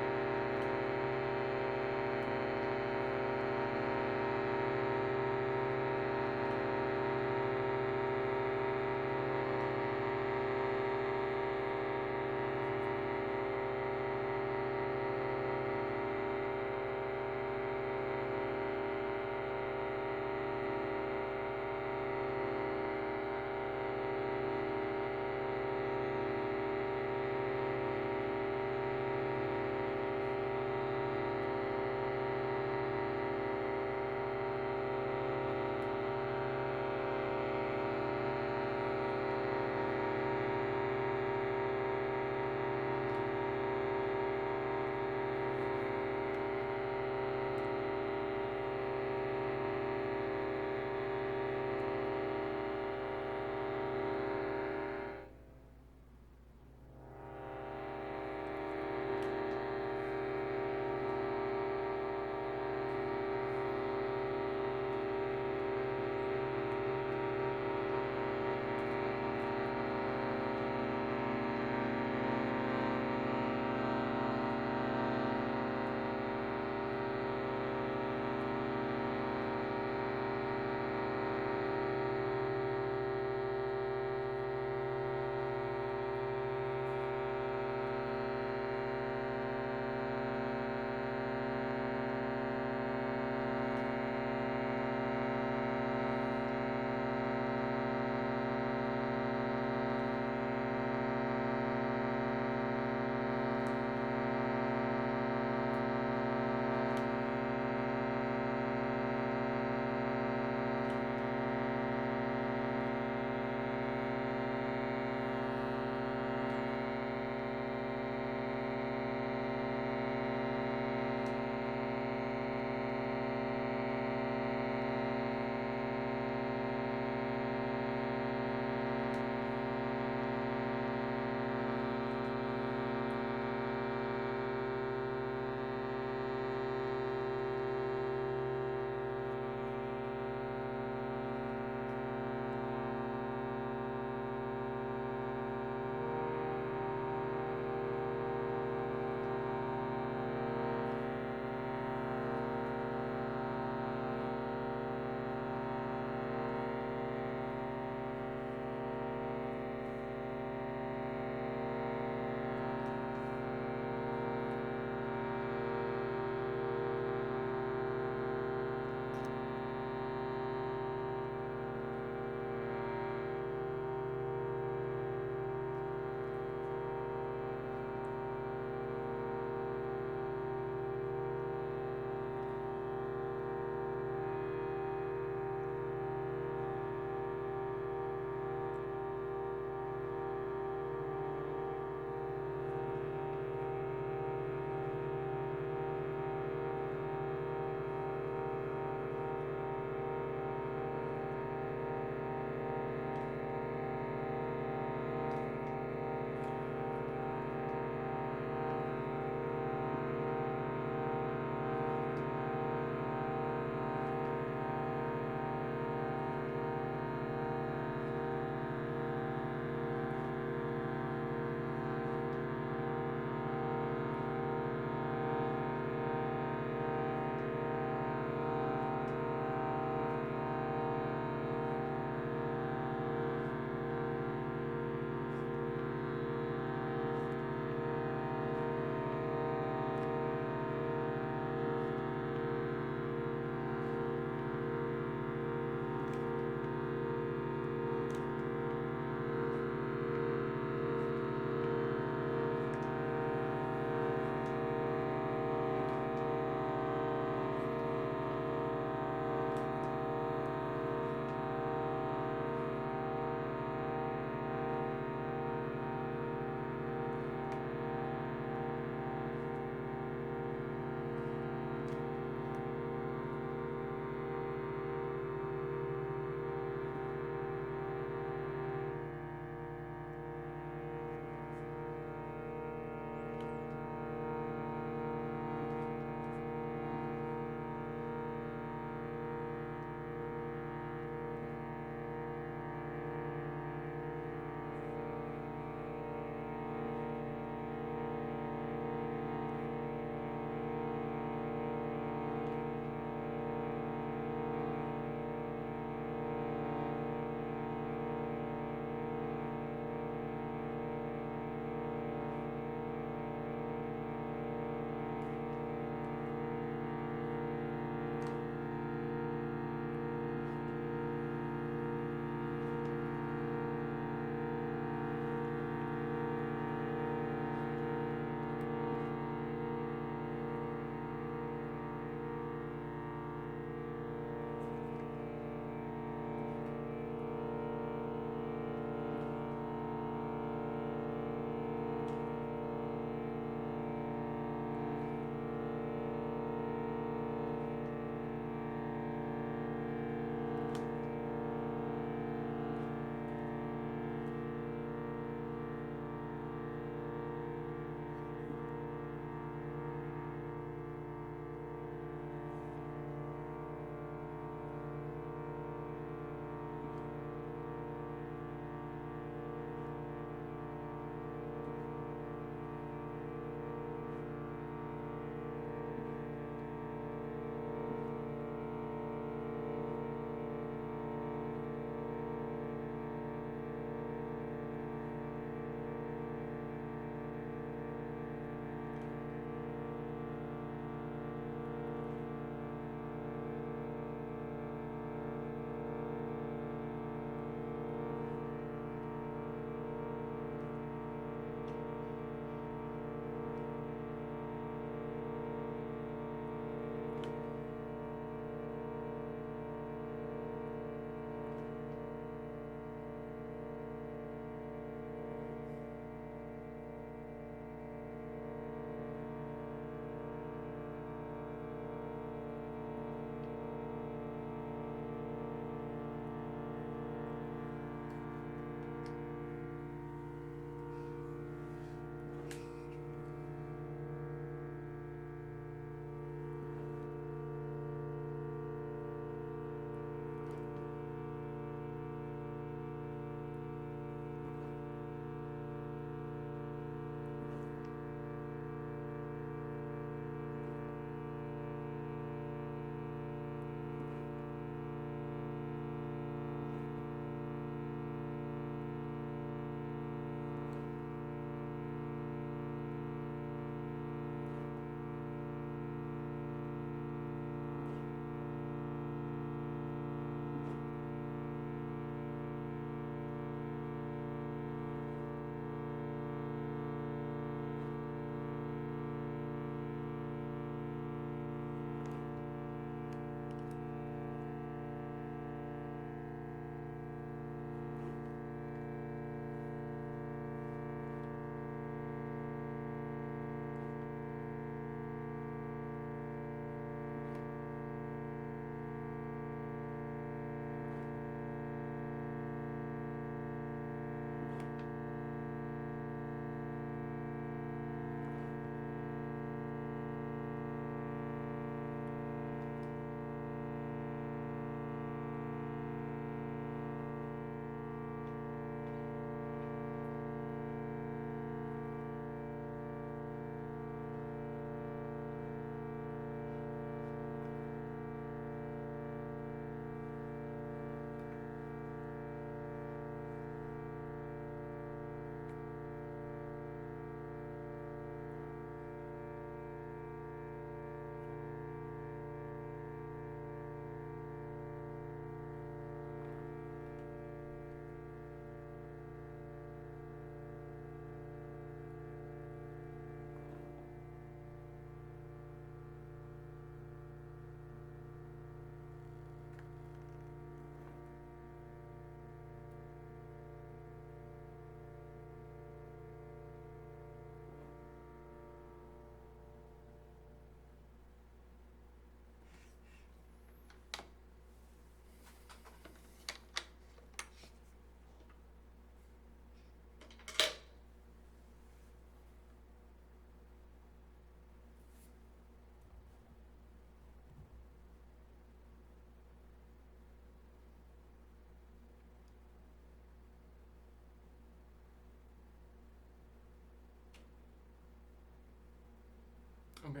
Okay.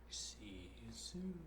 See you soon.